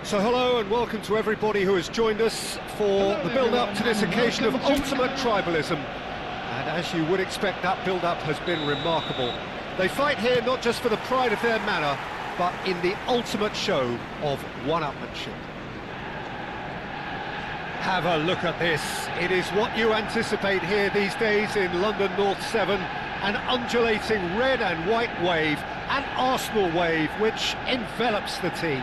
So hello and welcome to everybody who has joined us for the build-up to this occasion of ultimate tribalism. And as you would expect, that build-up has been remarkable. They fight here not just for the pride of their manor, but in the ultimate show of one-upmanship. Have a look at this. It is what you anticipate here these days in London North 7, an undulating red and white wave, an Arsenal wave which envelops the team.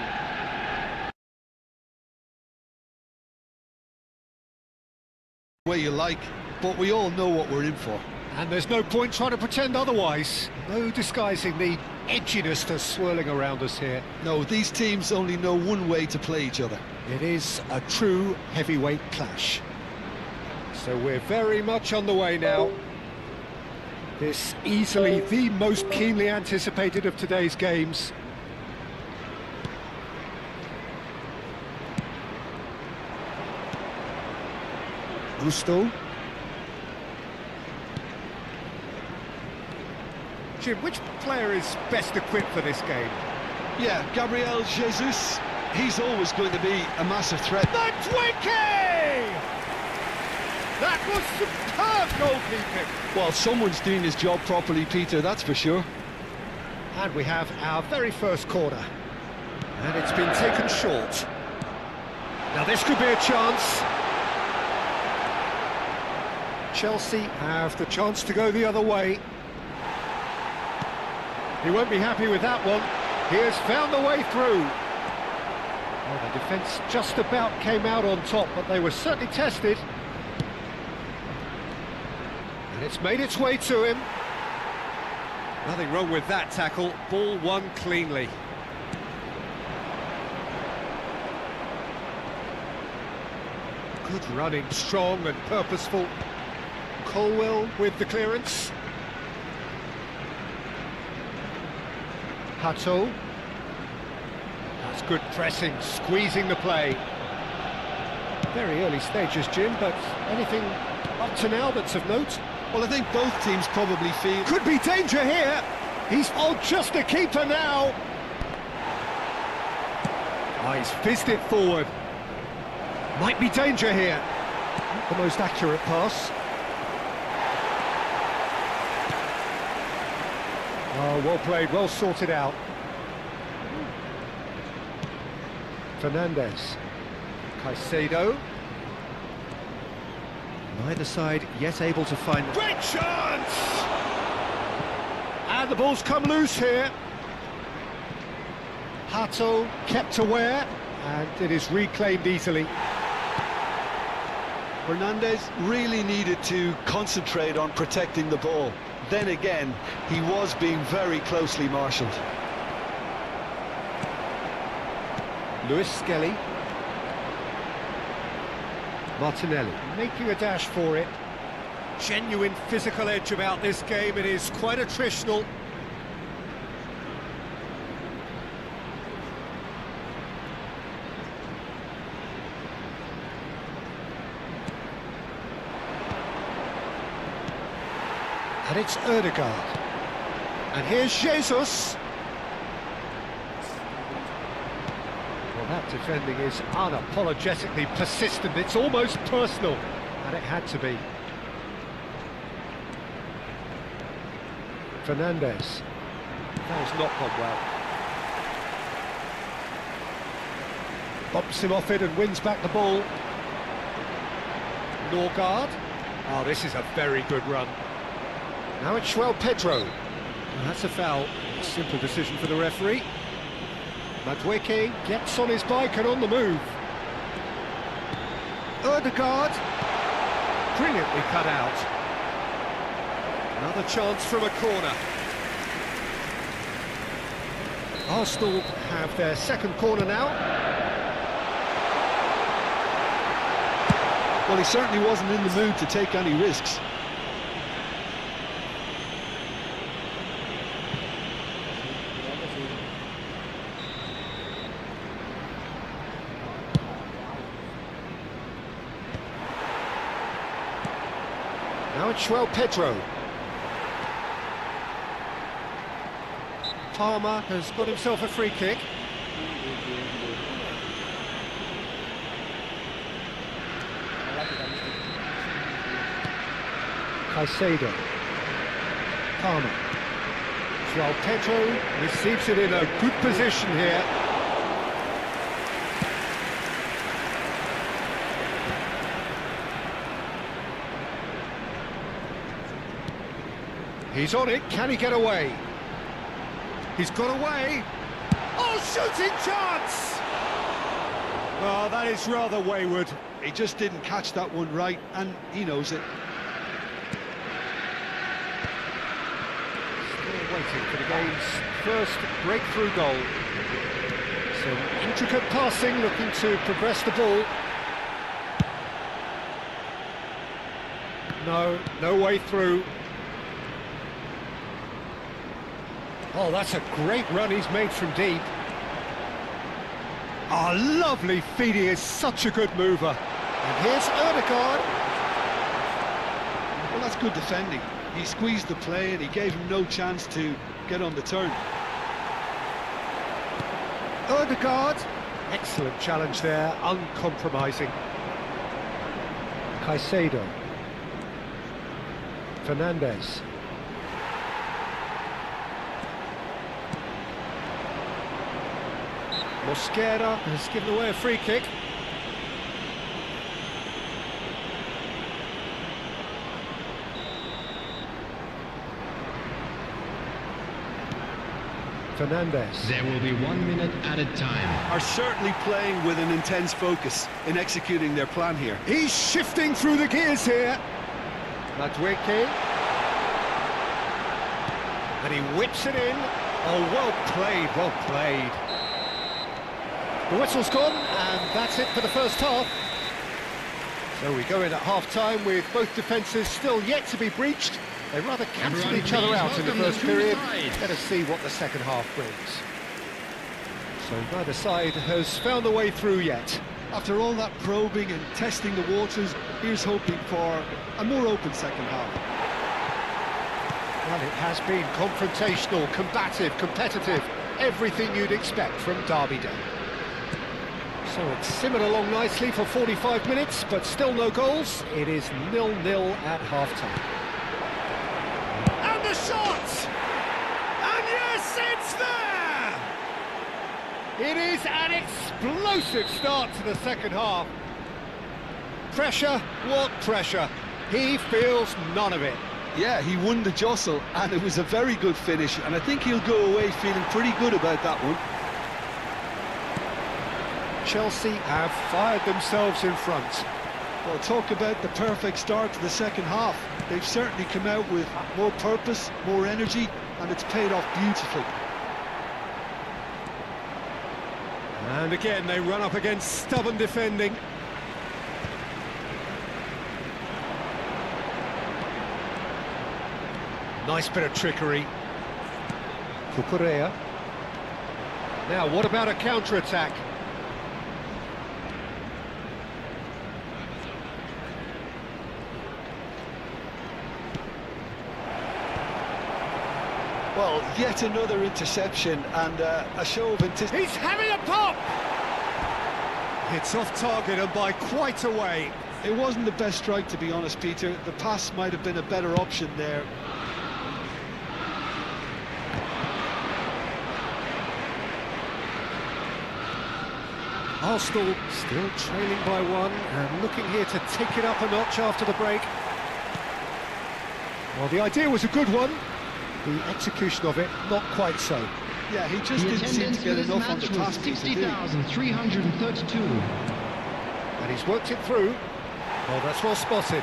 Way you like, but we all know what we're in for. And there's no point trying to pretend otherwise. No disguising the edginess that's swirling around us here. No, these teams only know one way to play each other. It is a true heavyweight clash. So we're very much on the way now. This easily the most keenly anticipated of today's games. Gusto. Jim, which player is best equipped for this game? Yeah, Gabriel Jesus. He's always going to be a massive threat. The Twinkie! That was superb goalkeeping. Well, someone's doing his job properly, Peter, that's for sure. And we have our very first corner. And it's been taken short. Now this could be a chance. Chelsea have the chance to go the other way. He won't be happy with that one. He has found the way through. Well, the defence just about came out on top, but they were certainly tested. And it's made its way to him. Nothing wrong with that tackle. Ball won cleanly. Good running, strong and purposeful. Colwell with the clearance. Hato. That's good pressing, squeezing the play. Very early stages, Jim, but anything up to now that's of note? Well, I think both teams probably feel... Could be danger here! He's just a keeper now! Oh, he's fizzed it forward. Might be danger here. Not the most accurate pass. Oh, well played, well sorted out. Fernandez. Caicedo. Neither side yet able to find... Great chance! And the ball's come loose here. Hato kept aware, and it is reclaimed easily. Fernandez really needed to concentrate on protecting the ball. Then again, he was being very closely marshalled. Lewis Skelly. Martinelli making a dash for it. Genuine physical edge about this game. It is quite attritional. And it's Ødegaard. And here's Jesus. Well, that defending is unapologetically persistent. It's almost personal. And it had to be. Fernandez. That has not gone well. Bumps him off it and wins back the ball. Norgard. Oh, this is a very good run. Now it's João Pedro. Well, that's a foul. Simple decision for the referee. Madueke gets on his bike and on the move. Ødegaard. Brilliantly cut out. Another chance from a corner. Arsenal have their second corner now. Well, he certainly wasn't in the mood to take any risks. Now it's João Pedro. Palmer has got himself a free kick. Caicedo. Palmer. João Pedro receives it in a good position here. He's on it, can he get away? He's got away. Oh, shooting chance! Oh, that is rather wayward. He just didn't catch that one right, and he knows it. Still waiting for the game's first breakthrough goal. Some intricate passing, looking to progress the ball. No way through. Oh, that's a great run he's made from deep. Oh, lovely feed, he is such a good mover. And here's Ødegaard. Well, that's good defending. He squeezed the play and he gave him no chance to get on the turn. Ødegaard. Excellent challenge there, uncompromising. Caicedo. Fernandes. Mosquera has given away a free kick. Fernandes. There will be 1 minute added time. Are certainly playing with an intense focus in executing their plan here. He's shifting through the gears here. Madwicki. And he whips it in. Oh, well played, well played. The whistle's gone, and that's it for the first half. So we go in at half-time with both defences still yet to be breached. They rather cancelled each other out in the first period. Let us see what the second half brings. So neither side has found the way through yet. After all that probing and testing the waters, here's hoping for a more open second half. Well, it has been confrontational, combative, competitive, everything you'd expect from Derby Day. So it's simmered along nicely for 45 minutes, but still no goals. It is 0-0 at half-time. And the shot! And yes, it's there! It is an explosive start to the second half. Pressure, what pressure? He feels none of it. Yeah, he won the jostle, and it was a very good finish, and I think he'll go away feeling pretty good about that one. Chelsea have fired themselves in front. Well, talk about the perfect start to the second half. They've certainly come out with more purpose, more energy, and it's paid off beautifully. And again, they run up against stubborn defending. Nice bit of trickery. Cucurella. Now, what about a counter-attack? Well, yet another interception and a show of anticipation. He's having a pop! It's off target and by quite a way. It wasn't the best strike, to be honest, Peter. The pass might have been a better option there. Arsenal still trailing by one and looking here to take it up a notch after the break. Well, the idea was a good one. The execution of it, not quite so. Yeah, he just didn't seem to get enough on the task piece. 60,332. And he's worked it through. Well, that's well spotted.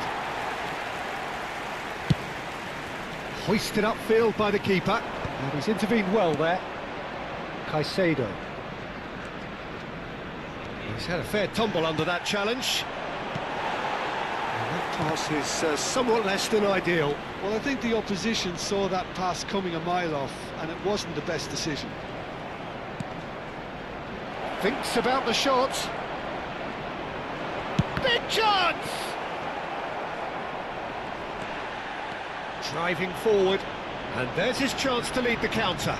Hoisted upfield by the keeper. And he's intervened well there. Caicedo. He's had a fair tumble under that challenge. And that pass is somewhat less than ideal. Well, I think the opposition saw that pass coming a mile off, and it wasn't the best decision. Thinks about the shot. Big chance! Driving forward, and there's his chance to lead the counter.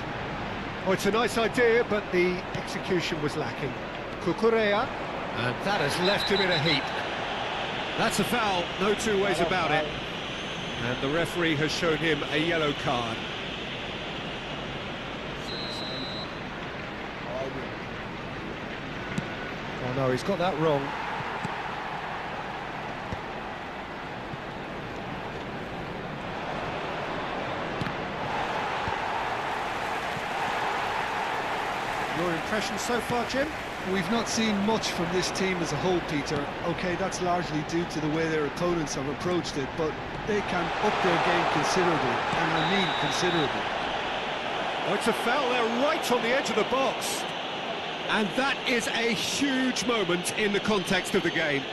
Oh, it's a nice idea, but the execution was lacking. Cucurella, and that has left him in a heap. That's a foul, no two ways about it. And the referee has shown him a yellow card. Oh no, he's got that wrong. Your impression so far, Jim? We've not seen much from this team as a whole, Peter. OK, that's largely due to the way their opponents have approached it, but they can up their game considerably, and I mean considerably. Oh, it's a foul there right on the edge of the box. And that is a huge moment in the context of the game.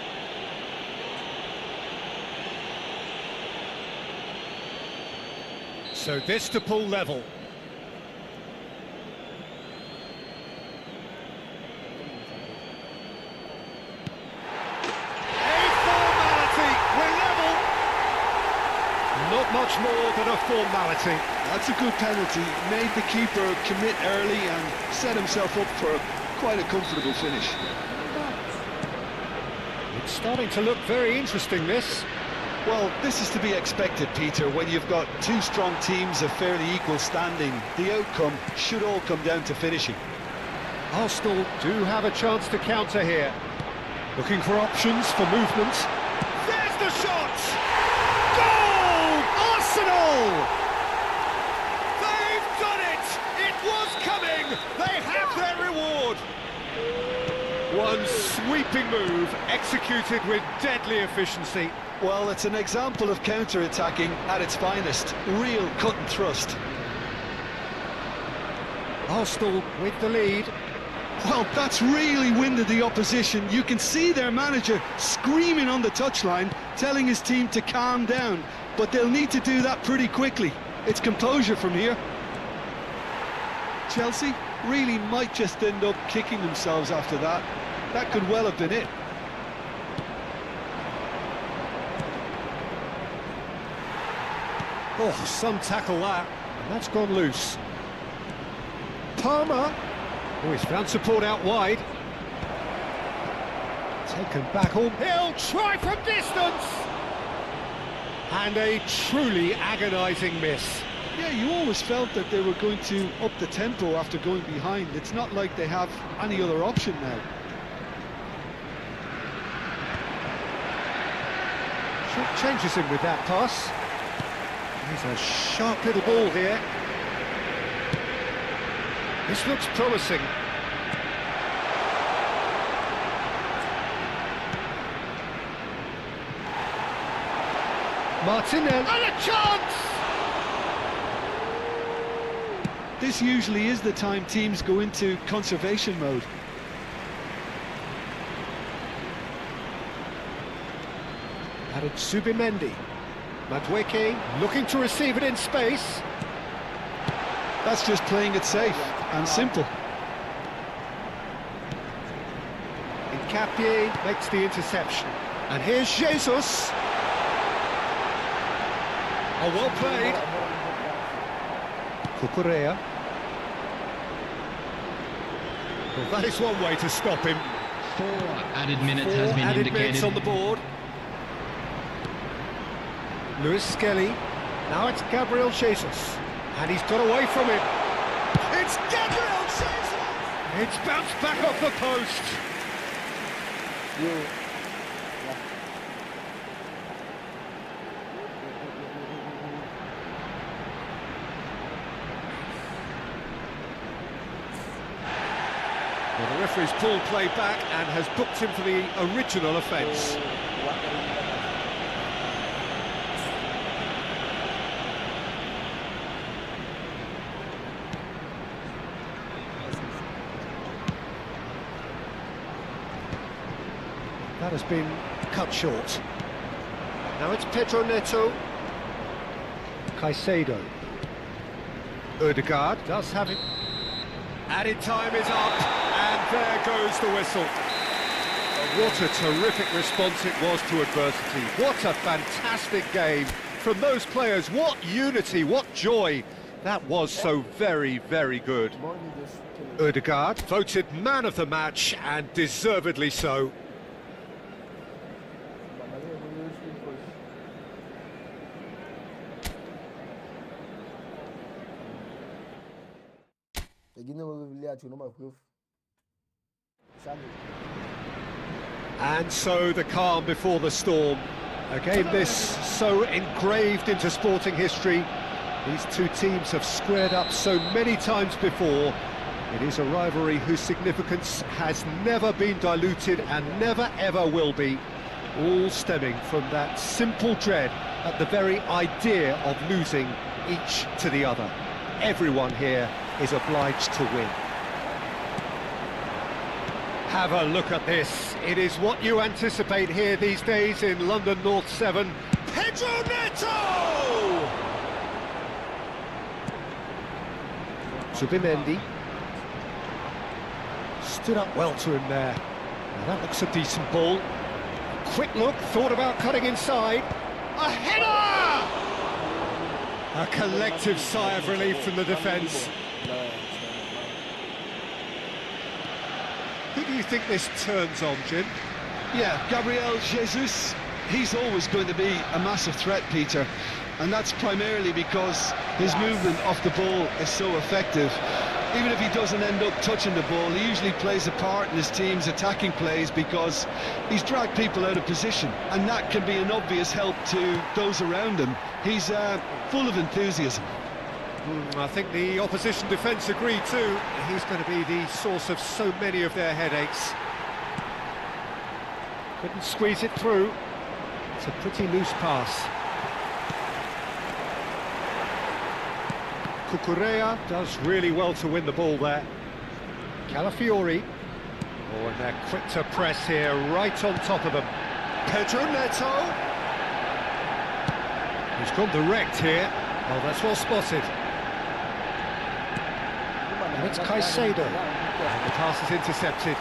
So this to pull level. Not much more than a formality. That's a good penalty. Made the keeper commit early and set himself up for quite a comfortable finish. It's starting to look very interesting, this. Well, this is to be expected, Peter. When you've got two strong teams of fairly equal standing, the outcome should all come down to finishing. Arsenal do have a chance to counter here. Looking for options for movement. There's the shot! Goal! Arsenal! They've done it! It was coming! They have their reward! One sweeping move, executed with deadly efficiency. Well, it's an example of counter-attacking at its finest. Real cut and thrust. Arsenal with the lead. Well, that's really winded the opposition. You can see their manager screaming on the touchline, telling his team to calm down. But they'll need to do that pretty quickly. It's composure from here. Chelsea really might just end up kicking themselves after that. That could well have been it. Oh, some tackle that. And that's gone loose. Palmer. Oh, he's found support out wide. Taken back on. He'll try from distance! And a truly agonising miss. Yeah, you always felt that they were going to up the tempo after going behind. It's not like they have any other option now. Changes him with that pass. There's a sharp little ball here. This looks promising. Martinelli. And a chance! This usually is the time teams go into conservation mode. Added Subimendi. Madueke looking to receive it in space. That's just playing it safe and simple. Nkapie makes the interception. And here's Jesus. Oh, well played. Cucurella. Well, that is one way to stop him. 4 added minutes Four has been added indicated. minutes on the board. Luis Skelly. Now it's Gabriel Jesus. And he's got away from him. It's Gabriel Jesus! It's bounced back off the post. Well, the referee's pulled play back and has booked him for the original offence. That has been cut short. Now it's Pedro Neto. Caicedo. Ødegaard does have it. Added time is up, and there goes the whistle. What a terrific response it was to adversity. What a fantastic game from those players. What unity, what joy. That was so very, very good. Ødegaard voted man of the match, and deservedly so. you know my proof. And so the calm before the storm. A game this so engraved into sporting history. These two teams have squared up so many times before. It is a rivalry whose significance has never been diluted and never ever will be. All stemming from that simple dread at the very idea of losing each to the other. Everyone here is obliged to win. Have a look at this. It is what you anticipate here these days in London North 7. Pedro Neto! Zubimendi. Stood up well to him there. Now that looks a decent ball. Quick look, thought about cutting inside. A header! A collective sigh of relief from the defence. Who do you think this turns on, Jim? Yeah, Gabriel Jesus, he's always going to be a massive threat, Peter, and that's primarily because his movement off the ball is so effective. Even if he doesn't end up touching the ball, he usually plays a part in his team's attacking plays because he's dragged people out of position, and that can be an obvious help to those around him. He's full of enthusiasm. I think the opposition defence agree too. He's going to be the source of so many of their headaches. Couldn't squeeze it through. It's a pretty loose pass. Cucurella does really well to win the ball there. Calafiori. Oh, and they're quick to press here, right on top of them. Pedro Neto. He's gone direct here. Oh, that's well spotted. And it's Caicedo. And the pass is intercepted.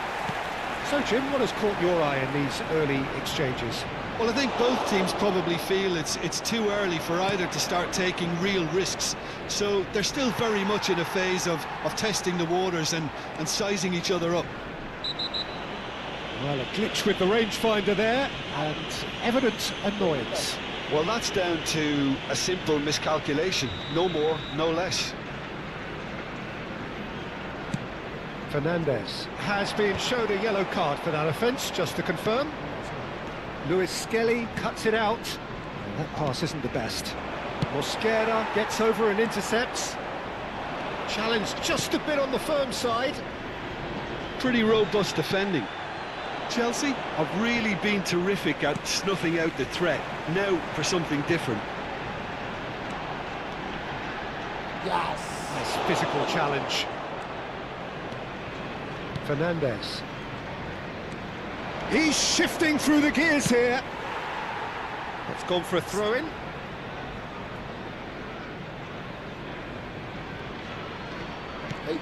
So, Jim, what has caught your eye in these early exchanges? Well, I think both teams probably feel it's too early for either to start taking real risks. So they're still very much in a phase of testing the waters and sizing each other up. Well, a glitch with the rangefinder there, and evident annoyance. Well, that's down to a simple miscalculation. No more, no less. Fernandez has been shown a yellow card for that offence, just to confirm. Luis Skelly cuts it out. And that pass isn't the best. Mosquera gets over and intercepts. Challenged just a bit on the firm side. Pretty robust defending. Chelsea have really been terrific at snuffing out the threat. Now for something different. Yes. Nice physical challenge. Fernandez. He's shifting through the gears here. It's gone for a throw-in. Hey.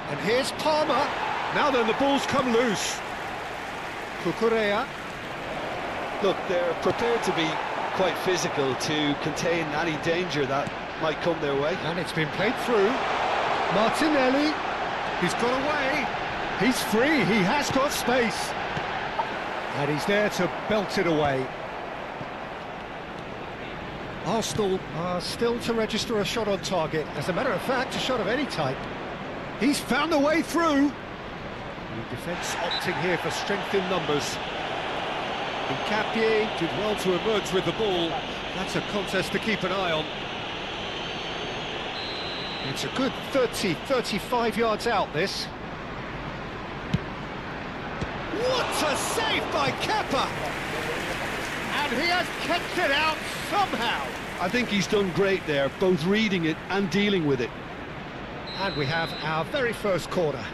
And here's Palmer. Now then, the ball's come loose. Cucurella. Look, they're prepared to be quite physical to contain any danger that might come their way. And it's been played through. Martinelli. He's got away. He's free. He has got space. And he's there to belt it away. Arsenal are still to register a shot on target. As a matter of fact, a shot of any type. He's found a way through. The defence opting here for strength in numbers. Nkapie did well to emerge with the ball. That's a contest to keep an eye on. It's a good 35 yards out, this. What a save by Kepa! And he has kept it out somehow. I think he's done great there, both reading it and dealing with it. And we have our very first corner.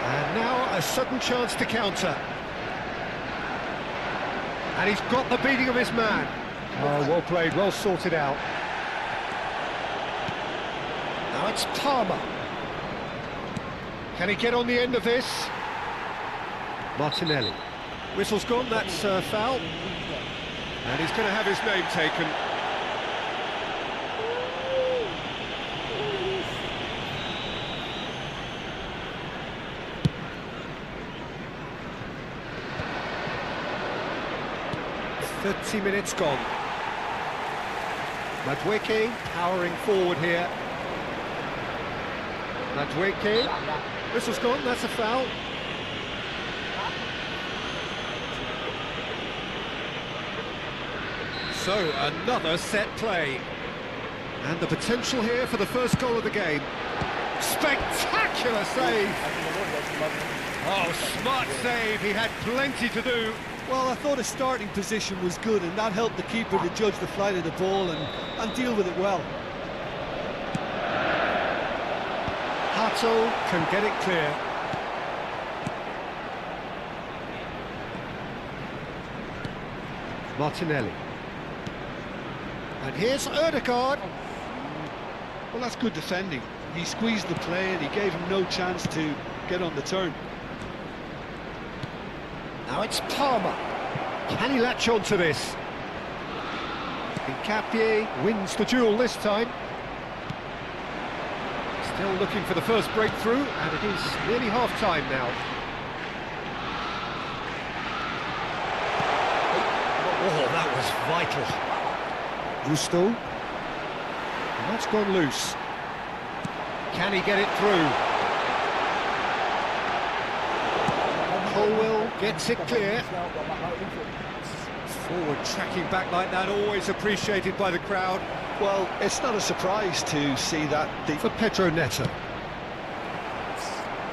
And now a sudden chance to counter. And he's got the beating of his man. Oh, well played, well sorted out. Now it's Palmer. Can he get on the end of this? Martinelli. Whistle's gone, that's foul. And he's going to have his name taken. "30 minutes gone. Madueke powering forward here. Madwiki. Whistle's gone, that's a foul. So, another set play. And the potential here for the first goal of the game. Spectacular save! Oh, smart save, he had plenty to do. Well, I thought his starting position was good, and that helped the keeper to judge the flight of the ball and deal with it well. Hato can get it clear. Martinelli. And here's Ødegaard. Well, that's good defending. He squeezed the play and he gave him no chance to get on the turn. Now it's Palmer. Can he latch on to this? Nkapie wins the duel this time. Still looking for the first breakthrough, and it is nearly half-time now. Oh, that was vital. Gusto. And that's gone loose. Can he get it through? Colwell gets it clear. Forward tracking back like that, always appreciated by the crowd. Well, it's not a surprise to see that For Pedro Neto.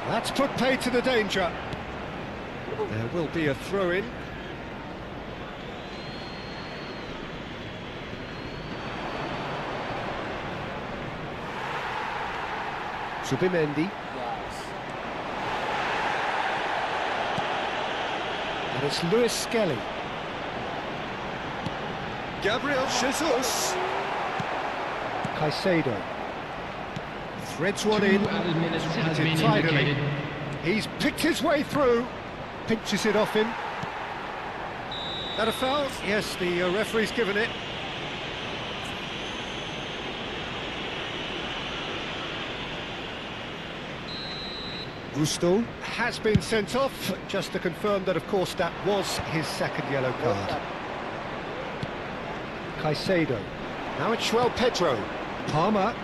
That's put pay to the danger. There will be a throw-in. Zubimendi. And it's Luis Skelly. Gabriel Jesus. Caicedo. Threads one in. 2 added minutes has been Tidily. indicated. He's picked his way through. Pinches it off him. That a foul? Yes, the referee's given it. Gusto has been sent off, just to confirm that, of course, that was his second yellow card. Caicedo. Now it's João Pedro. Palmer.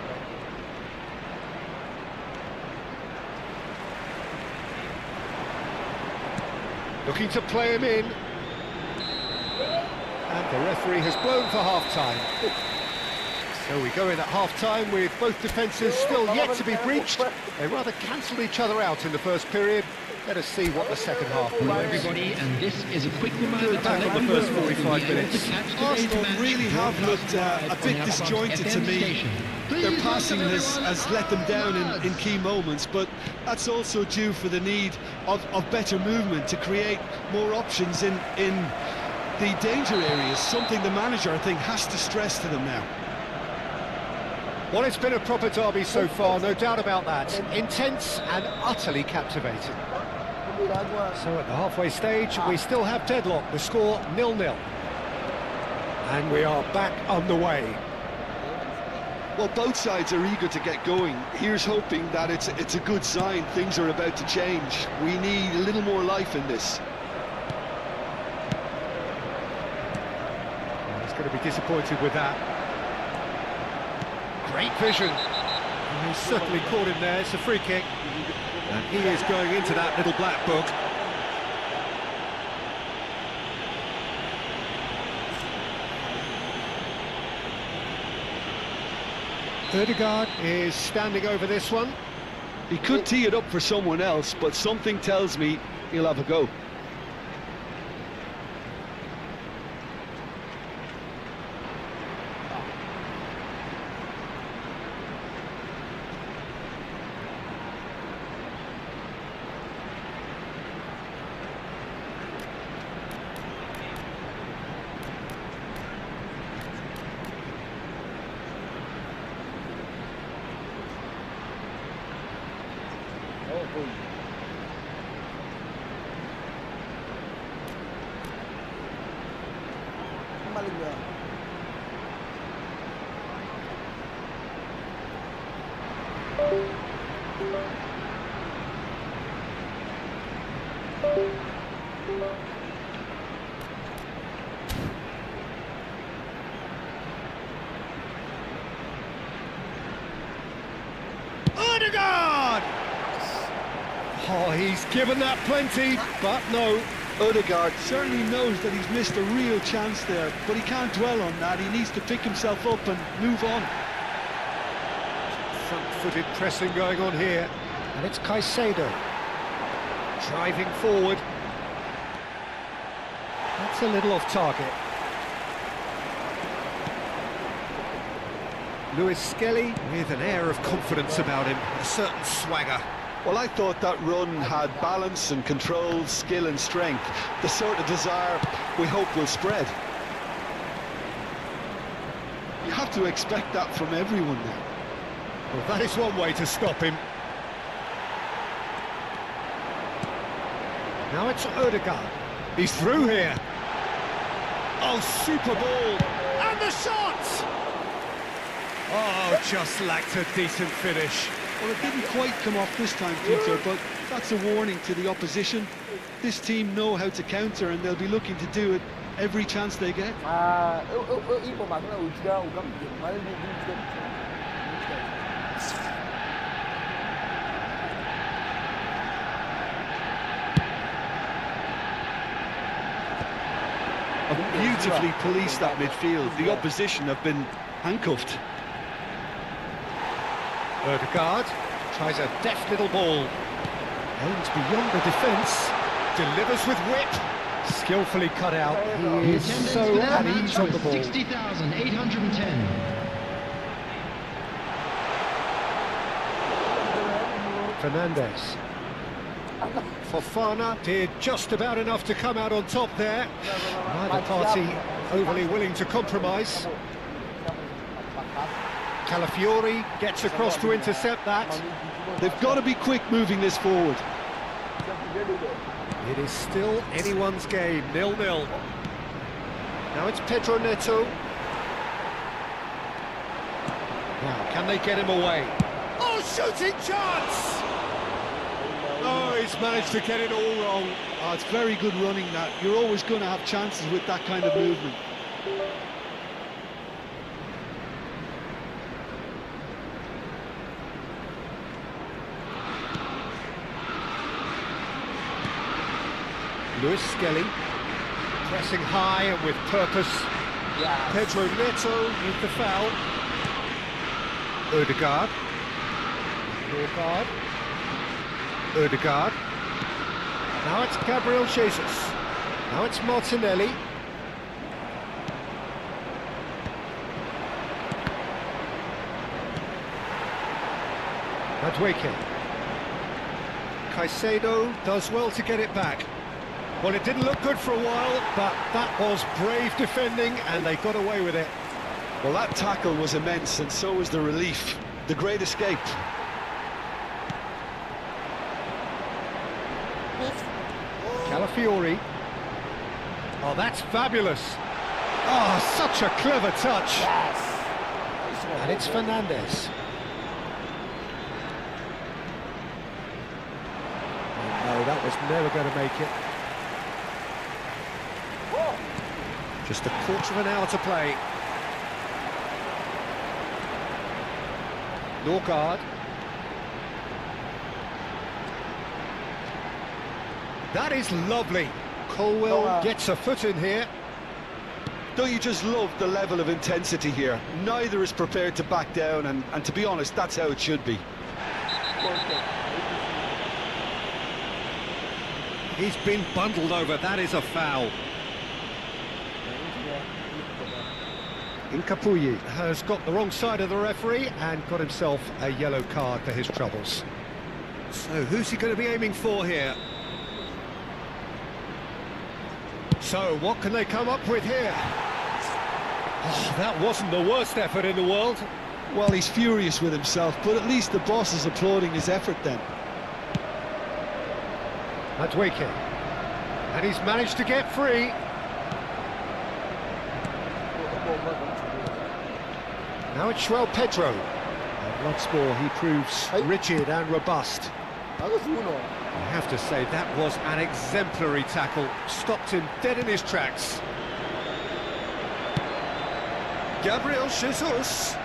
Looking to play him in. And the referee has blown for half-time. So we go in at half-time with both defences still yet to be breached. They rather cancelled each other out in the first period. Let us see what the second half Hello brings. everybody, and this is a quick reminder Back that on the first everyone will 45 be able minutes. to catch today's Arsenal match really have looked broadcast a live bit on disjointed to FM me. station. Their Please passing welcome has everyone. let them down in key moments, but that's also due for the need of better movement to create more options in the danger areas, something the manager, I think, has to stress to them now. Well, it's been a proper derby so far, no doubt about that. Intense and utterly captivating. So at the halfway stage, we still have deadlock, the score 0-0. And we are back underway. Well, both sides are eager to get going. Here's hoping that it's a good sign. Things are about to change. We need a little more life in this. Well, he's going to be disappointed with that. Great vision. And he's certainly caught him there. It's a free kick. And he is going into that little black book. Ødegaard is standing over this one. He could tee it up for someone else, but something tells me he'll have a go. Ødegaard! he's given that plenty, but no. Odegaard certainly knows that he's missed a real chance there, but he can't dwell on that. He needs to pick himself up and move on. Front-footed pressing going on here, and it's Caicedo driving forward. That's a little off target. Lewis Skelly with an air of confidence about him, a certain swagger. Well, I thought that run had balance and control, skill and strength, the sort of desire we hope will spread. You have to expect that from everyone now. Well, that is one way to stop him. Now it's Odegaard. He's through here. Oh, super ball. And the shot! Oh, just lacked a decent finish. Well, it didn't quite come off this time, Peter, but that's a warning to the opposition. This team know how to counter, and they'll be looking to do it every chance they get. Beautifully policed that midfield. The opposition have been handcuffed. Odegaard tries a deft little ball. Aims beyond the defence. Delivers with whip. Skillfully cut out. He is so at ease on the ball. 60,810. Fernandes. Fofana did just about enough to come out on top there. Neither party overly willing to compromise. Calafiori gets across to intercept that. They've got to be quick moving this forward. It is still anyone's game, 0-0. Now it's Pedro Neto. Now, can they get him away? Oh, shooting chance! Oh, he's managed to get it all wrong. Oh, it's very good running, that. You're always going to have chances with that kind of movement. Lewis Skelly pressing high and with purpose. Pedro Neto with the foul. Odegaard. Odegaard. Now it's Gabriel Jesus. Now it's Martinelli. Madueke. Caicedo does well to get it back. Well, it didn't look good for a while, but that was brave defending, and they got away with it. Well, that tackle was immense, and so was the relief. The great escape. Calafiori. Oh, that's fabulous. Oh, such a clever touch. And it's Fernandes. Oh, no, that was never going to make it. Just a quarter of an hour to play. Norgard. That is lovely. Colwell gets a foot in here. Don't you just love the level of intensity here? Neither is prepared to back down, and to be honest, that's how it should be. He's been bundled over. That is a foul. Incapuyi has got the wrong side of the referee and got himself a yellow card for his troubles. So who's he going to be aiming for here? So what can they come up with here? Oh, that wasn't the worst effort in the world. Well, he's furious with himself, but at least the boss is applauding his effort then. Madueke. And he's managed to get free. Now it's João Pedro. And once more he proves rigid and robust. I have to say, that was an exemplary tackle. Stopped him dead in his tracks. Gabriel Jesus.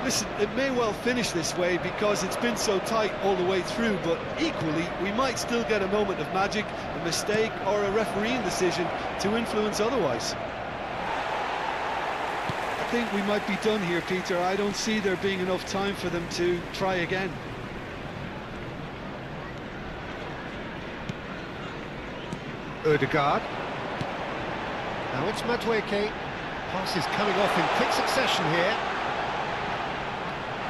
Listen, it may well finish this way because it's been so tight all the way through, but equally, we might still get a moment of magic, a mistake, or a refereeing decision to influence otherwise. I think we might be done here, Peter. I don't see there being enough time for them to try again. Ødegaard. Now it's Madueke. Pass is coming off in quick succession here.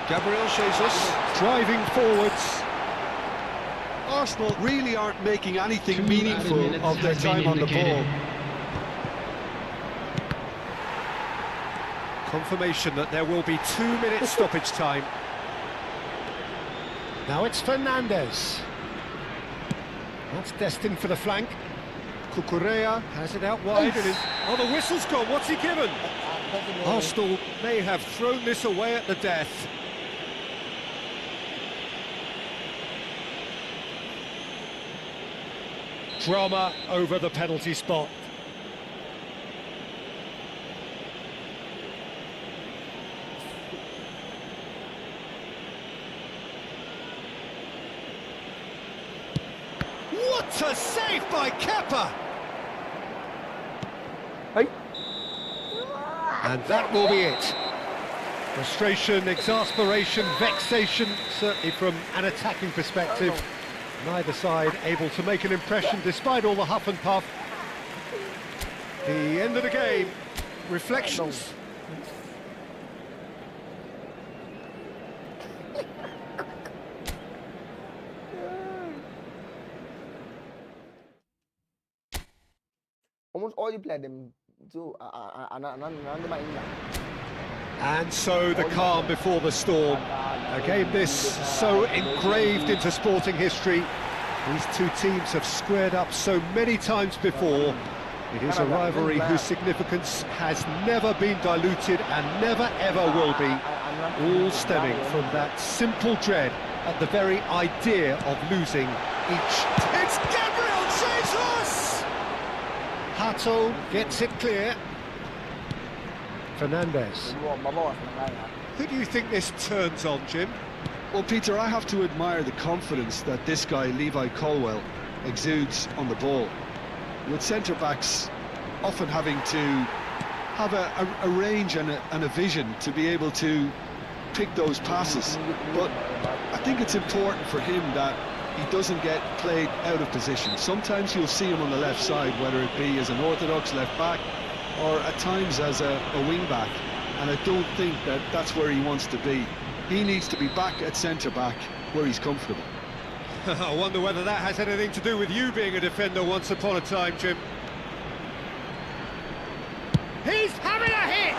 Gabriel Jesus driving forwards. Arsenal really aren't making anything meaningful of their time on the ball. Confirmation that there will be 2 minutes stoppage time. Now it's Fernandes. That's destined for the flank. Cucurella has it out wide. Oh, the whistle's gone. What's he given? Arsenal may have thrown this away at the death. Drama over the penalty spot. What a save by Kepa! Hey. And that will be it. Frustration, exasperation, vexation, certainly from an attacking perspective. Neither side able to make an impression despite all the huff and puff. The end of the game. Reflections. Almost all you play them do And so the calm before the storm. A game this so engraved into sporting history. These two teams have squared up so many times before. It is a rivalry whose significance has never been diluted and never ever will be. All stemming from that simple dread at the very idea of losing each. It's Gabriel Jesus! Hato gets it clear. Fernandes. Who do you think this turns on, Jim? Well, Peter, I have to admire the confidence that this guy, Levi Colwill, exudes on the ball. With centre-backs often having to have a range and a vision to be able to pick those passes. But I think it's important for him that he doesn't get played out of position. Sometimes you'll see him on the left side, whether it be as an orthodox left back or at times as a wing back, and I don't think that that's where he wants to be. He needs to be back at centre-back where he's comfortable. I wonder whether that has anything to do with you being a defender once upon a time, Jim. He's having a hit!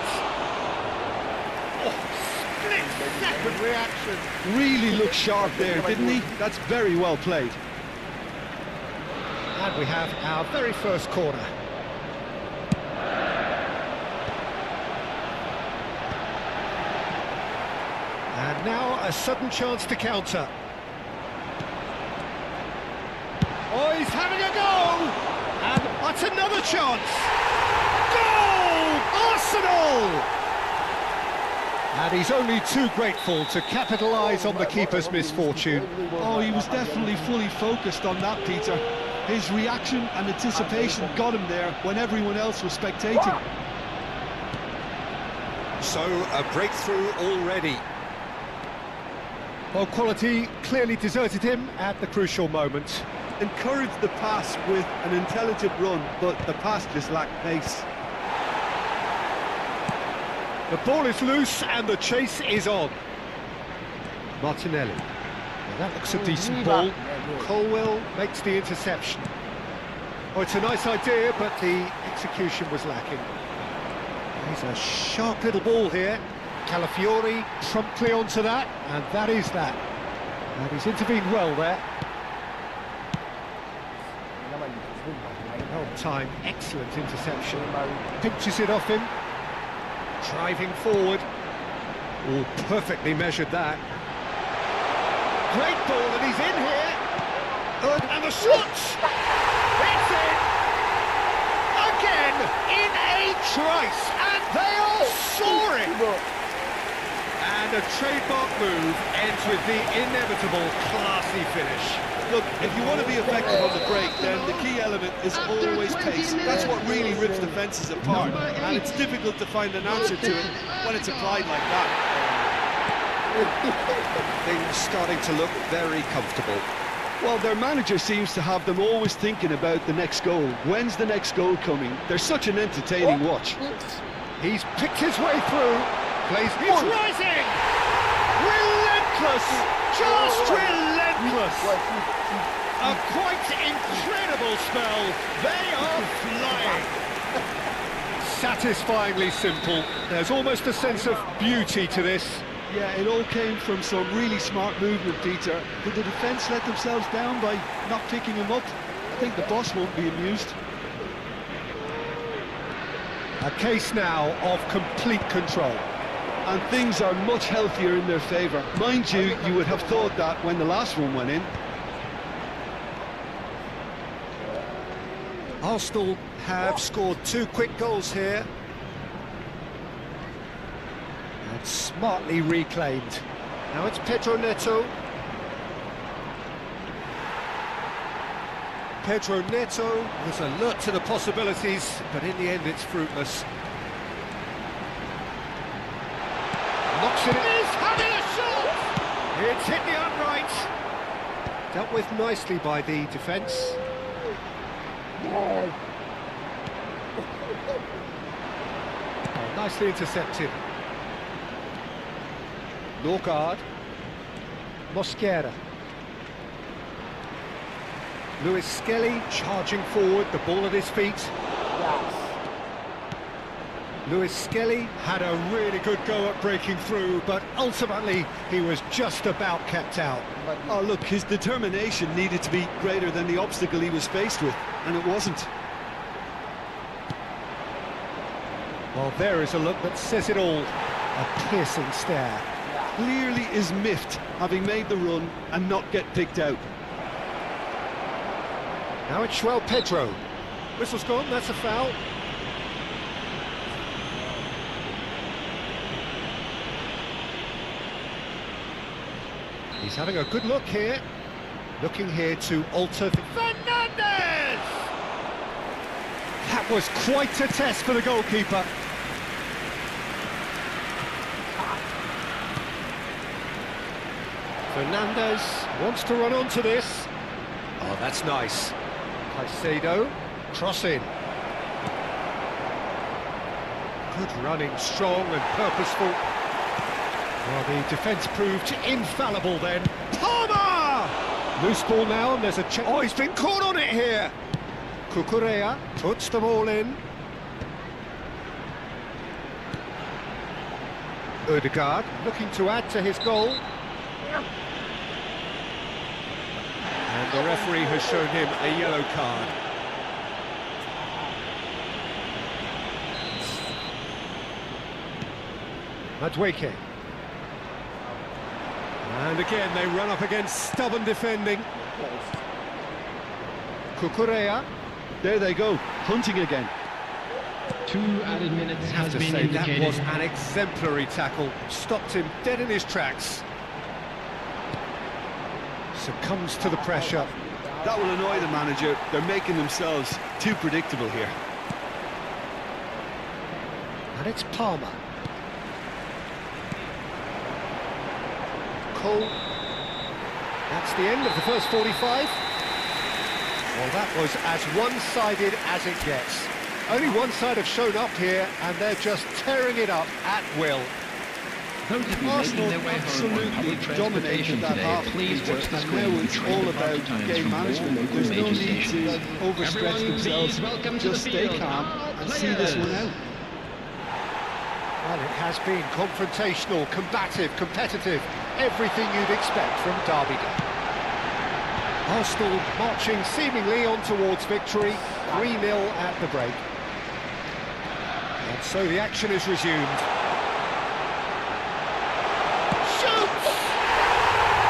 Oh, split-second reaction. Really looked sharp there, didn't he? That's very well played. And we have our very first corner. And now a sudden chance to counter. Oh, he's having a go! And that's another chance! Goal! Arsenal! And he's only too grateful to capitalise on the keeper's misfortune. Oh, he was definitely fully focused on that, Peter. His reaction and anticipation got him there when everyone else was spectating. So, a breakthrough already. Well, quality clearly deserted him at the crucial moment. Encouraged the pass with an intelligent run, but the pass just lacked pace. The ball is loose and the chase is on. Martinelli. Now that looks a decent ball. Colwill makes the interception. Oh, it's a nice idea, but the execution was lacking. He's a sharp little ball here. Calafiori promptly onto that, and that is that. And he's intervened well there. Well timed, excellent interception. Pinches it off him. Driving forward. Oh, perfectly measured that. Great ball, and he's in here. And the shot! It's in! Again, in a trice, and they all saw it! And And a trademark move ends with the inevitable classy finish. Look, if you want to be effective on the break, then the key element is always pace. That's what really rips defences apart, and it's difficult to find an answer to it when it's applied like that. Things starting to look very comfortable. Well, their manager seems to have them always thinking about the next goal. When's the next goal coming? They're such an entertaining watch. He's picked his way through. Plays. He's rising! Relentless! Just relentless! A quite incredible spell. They are flying. Satisfyingly simple. There's almost a sense of beauty to this. Yeah, it all came from some really smart movement, Peter. Did the defence let themselves down by not picking him up? I think the boss won't be amused. A case now of complete control. And things are much healthier in their favour. Mind you, you would have thought that when the last one went in. Arsenal have scored 2 quick goals here. And smartly reclaimed. Now it's Pedro Neto. Pedro Neto was alert to the possibilities, but in the end it's fruitless. Knocks it in. He's having a shot! It's hit the upright. Dealt with nicely by the defence. Oh, nicely intercepted. Norgard. Mosquera. Lewis Skelly charging forward, the ball at his feet. Lewis Skelly had a really good go at breaking through, but ultimately he was just about kept out. Oh, look, his determination needed to be greater than the obstacle he was faced with, and it wasn't. Well, there is a look that says it all. A piercing stare. Clearly is miffed, having made the run and not get picked out. Now it's João Pedro. Whistle's gone, that's a foul. He's having a good look here. Looking here to alter Fernandez! That was quite a test for the goalkeeper. Fernandez wants to run onto this. Oh, that's nice. Caicedo, cross in. Good running, strong and purposeful. Well, the defence proved infallible then. Palmer! Loose ball now, and there's a check. Oh, he's been caught on it here. Cucurella puts the ball in. Ødegaard looking to add to his goal. And the referee has shown him a yellow card. Madueke. And again they run up against stubborn defending. Cucurella. There they go, hunting again. 2 added minutes has To been say that indicated. was an exemplary tackle. Stopped him dead in his tracks. Succumbs to the pressure. That will annoy the manager. They're making themselves too predictable here. And it's Palmer. Cole. That's the end of the first 45. Well, that was as one-sided as it gets. Only one side have shown up here, and they're just tearing it up at will. Those of you Arsenal making their way home on absolutely public transportation dominated that today, half. please watch the And screen. now it's all about game management. There's no need to overstretch Everyone, themselves. please welcome to Just the stay field. calm Our and see this one players. out. Well, it has been confrontational, combative, competitive, everything you'd expect from Derby Day. Arsenal marching seemingly on towards victory, 3-0 at the break. And so the action is resumed. Shoots!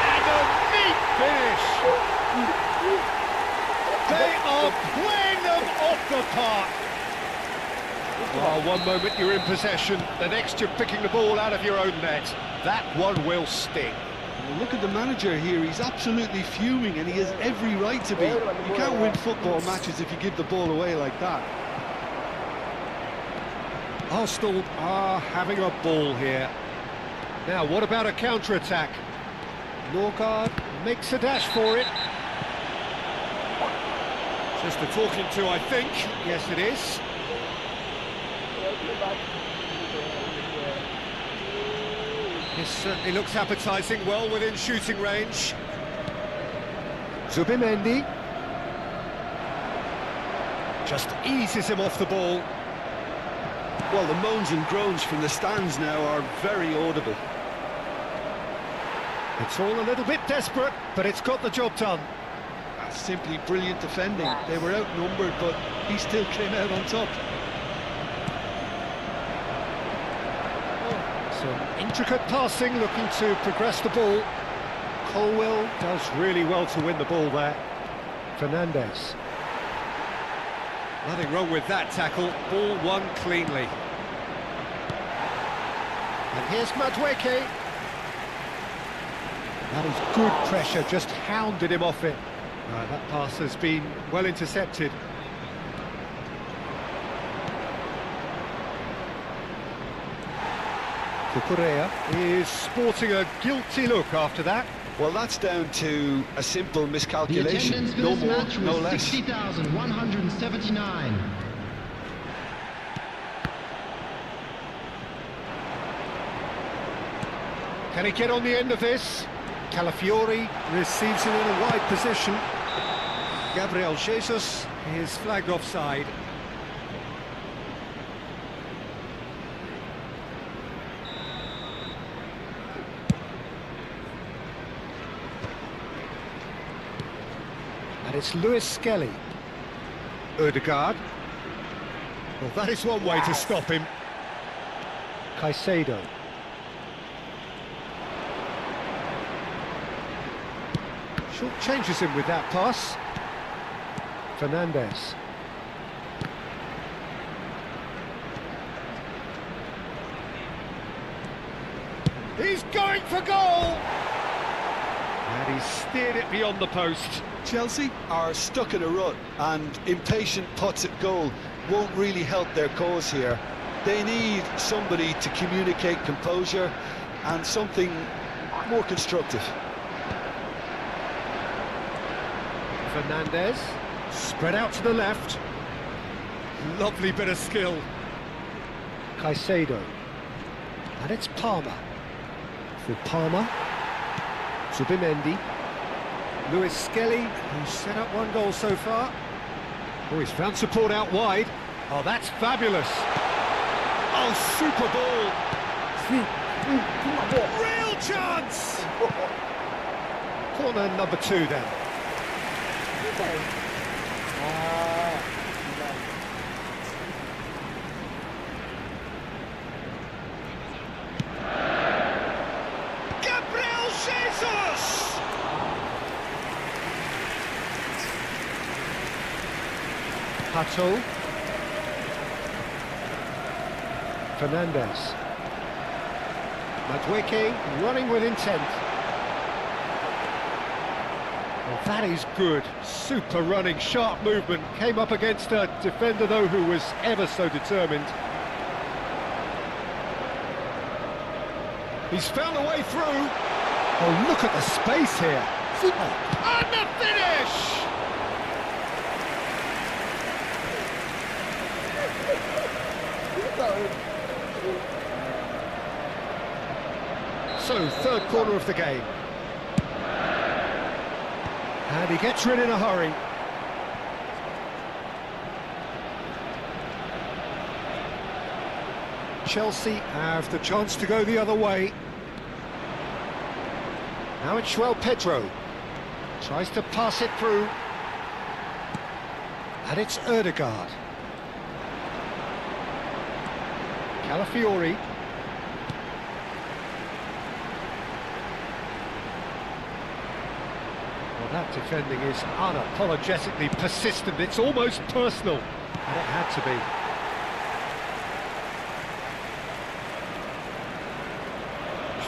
And a neat finish! They are playing them off the park! Well, one moment you're in possession, the next you're picking the ball out of your own net. That one will sting. Well, look at the manager here, he's absolutely fuming and he has every right to be. You can't win football matches if you give the ball away like that. Arsenal are having a ball here. Now, what about a counter-attack? Norgard makes a dash for it. Just a talking to, I think. Yes, it is. This certainly looks appetising, well within shooting range. Zubimendi just eases him off the ball. Well, the moans and groans from the stands now are very audible. It's all a little bit desperate, but it's got the job done. That's simply brilliant defending. They were outnumbered, but he still came out on top. Some intricate passing, looking to progress the ball. Colwell does really well to win the ball there. Fernandez. Nothing wrong with that tackle, ball won cleanly. And here's Madueke. That is good pressure, just hounded him off it. That pass has been well intercepted. Cucurella is sporting a guilty look after that. Well, that's down to a simple The miscalculation. attendance for No this more, match no was less. 60,179. Can he get on the end of this? Calafiori receives it in a wide position. Gabriel Jesus is flagged offside. And it's Lewis Skelly. Ødegaard. Well, that is one way to stop him. Caicedo. Short changes him with that pass. Fernandez. He's going for goal! And he's steered it beyond the post. Chelsea are stuck in a rut, and impatient putts at goal won't really help their cause here. They need somebody to communicate composure and something more constructive. Fernandez, spread out to the left. Lovely bit of skill. Caicedo. And it's Palmer. For Palmer. Zubimendi. Lewis Skelly, who's set up one goal so far. Oh, he's found support out wide. Oh, that's fabulous. Oh, super ball. Real chance! Corner number 2 then. Gabriel Jesus! Pato. Fernandez. Madueke running with intent. Well, that is good. Super running, sharp movement. Came up against a defender, though, who was ever so determined. He's found a way through. Oh, look at the space here. And the finish! So, third corner of the game. And he gets rid in a hurry. Chelsea have the chance to go the other way. Now it's João Pedro. Tries to pass it through. And it's Ødegaard. Calafiori. Well, that defending is unapologetically persistent. It's almost personal. And it had to be.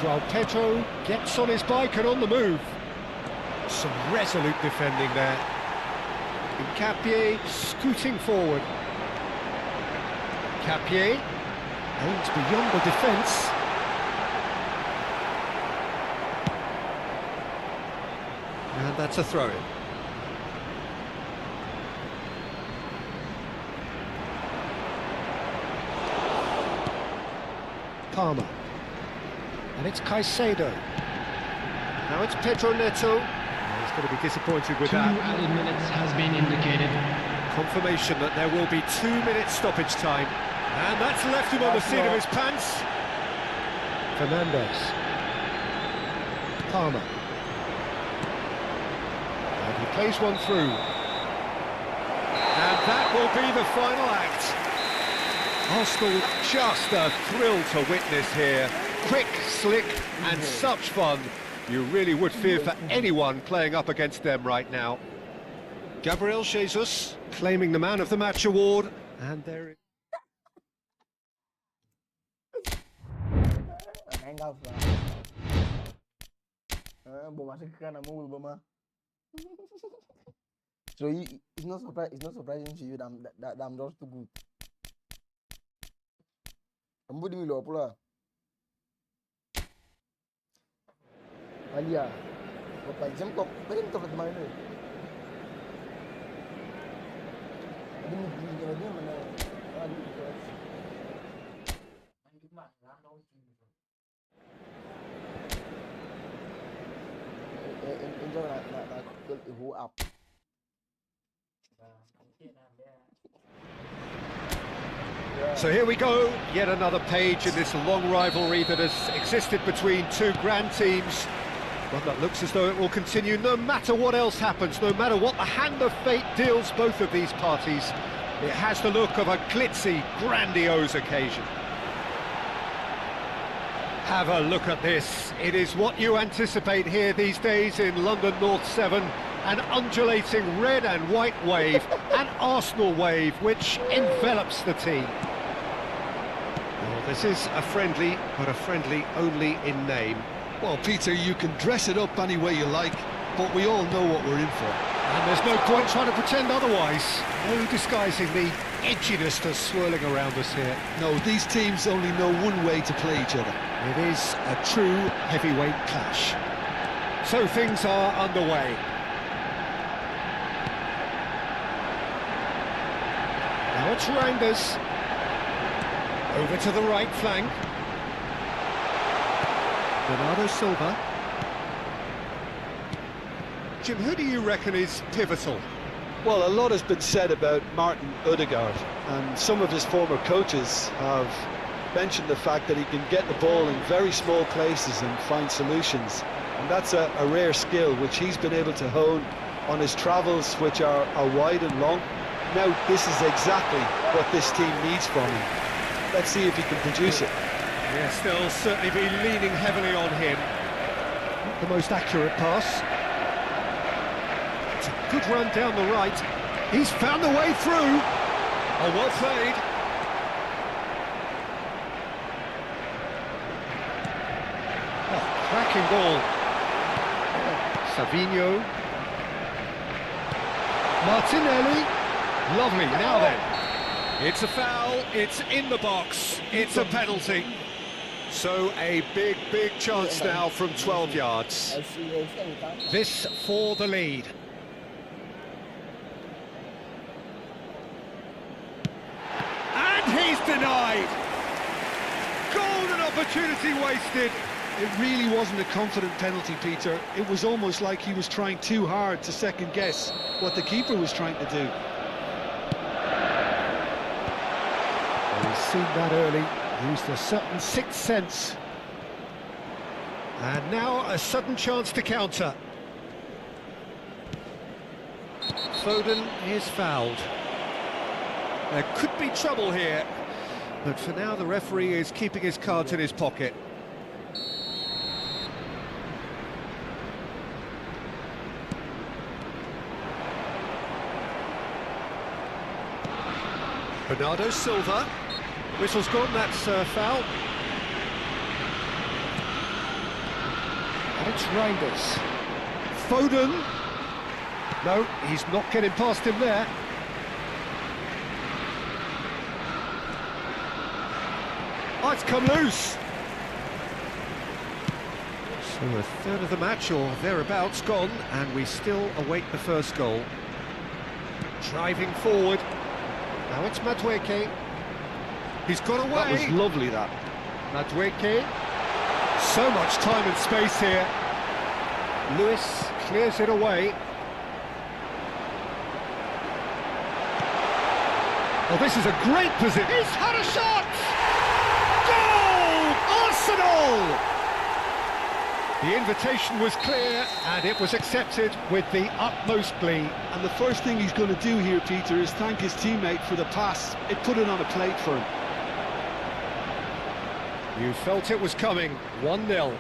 João Pedro gets on his bike and on the move. Some resolute defending there. Capier scooting forward. Capier aims beyond the defence. And that's a throw-in. Palmer. And it's Caicedo. Now it's Pedro Neto. He's going to be disappointed with 2 that. added minutes has been indicated. Confirmation that there will be 2 minutes stoppage time. And that's left him on the seat of his pants. Fernandes. Palmer. And he plays one through. And that will be the final act. Arsenal just a thrill to witness here. Quick, slick and such fun. You really would fear for anyone playing up against them right now. Gabriel Jesus claiming the Man of the Match award. And there is... hang out so it's not surprising to you that I'm just too good. I'm putting me up. Alia, what jump up? Very tough at my head. Up. So here we go, yet another page in this long rivalry that has existed between two grand teams. One that looks as though it will continue no matter what else happens, no matter what the hand of fate deals both of these parties. It has the look of a glitzy, grandiose occasion. Have a look at this. It is what you anticipate here these days in London North 7. An undulating red and white wave, an Arsenal wave which envelops the team. Well, this is a friendly, but a friendly only in name. Well, Peter, you can dress it up any way you like, but we all know what we're in for. And there's no point trying to pretend otherwise. No disguising the edginess that's swirling around us here. No, these teams only know one way to play each other. It is a true heavyweight clash. So things are underway. Now it's Reinders. Over to the right flank. Bernardo Silva. Jim, who do you reckon is pivotal? Well, a lot has been said about Martin Odegaard, and some of his former coaches have mentioned the fact that he can get the ball in very small places and find solutions. And that's a rare skill which he's been able to hone on his travels, which are wide and long. Now, this is exactly what this team needs from him. Let's see if he can produce it. Yes, they'll certainly be leaning heavily on him. Not the most accurate pass. It's a good run down the right. He's found the way through. Oh, well played. Oh, cracking ball. Savinho. Martinelli. Lovely, now then. It's a foul, it's in the box, it's a penalty. So a big, big chance now from 12 yards. This for the lead. And he's denied. Golden opportunity wasted. It really wasn't a confident penalty, Peter. It was almost like he was trying too hard to second guess what the keeper was trying to do. He's seen that early, used a certain sixth sense. And now a sudden chance to counter. Foden is fouled. There could be trouble here, but for now the referee is keeping his cards in his pocket. Bernardo Silva. Whistle's gone, that's foul. It's Reinders. Foden. No, he's not getting past him there. Oh, it's come loose. So a third of the match, or thereabouts, gone, and we still await the first goal. Driving forward. Now it's Madueke. He's got away. That was lovely, that. Madueke. So much time and space here. Lewis clears it away. Oh, this is a great position. He's had a shot! Goal! Arsenal! The invitation was clear, and it was accepted with the utmost glee. And the first thing he's going to do here, Peter, is thank his teammate for the pass. It put it on a plate for him. You felt it was coming. 1-0.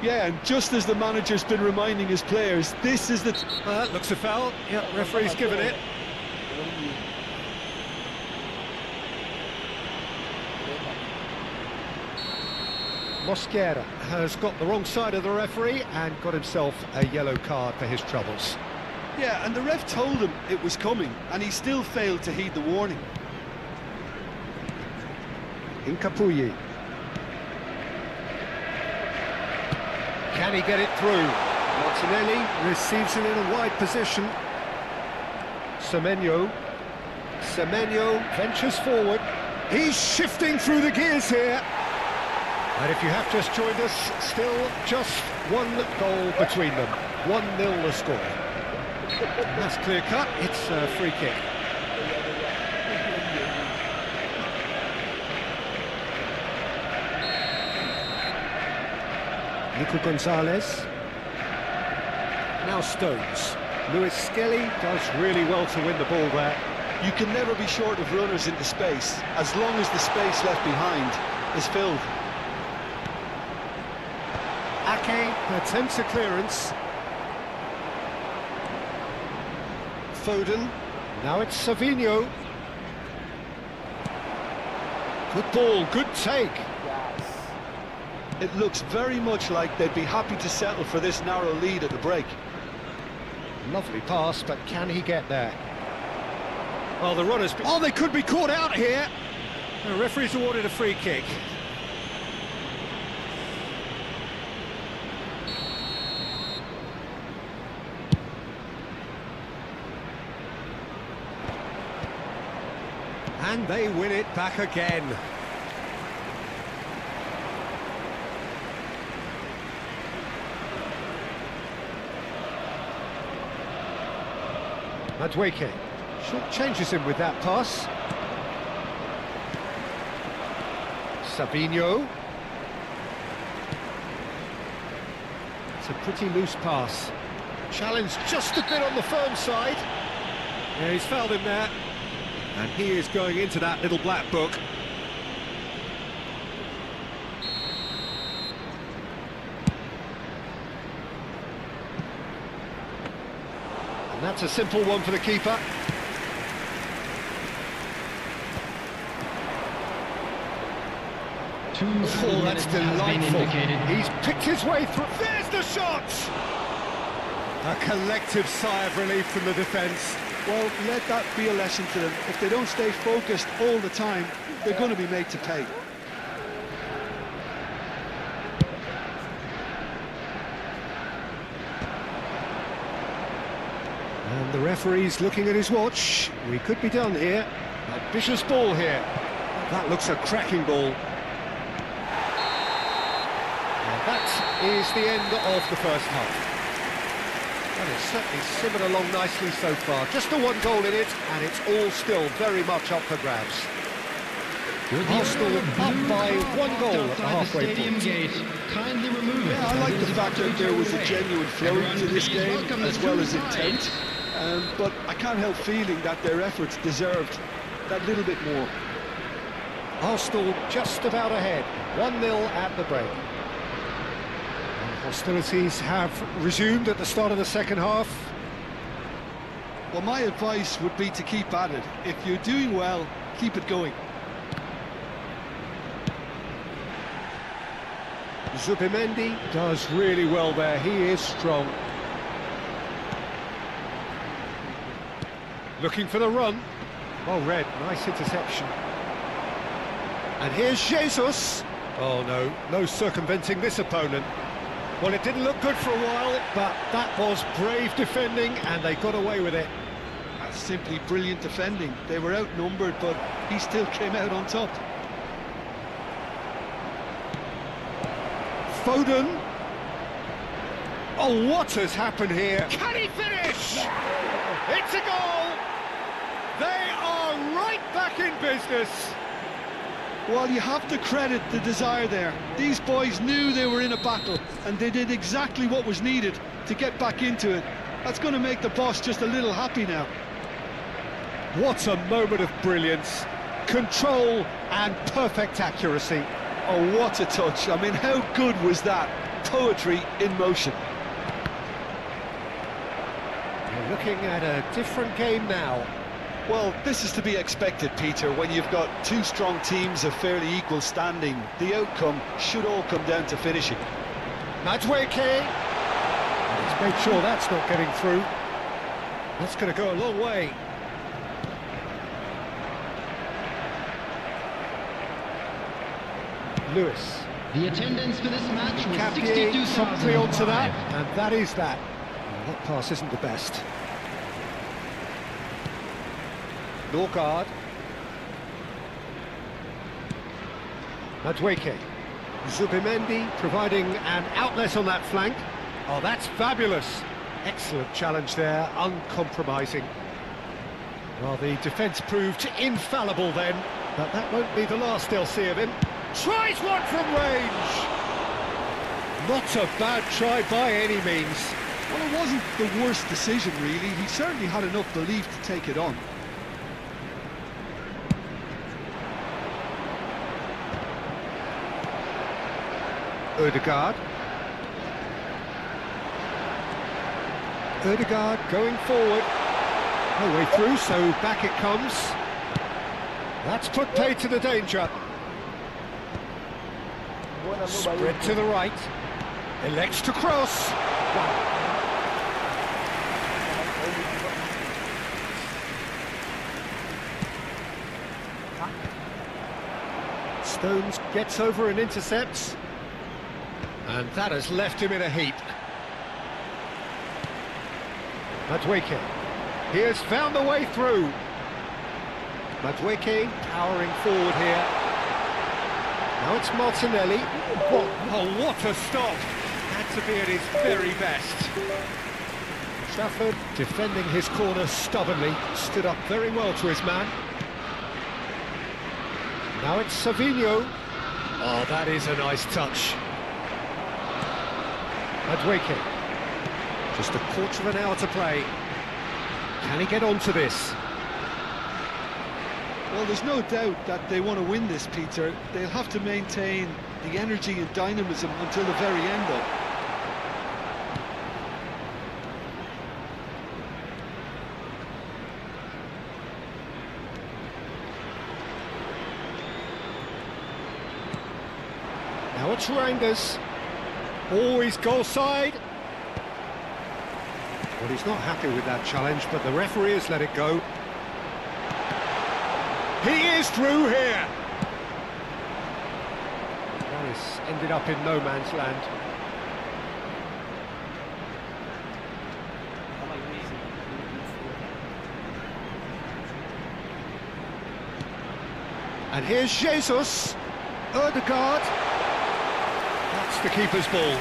Yeah, and just as the manager's been reminding his players, this is the... Looks a foul. Yeah, referee's given it. Mosquera has got the wrong side of the referee and got himself a yellow card for his troubles. Yeah, and the ref told him it was coming, and he still failed to heed the warning. Incapuyi. Can he get it through? Martinelli receives it in a wide position. Semenyo. Semenyo ventures forward. He's shifting through the gears here. And if you have just joined us, still just one goal between them. 1-0 the score. And that's clear cut, it's a free kick. Nico Gonzalez. Now Stones. Lewis Skelly does really well to win the ball there. You can never be short of runners into space, as long as the space left behind is filled. Ake attempts a clearance. Foden. Now it's Savinho. Good ball, good take. It looks very much like they'd be happy to settle for this narrow lead at the break. Lovely pass, but can he get there? Oh, the runners... Oh, they could be caught out here. The referee's awarded a free kick. And they win it back again. Madueke short changes him with that pass. Savinho. It's a pretty loose pass. Challenge just a bit on the firm side. Yeah, he's fouled him there. And he is going into that little black book. And that's a simple one for the keeper. Oh, that's delightful. He's picked his way through. There's the shot! A collective sigh of relief from the defence. Well, let that be a lesson to them. If they don't stay focused all the time, they're going to be made to pay. And the referee's looking at his watch. We could be done here. Ambitious ball here. That looks a cracking ball. And that is the end of the first half. Well, it's certainly simmered along nicely so far. Just the one goal in it, and it's all still very much up for grabs. Arsenal up by 1 goal at the halfway point. Yeah, I like the fact that there was a genuine flow to this game, as well as intent. But I can't help feeling that their efforts deserved that little bit more. Arsenal just about ahead, 1-0 at the break. Hostilities have resumed at the start of the second half. Well, my advice would be to keep at it. If you're doing well, keep it going. Zubimendi does really well there, he is strong. Looking for the run. Well read, nice interception. And here's Jesus. Oh no, no circumventing this opponent. Well, it didn't look good for a while, but that was brave defending and they got away with it. That's simply brilliant defending. They were outnumbered, but he still came out on top. Foden. Oh, what has happened here? Can he finish? It's a goal! They are right back in business. Well, you have to credit the desire there. These boys knew they were in a battle, and they did exactly what was needed to get back into it. That's going to make the boss just a little happy now. What a moment of brilliance. Control and perfect accuracy. Oh, what a touch. I mean, how good was that? Poetry in motion. We're looking at a different game now. Well, this is to be expected, Peter, when you've got two strong teams of fairly equal standing. The outcome should all come down to finishing. Madueke. Let's make sure that's not getting through. That's going to go a long way. Lewis. The attendance for this match was Capier, 62,005. something onto that, and that is that. Well, that pass isn't the best. Norgard. Madueke. Zubimendi providing an outlet on that flank. Oh, that's fabulous. Excellent challenge there, uncompromising. Well, the defence proved infallible then, but that won't be the last they'll see of him. Tries one from range! Not a bad try by any means. Well, it wasn't the worst decision, really. He certainly had enough belief to take it on. Ødegaard. Ødegaard going forward. No way through, so back it comes. That's put paid to the danger. Spread to the right. Elects to cross. Stones gets over and intercepts. And that has left him in a heap. Madueke. He has found the way through. Madueke powering forward here. Now it's Martinelli. What a stop! Had to be at his very best. Trafford defending his corner stubbornly, stood up very well to his man. Now it's Savinho. Oh, that is a nice touch. Madueke. Just a quarter of an hour to play. Can he get onto this? Well, there's no doubt that they want to win this, Peter. They'll have to maintain the energy and dynamism until the very end, though. Now it's Rangers. Always goal side. Well, he's not happy with that challenge, but the referee has let it go. He is through here. Morris ended up in no man's land. And here's Jesus. Ødegaard. That's the keeper's ball.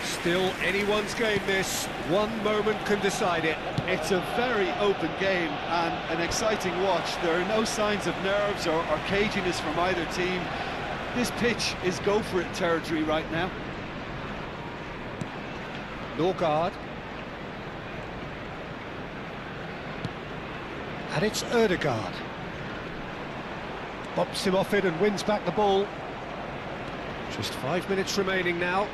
Still anyone's game this. One moment can decide it. It's a very open game and an exciting watch. There are no signs of nerves or caginess from either team. This pitch is go-for-it territory right now. Norgard. And it's Ødegaard. Bops him off it and wins back the ball. Just 5 minutes remaining now.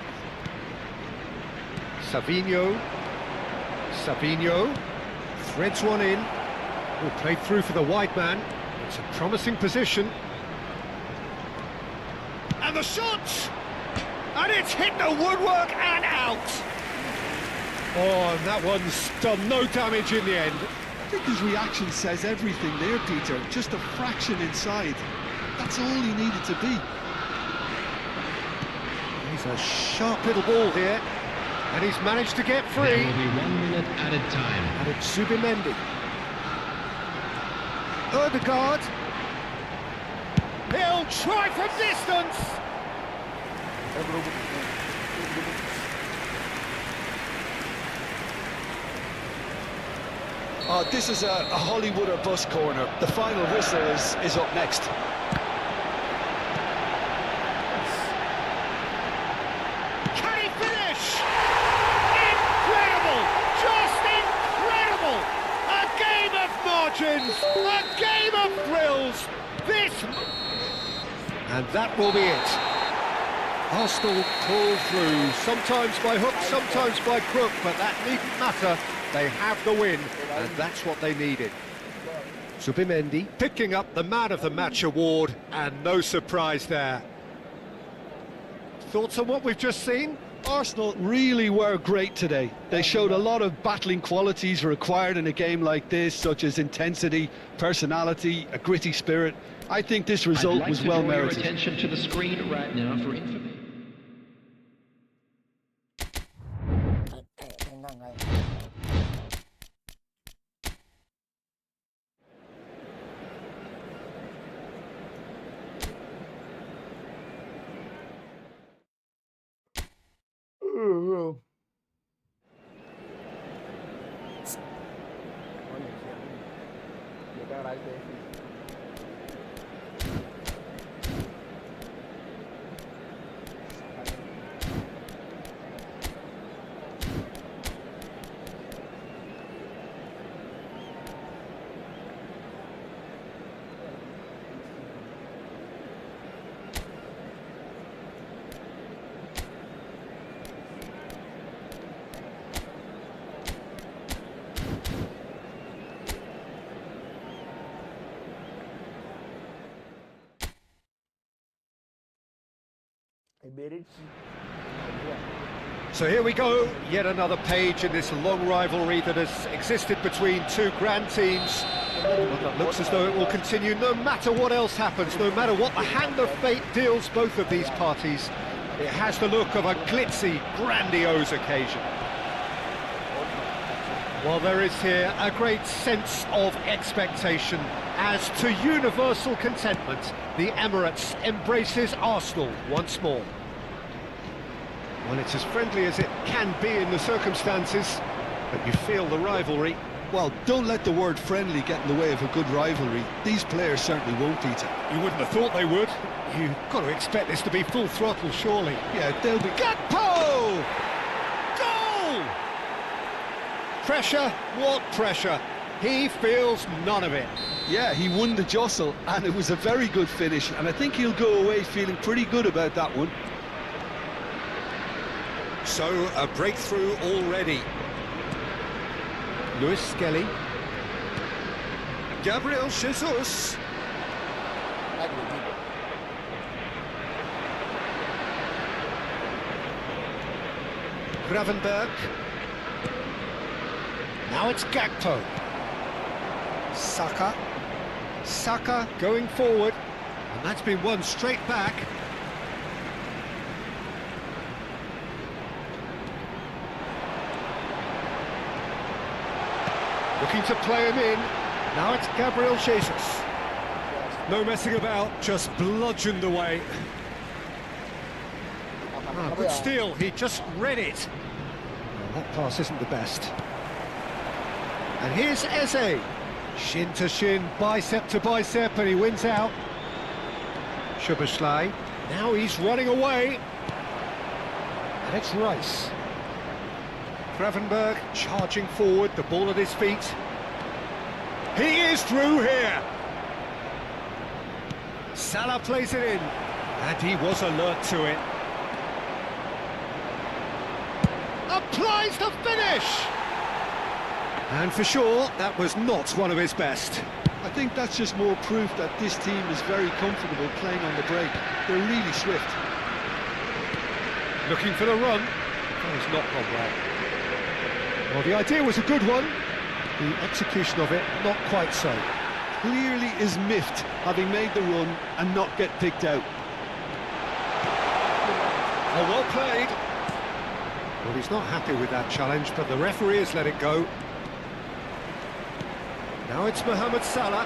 Savinho. Savinho threads one in. Oh, played through for the wide man. It's a promising position. And And the shot! And it's hit the woodwork and out! Oh, and that one's done no damage in the end. I think his reaction says everything there, Peter. Just a fraction inside. That's all he needed to be. He's a sharp little ball here, and he's managed to get free. There will be 1 minute added time. And it's Zubimendi. Ødegaard. He'll try from distance. This is a Hollywood or bust corner. The final whistle is up next. Can he finish? Incredible! Just incredible! A game of margins, a game of thrills. And that will be it. Arsenal pull through, sometimes by hook, sometimes by crook, but that needn't matter. They have the win, and that's what they needed. Zubimendi picking up the Man of the Match award, and no surprise there. Thoughts on what we've just seen? Arsenal really were great today. They showed a lot of battling qualities required in a game like this, such as intensity, personality, a gritty spirit. I think this result was well merited. I'd like to draw your attention to the screen right now for information. So here we go, yet another page in this long rivalry that has existed between two grand teams. Well, it looks as though it will continue no matter what else happens, no matter what the hand of fate deals both of these parties. It has the look of a glitzy, grandiose occasion. Well, there is here a great sense of expectation as to universal contentment. The Emirates embraces Arsenal once more. Well, it's as friendly as it can be in the circumstances, but you feel the rivalry. Well, don't let the word friendly get in the way of a good rivalry. These players certainly won't, Peter. You wouldn't have thought they would. You've got to expect this to be full throttle, surely. Yeah, they'll be... Gakpo! Goal! Pressure? What pressure? He feels none of it. Yeah, he won the jostle, and it was a very good finish, and I think he'll go away feeling pretty good about that one. So, a breakthrough already. Luis Skelly. Gabriel Jesus. Gravenberg. Now it's Gakpo. Saka. Saka going forward. And that's been won straight back. Looking to play him in. Now it's Gabriel Jesus. No messing about, just bludgeoned away. Good steal, he just read it. Well, that pass isn't the best. And here's Eze. Shin to shin, bicep to bicep, and he wins out. Szoboszlai. Now he's running away. And it's Rice. Gravenberg charging forward, the ball at his feet. He is through here. Salah plays it in, and he was alert to it. Applies the finish! And for sure, that was not one of his best. I think that's just more proof that this team is very comfortable playing on the break. They're really swift. Looking for the run. That has not gone well. Well, the idea was a good one. The execution of it, not quite so. Clearly is miffed, having made the run and not get picked out. Oh, well played. Well, he's not happy with that challenge, but the referee has let it go. Now it's Mohamed Salah.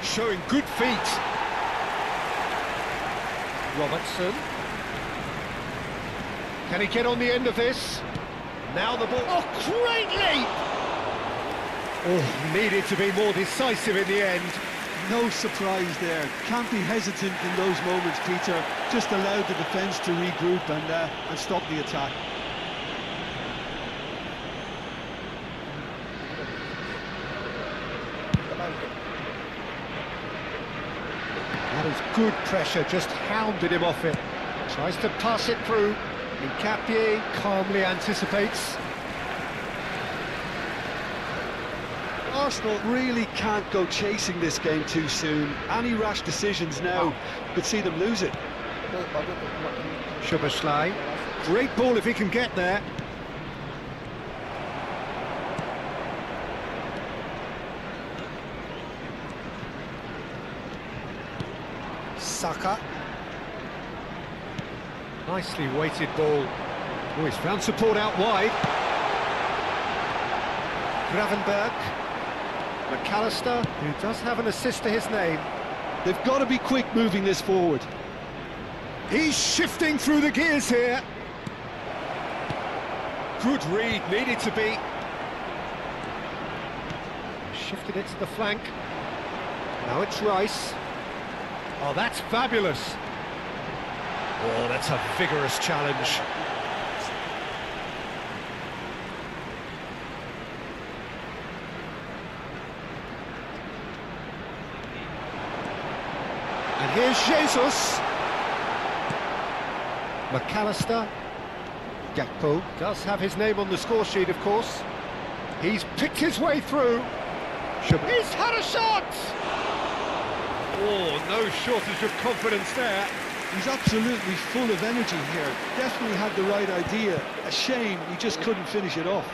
Showing good feet. Robertson. Can he get on the end of this? Now the ball... Oh, great leap! Oh, needed to be more decisive in the end. No surprise there. Can't be hesitant in those moments, Peter. Just allowed the defence to regroup and stop the attack. That is good pressure, just hounded him off it. Tries to pass it through. Nkapie calmly anticipates. Arsenal really can't go chasing this game too soon. Any rash decisions now could see them lose it. Szoboszlai. Great ball if he can get there. Saka. Nicely weighted ball. Oh, he's found support out wide. Gravenberg. McAllister, who does have an assist to his name. They've got to be quick moving this forward. He's shifting through the gears here. Good read, needed to be. Shifted it to the flank. Now it's Rice. Oh, that's fabulous. Oh, that's a vigorous challenge. And here's Jesus. McAllister. Gakpo does have his name on the score sheet, of course. He's picked his way through. He's had a shot! Oh, no shortage of confidence there. He's absolutely full of energy here. Definitely had the right idea. A shame he just couldn't finish it off.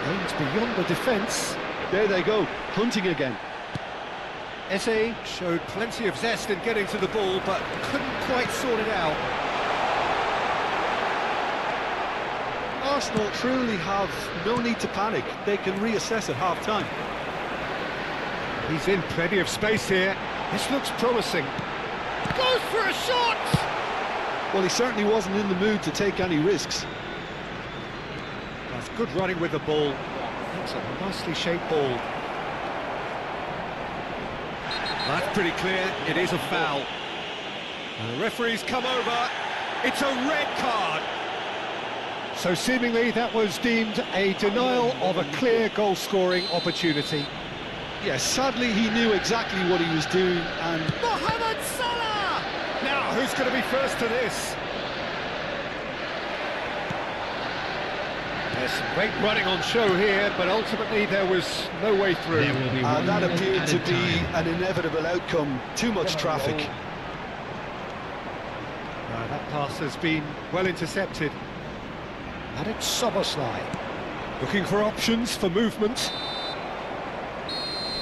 Aims beyond the defence. There they go, hunting again. Eze showed plenty of zest in getting to the ball, but couldn't quite sort it out. Arsenal truly have no need to panic. They can reassess at half-time. He's in plenty of space here. This looks promising. Goes for a shot! Well, he certainly wasn't in the mood to take any risks. That's good running with the ball. That's a nicely shaped ball. That's pretty clear. It is a foul. And the referee's come over. It's a red card. So seemingly that was deemed a denial of a clear goal-scoring opportunity. Yes, sadly he knew exactly what he was doing and... Mohamed Salah! Now, who's going to be first to this? There's some great running on show here, but ultimately there was no way through. There will be that appeared to be time. an inevitable outcome. Too much traffic. That pass has been well intercepted. And it's Szoboszlai. Looking for options for movement.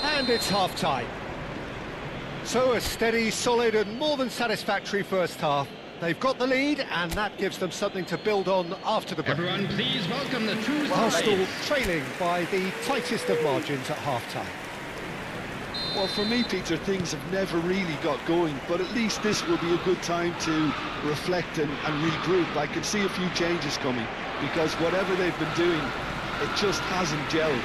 And it's half-time. So a steady, solid and more than satisfactory first half. They've got the lead and that gives them something to build on after the break. Everyone, please welcome the true Arsenal trailing by the tightest of margins at half-time. Well, for me, Peter, things have never really got going, but at least this will be a good time to reflect and regroup. I can see a few changes coming, because whatever they've been doing, it just hasn't gelled.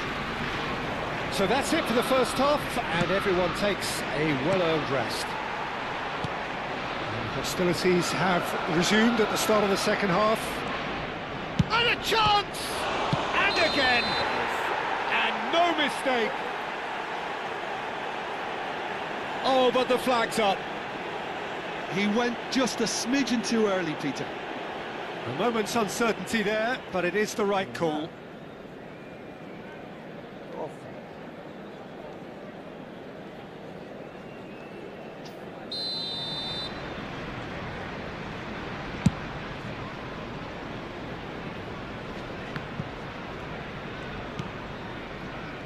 So that's it for the first half, and everyone takes a well-earned rest. And hostilities have resumed at the start of the second half. And a chance! And again! And no mistake! Oh, but the flag's up. He went just a smidgen too early, Peter. A moment's uncertainty there, but it is the right call. Off.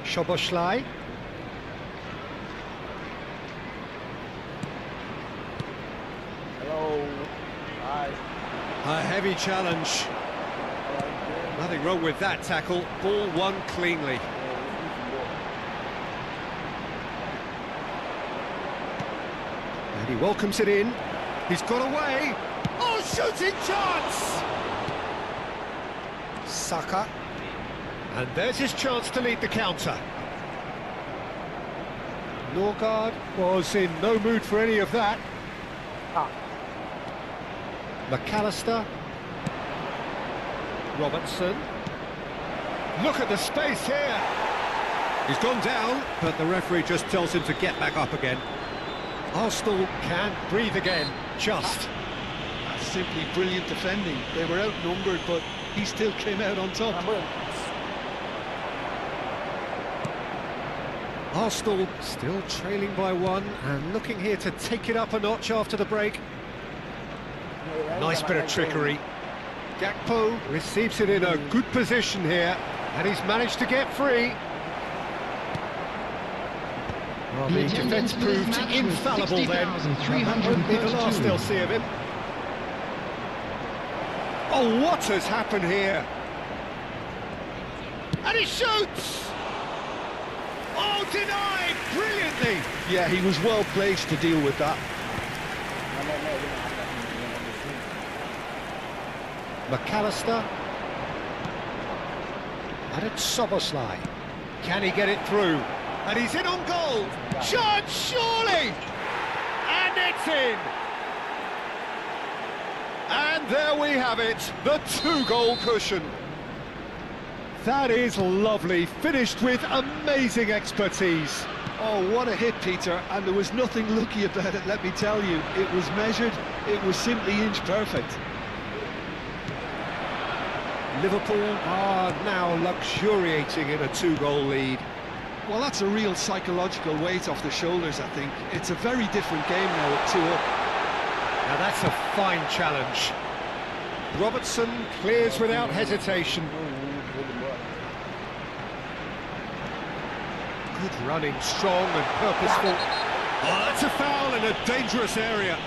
Szoboszlai. Hello. Hi. A heavy challenge. Nothing wrong with that tackle. Ball won cleanly. And he welcomes it in. He's got away. Oh, shooting chance! Saka. And there's his chance to lead the counter. Norgard was in no mood for any of that. Ah. McAllister. Robertson. Look at the space here. He's gone down, but the referee just tells him to get back up again. Arsenal can breathe again, just. That's simply brilliant defending. They were outnumbered, but he still came out on top. Arsenal still trailing by one and looking here to take it up a notch after the break. Nice bit of trickery. Gakpo receives it in a good position here, and he's managed to get free. Well, the defence proved infallible then. That won't be the last they'll see of him. Oh, what has happened here? And he shoots! Oh, denied brilliantly! Yeah, he was well placed to deal with that. McAllister. And it's Szoboszlai. Can he get it through? And he's in on goal! Shot, surely! And it's in! And there we have it, the two-goal cushion. That is lovely, finished with amazing expertise. Oh, what a hit, Peter, and there was nothing lucky about it, let me tell you. It was measured, it was simply inch perfect. Liverpool are now luxuriating in a two-goal lead. Well, that's a real psychological weight off the shoulders, I think. It's a very different game now at 2-up. Now that's a fine challenge. Robertson clears without hesitation. Good running, strong and purposeful. Oh, that's a foul in a dangerous area.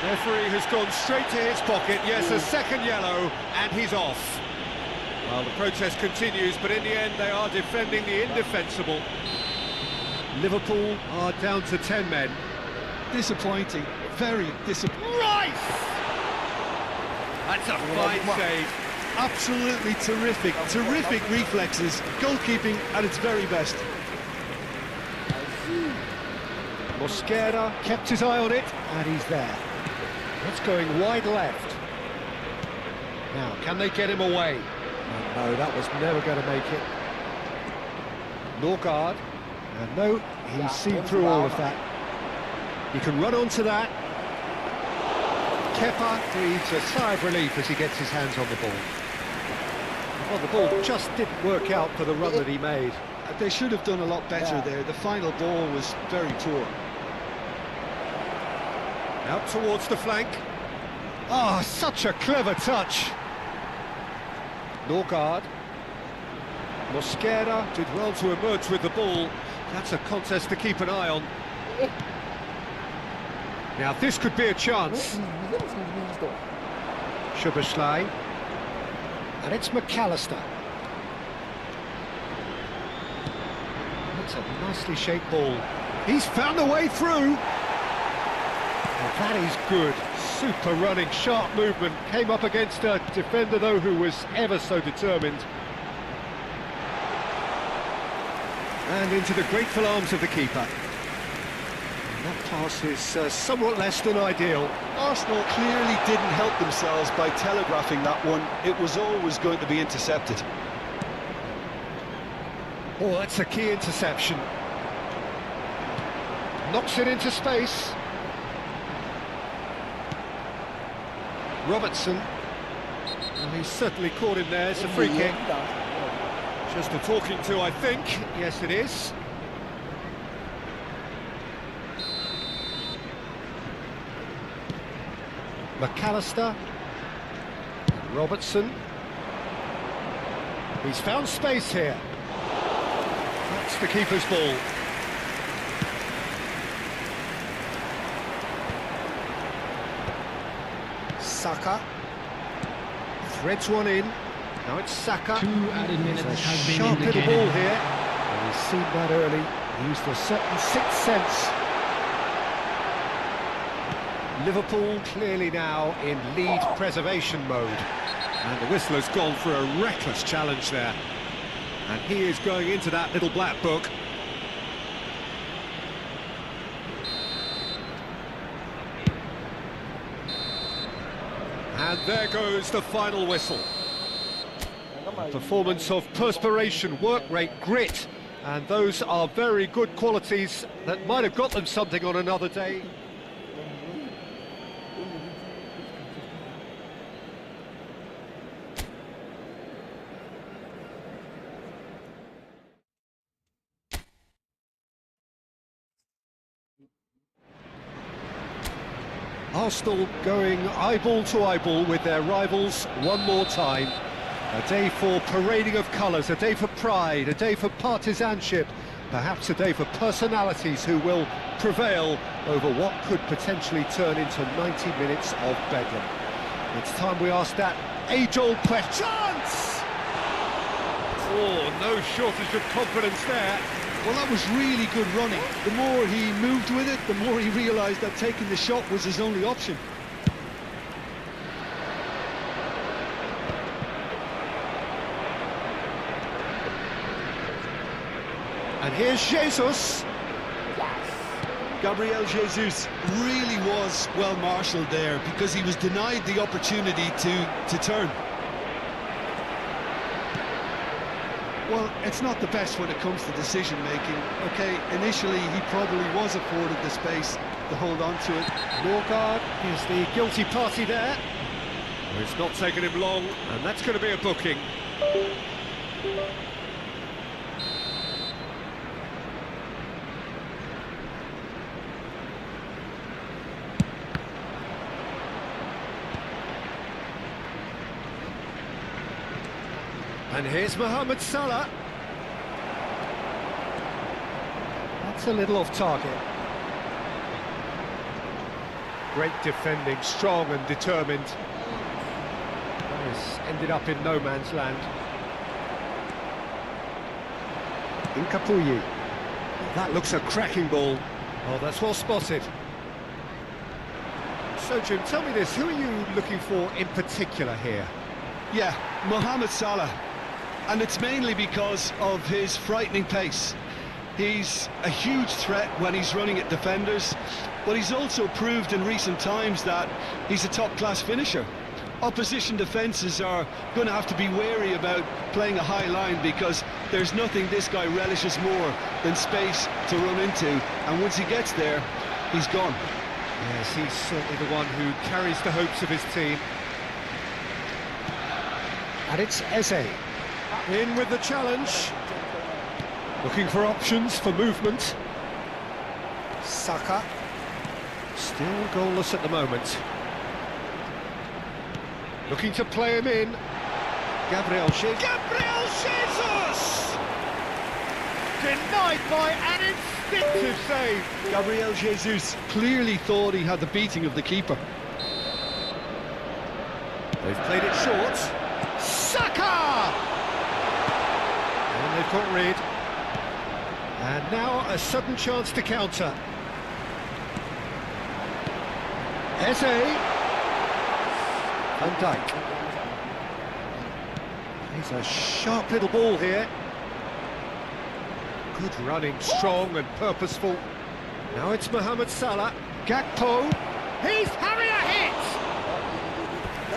Referee has gone straight to his pocket. Yes, a second yellow, and he's off. Well, the protest continues, but in the end they are defending the indefensible. Liverpool are down to 10 men. Disappointing, very disappointing. Rice! That's a fine save. Absolutely terrific, terrific reflexes, goalkeeping at its very best. Mosquera kept his eye on it, and he's there. It's going wide left. Now, can they get him away? No, that was never going to make it. Norgard, and no, he's seen through all of that. He can run onto that. Kepa breathes a sigh of relief as he gets his hands on the ball. Well, the ball just didn't work out for the run that he made. They should have done a lot better there. The final ball was very poor. Out towards the flank. Ah, such a clever touch. Norgard. Mosquera did well to emerge with the ball. That's a contest to keep an eye on. Now this could be a chance. Szoboszlai. And it's McAllister. That's a nicely shaped ball. He's found a way through. Well, that is good. Super running, sharp movement. Came up against a defender, though, who was ever so determined. And into the grateful arms of the keeper. And that pass is somewhat less than ideal. Arsenal clearly didn't help themselves by telegraphing that one. It was always going to be intercepted. Oh, that's a key interception. Knocks it into space. Robertson. Well, he's certainly caught in there. It's a free kick. Just a talking to, I think. Yes, it is. McAllister. Robertson. He's found space here. That's the keeper's ball. Saka. Threads one in. Now it's Saka. 2 added minutes has been Sharp little indicated. ball here. And he's seen that early. He used a certain sixth sense. Liverpool clearly now in lead preservation mode. And the whistler's gone for a reckless challenge there. And he is going into that little black book. And there goes the final whistle. A performance of perspiration, work rate, grit. And those are very good qualities that might have got them something on another day. Arsenal going eyeball to eyeball with their rivals one more time. A day for parading of colours, a day for pride, a day for partisanship, perhaps a day for personalities who will prevail over what could potentially turn into 90 minutes of bedlam. It's time we ask that age-old question. Chance! Oh, no shortage of confidence there. Well, that was really good running. The more he moved with it, the more he realised that taking the shot was his only option. And here's Jesus. Gabriel Jesus really was well marshalled there because he was denied the opportunity to turn. Well, it's not the best when it comes to decision-making. OK, initially he probably was afforded the space to hold on to it. Norgard is the guilty party there. It's not taken him long, and that's going to be a booking. And here's Mohamed Salah. That's a little off target. Great defending, strong and determined. This ended up in no man's land. Incapuyi. That looks a cracking ball. Oh, that's well spotted. So, Jim, tell me this, who are you looking for in particular here? Yeah, Mohamed Salah. And it's mainly because of his frightening pace. He's a huge threat when he's running at defenders, but he's also proved in recent times that he's a top-class finisher. Opposition defences are going to have to be wary about playing a high line because there's nothing this guy relishes more than space to run into, and once he gets there, he's gone. Yes, he's certainly the one who carries the hopes of his team. And it's Eze. In with the challenge. Looking for options for movement. Saka. Still goalless at the moment. Looking to play him in. Gabriel Jesus. Gabriel Jesus! Denied by an instinctive save. Gabriel Jesus clearly thought he had the beating of the keeper. They've played it short. Saka! And they've got rid. And now a sudden chance to counter. Eze. Van Dijk. He's a sharp little ball here. Good running, strong and purposeful. Now it's Mohamed Salah. Gakpo. He's having a hit!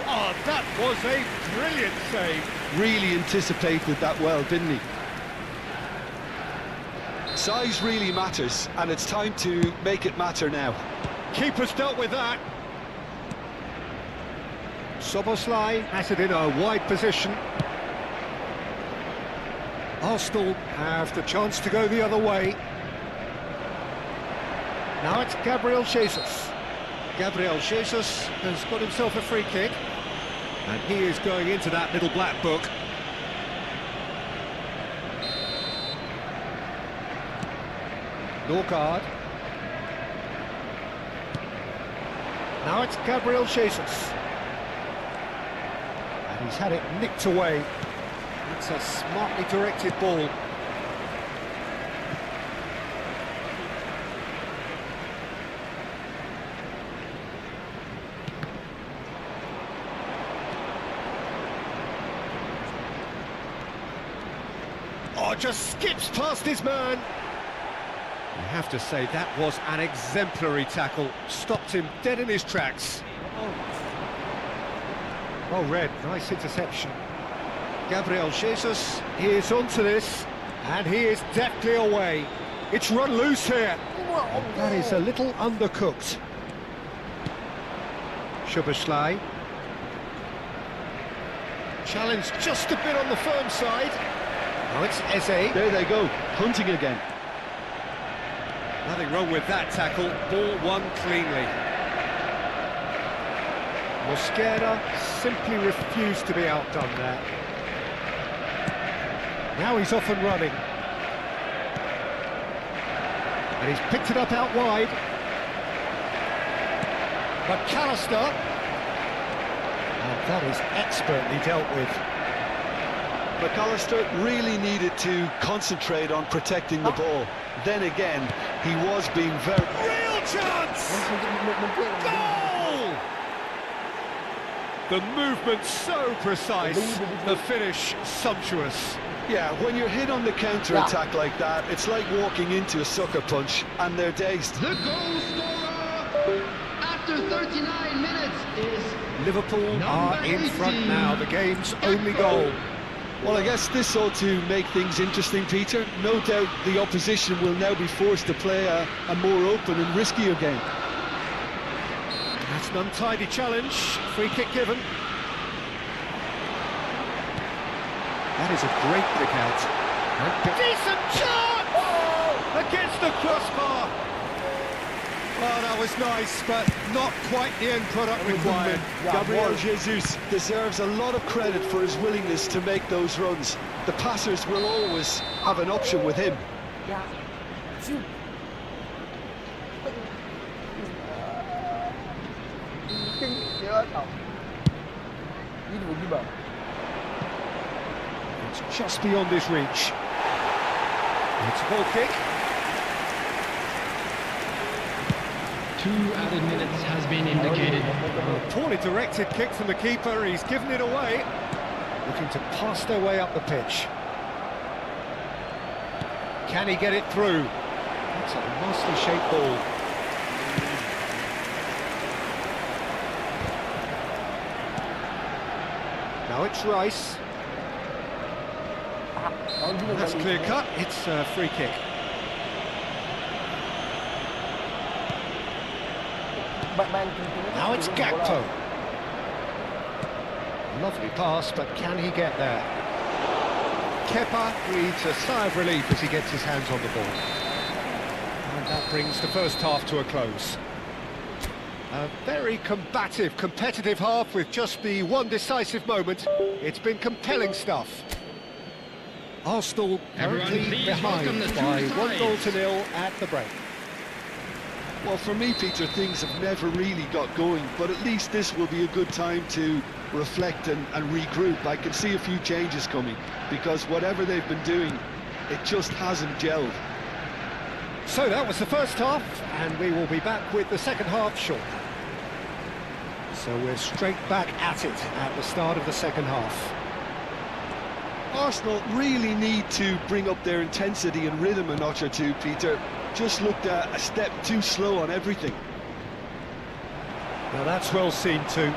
Oh, that was a brilliant save. Really anticipated that well, didn't he? Size really matters, and it's time to make it matter now. Keeper's dealt with that. Soboslai has it in a wide position. Arsenal have the chance to go the other way. Now it's Gabriel Jesus. Gabriel Jesus has got himself a free kick. And he is going into that little black book. Norgard. Now it's Gabriel Jesus. And he's had it nicked away. It's a smartly directed ball. Oh, just skips past his man. You have to say that was an exemplary tackle. Stopped him dead in his tracks. Well read, nice interception. Gabriel Jesus is onto this, and he is deftly away. It's run loose here. And that is a little undercooked. Szoboszlai. Challenge just a bit on the firm side. Now it's Eze. There they go, hunting again. Nothing wrong with that tackle. Ball won cleanly. Mosquera simply refused to be outdone there. Now he's off and running. And he's picked it up out wide. McAllister. And that is expertly dealt with. McAllister really needed to concentrate on protecting the ball. Then again, he was being very... Real chance! Goal! The movement so precise, the finish sumptuous. Yeah, when you're hit on the counter-attack like that, it's like walking into a sucker punch, and they're dazed. The goal scorer after 39 minutes is Liverpool are in front now, the game's only goal. Well, I guess this ought to make things interesting, Peter. No doubt the opposition will now be forced to play a more open and riskier game. That's an untidy challenge, free kick given. That is a great pick out. Decent shot! Against the crossbar! Oh, that was nice, but not quite the end product required. Gabriel Jesus deserves a lot of credit for his willingness to make those runs. The passers will always have an option with him. It's just beyond his reach. It's a ball kick. 2 added minutes has been indicated. Poorly directed kick from the keeper, he's given it away. Looking to pass their way up the pitch. Can he get it through? That's a nicely shaped ball. Now it's Rice. That's clear cut, it's a free kick. Now it's Gakpo. Lovely pass, but can he get there? Kepa breathes a sigh of relief as he gets his hands on the ball. And that brings the first half to a close. A very combative, competitive half with just the one decisive moment. It's been compelling stuff. Arsenal currently behind by 1-0 at the break. Well, for me, Peter, things have never really got going, but at least this will be a good time to reflect and regroup. I can see a few changes coming, because whatever they've been doing, it just hasn't gelled. So that was the first half, and we will be back with the second half shortly. So we're straight back at it at the start of the second half. Arsenal really need to bring up their intensity and rhythm a notch or two, Peter. Just looked a step too slow on everything. Now that's well seen too.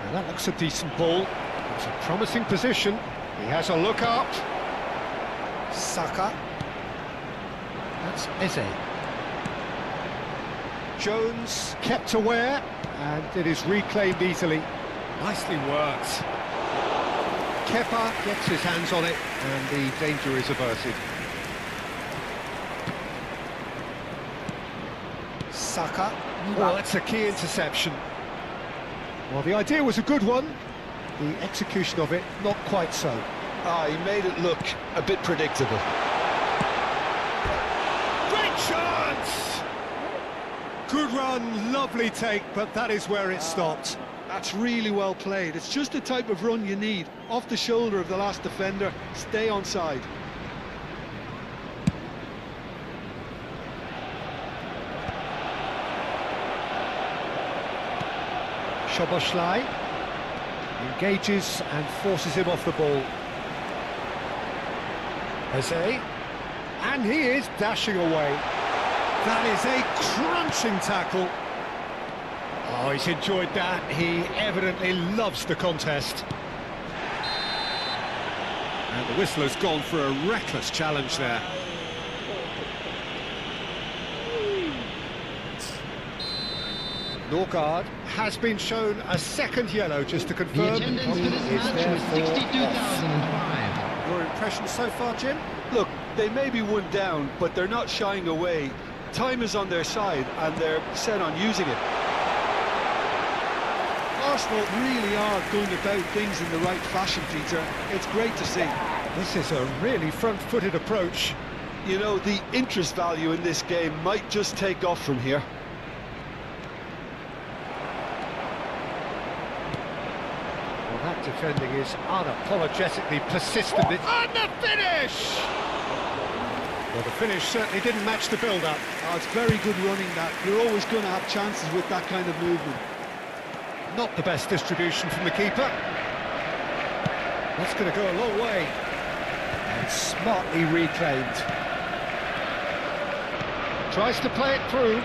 Now that looks a decent ball. It's a promising position. He has a look up. Saka. That's Eze. Jones kept aware, and it is reclaimed easily. Nicely worked. Kepa gets his hands on it, and the danger is averted. Saka. Well, that's a key interception. Well, the idea was a good one. The execution of it, not quite so. He made it look a bit predictable. Great chance! Good run, lovely take, but that is where it stopped. That's really well played. It's just the type of run you need. Off the shoulder of the last defender, stay onside. Szoboszlai engages and forces him off the ball. Eze, and he is dashing away. That is a crunching tackle. Oh, he's enjoyed that. He evidently loves the contest. And the whistle has gone for a reckless challenge there. Norgard has been shown a second yellow, just to The confirm. attendance for this match was 62,005. Your impression so far, Jim? Look, they may be one down, but they're not shying away. Time is on their side, and they're set on using it. Arsenal really are going about things in the right fashion, Peter. It's great to see. This is a really front-footed approach. You know, the interest value in this game might just take off from here. Well, that defending is unapologetically persistent. And the finish! Well, the finish certainly didn't match the build-up. Oh, it's very good running, that. You're always going to have chances with that kind of movement. Not the best distribution from the keeper. That's going to go a long way. And smartly reclaimed. Tries to play it through.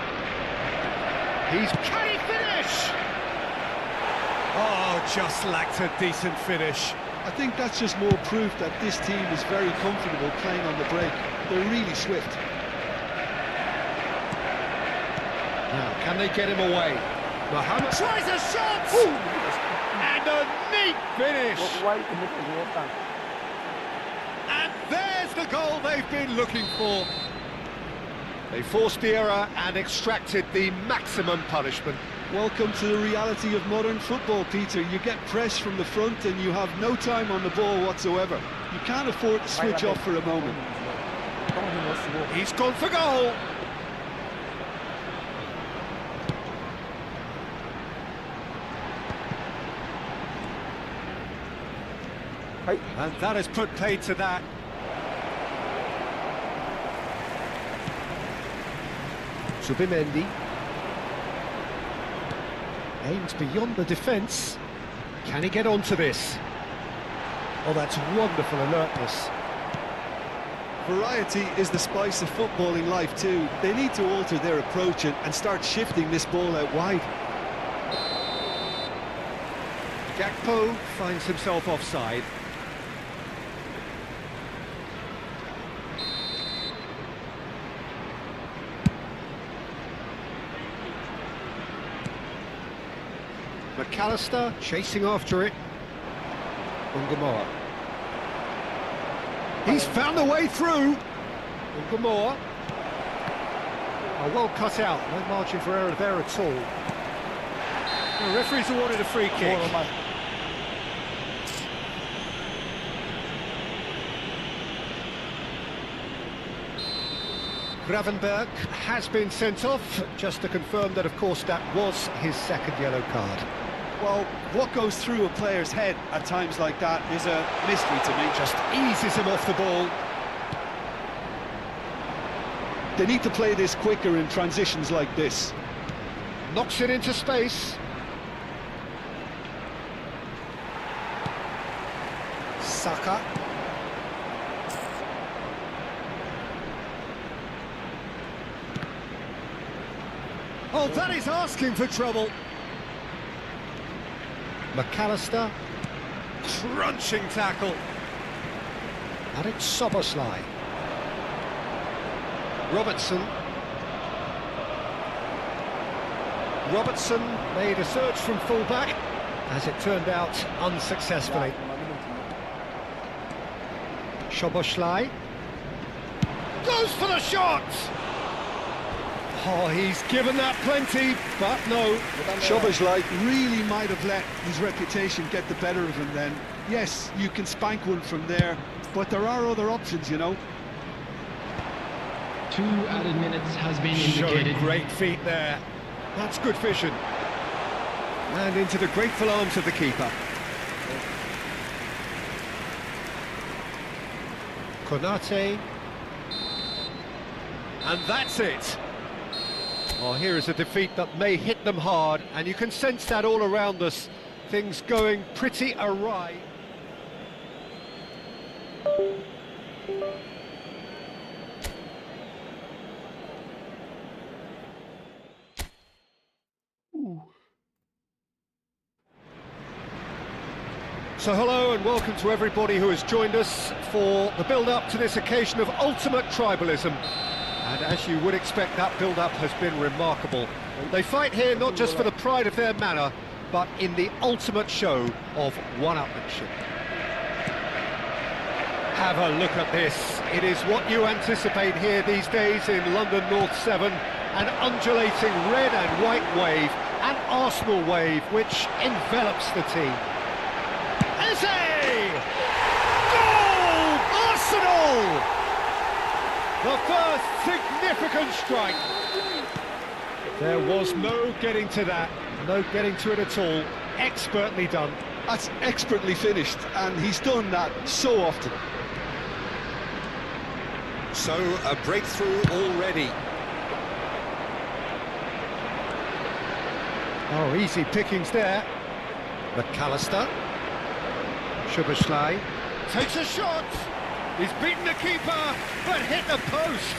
Can he finish? Oh, just lacked a decent finish. I think that's just more proof that this team is very comfortable playing on the break. They're really swift. Now, can they get him away? Mohamed tries a shot! Ooh. And a neat finish! And there's the goal they've been looking for. They forced the error and extracted the maximum punishment. Welcome to the reality of modern football, Peter. You get pressed from the front and you have no time on the ball whatsoever. You can't afford to switch off for a moment. He's gone for goal! And that has put paid to that. Subimendi aims beyond the defence. Can he get onto this? Oh, that's wonderful alertness. Variety is the spice of footballing life too. They need to alter their approach and start shifting this ball out wide. Gakpo finds himself offside. McAllister chasing after it. Ungamoa. He's found a way through. Ungamoa. Oh, well cut out. No margin for error there at all. The referee's awarded a free kick. Gravenberg has been sent off, just to confirm that, of course, that was his second yellow card. Well, what goes through a player's head at times like that is a mystery to me. Just eases him off the ball. They need to play this quicker in transitions like this. Knocks it into space. Saka. Oh, that is asking for trouble. McAllister. Crunching tackle. And it's Szoboszlai. Robertson. Robertson made a search from full-back, as it turned out unsuccessfully. Szoboszlai goes for the shot! Oh, he's given that plenty, but no. Szoboszlai really might have let his reputation get the better of him then. Yes, you can spank one from there, but there are other options, you know. 2 added minutes has been Showing indicated. great feet there. That's good vision. And into the grateful arms of the keeper. Konate. And that's it. Oh, here is a defeat that may hit them hard, and you can sense that all around us. Things going pretty awry. So hello and welcome to everybody who has joined us for the build-up to this occasion of ultimate tribalism. And as you would expect, that build-up has been remarkable. They fight here not just for the pride of their manor, but in the ultimate show of one-upmanship. Have a look at this. It is what you anticipate here these days in London North 7, an undulating red and white wave, an Arsenal wave which envelops the team. Eze! Goal! Arsenal! The first significant strike. There was no getting to that, no getting to it at all. Expertly done. That's expertly finished, and he's done that so often. So, a breakthrough already. Oh, easy pickings there. McAllister. Szoboszlai takes a shot. He's beaten the keeper, but hit the post.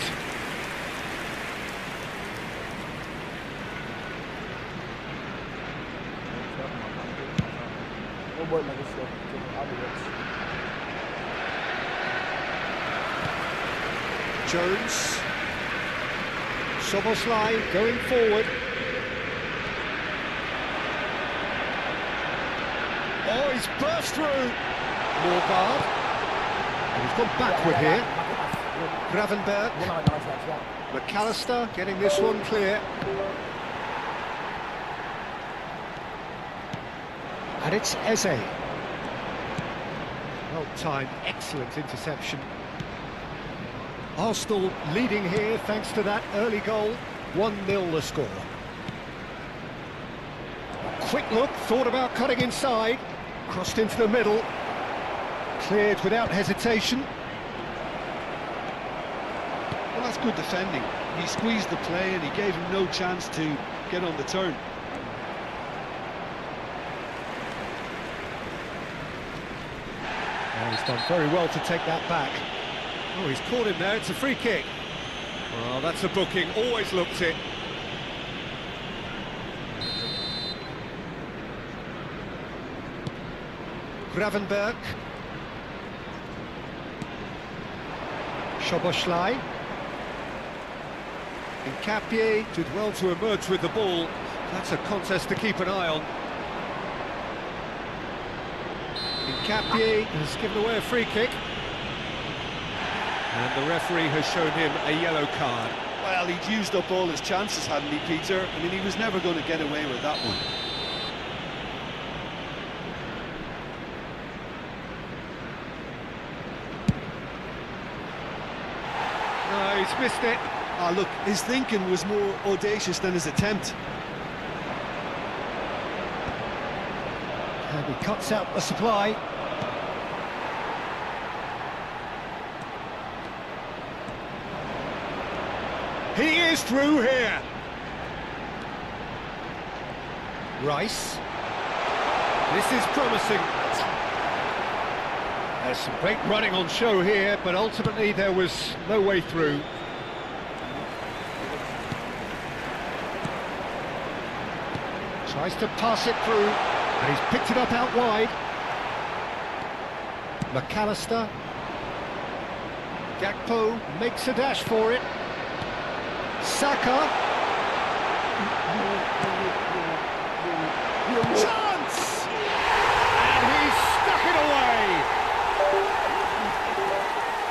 Jones. Szoboszlai going forward. Oh, he's burst through. Morgard. And he's gone backward here. Gravenberg. McAllister getting this one clear. And it's Eze. Well timed, excellent interception. Arsenal leading here thanks to that early goal. 1-0 the score. Quick look, thought about cutting inside. Crossed into the middle. Cleared without hesitation. Well, that's good defending. He squeezed the play and he gave him no chance to get on the turn. Oh, he's done very well to take that back. Oh, he's caught him there, it's a free kick. Well, that's a booking, always looked it. Gravenberg. Szoboszlai. Nkapie did well to emerge with the ball. That's a contest to keep an eye on. Nkapie has given away a free kick. And the referee has shown him a yellow card. Well, he'd used up all his chances, hadn't he, Peter? I mean, he was never going to get away with that one. No, he's missed it. Ah, look, his thinking was more audacious than his attempt. And he cuts out the supply. He is through here. Rice. This is promising. There's some great running on show here, but ultimately there was no way through. Tries to pass it through, and he's picked it up out wide. McAllister. Gakpo makes a dash for it. Saka. Chance! And he's stuck it away.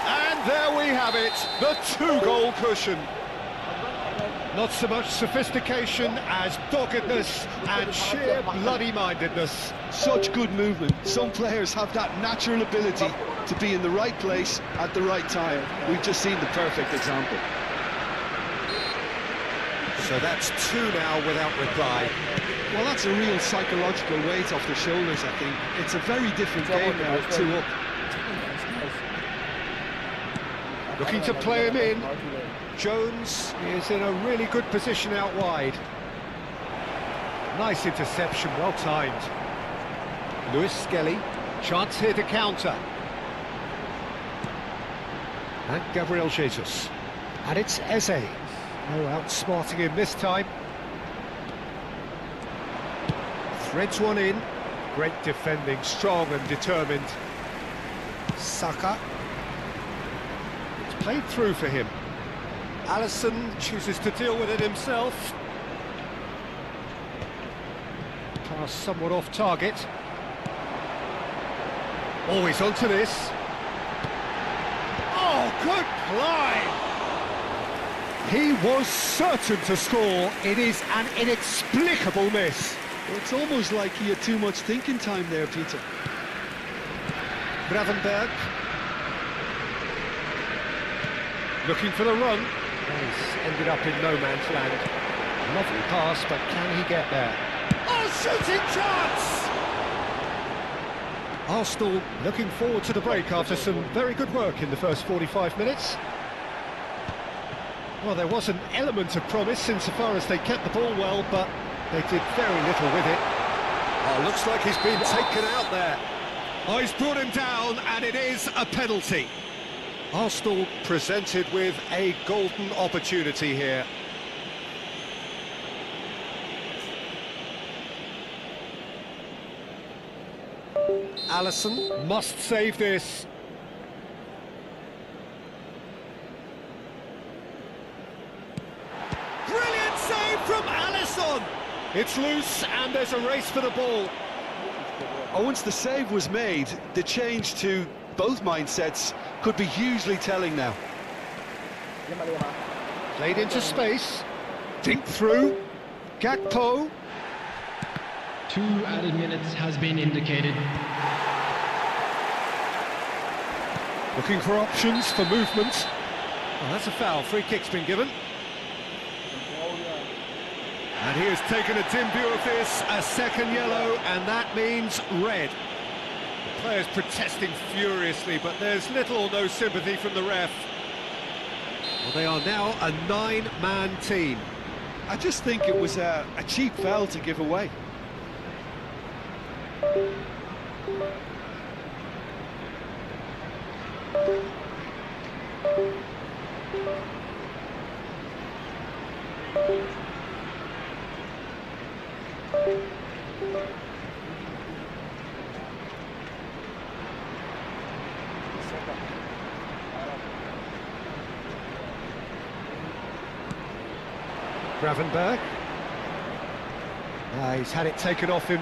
And there we have it, the 2-goal cushion. Not so much sophistication as doggedness and sheer bloody-mindedness. Such good movement. Some players have that natural ability to be in the right place at the right time. We've just seen the perfect example. So that's 2 now without reply. Well, that's a real psychological weight off the shoulders, I think. It's a very different game now at 2 up. Looking to play him in. Jones is in a really good position out wide. Nice interception, well timed. Lewis Skelly, chance here to counter. And Gabriel Jesus. And it's Eze. No outsmarting him this time. Threads one in. Great defending, strong and determined. Saka. It's played through for him. Alisson chooses to deal with it himself. Pass somewhat off target. Always onto this. Oh, good climb! He was certain to score. It is an inexplicable miss. It's almost like he had too much thinking time there, Peter. Gravenberg. Looking for the run. He's ended up in no man's land. Lovely pass, but can he get there? Oh, shooting chance! Arsenal looking forward to the break after some very good work in the first 45 minutes. Well, there was an element of promise insofar as they kept the ball well, but they did very little with it. Oh, looks like he's been taken out there. Oh, he's brought him down, and it is a penalty. Arsenal presented with a golden opportunity here. Alisson must save this. Brilliant save from Alisson! It's loose and there's a race for the ball. Oh, once the save was made, the change to both mindsets could be hugely telling now. Played into space. Think through. Gakpo. 2 added minutes has been indicated. Looking for options for movement. Oh, that's a foul. Free kick's been given. And he has taken a dim view of this, a second yellow, and that means red. The players protesting furiously, but there's little or no sympathy from the ref. Well, they are now a 9-man team. I just think it was a cheap foul to give away. Gravenberg. He's had it taken off him.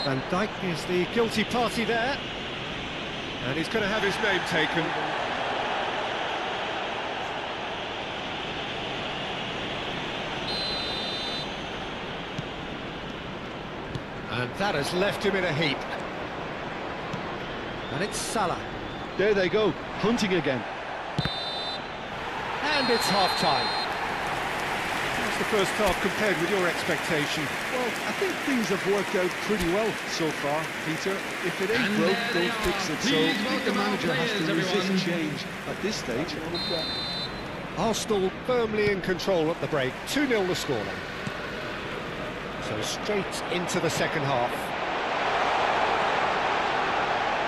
Van Dijk is the guilty party there. And he's going to have his name taken. And that has left him in a heap. And it's Salah. There they go, hunting again. And it's half-time. How's the first half compared with your expectation? Well, I think things have worked out pretty well so far, Peter. If it ain't broke, don't fix it. So I think the manager has to resist change at this stage. Arsenal firmly in control at the break. 2-0 the scoreline. So straight into the second half.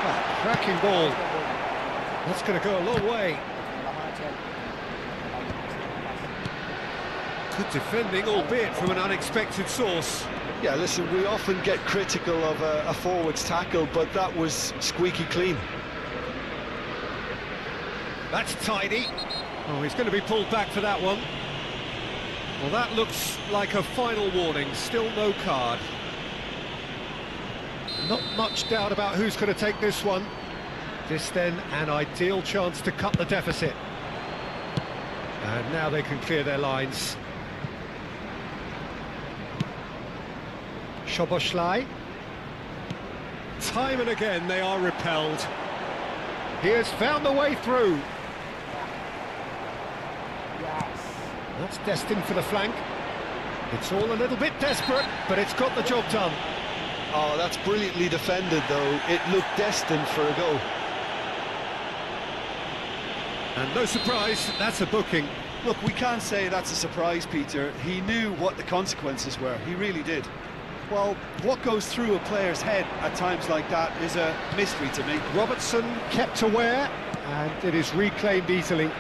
Ah, cracking ball. That's going to go a long way. Good defending, albeit from an unexpected source. Yeah, listen, we often get critical of a forward's tackle, but that was squeaky clean. That's tidy. Oh, he's going to be pulled back for that one. Well, that looks like a final warning, still no card. Not much doubt about who's going to take this one. This then an ideal chance to cut the deficit. And now they can clear their lines. Szoboszlai. Time and again they are repelled. He has found the way through. That's destined for the flank. It's all a little bit desperate, but it's got the job done. Oh, that's brilliantly defended, though. It looked destined for a goal. And no surprise, that's a booking. Look, we can't say that's a surprise, Peter. He knew what the consequences were. He really did. Well, what goes through a player's head at times like that is a mystery to me. Robertson kept aware, and it is reclaimed easily.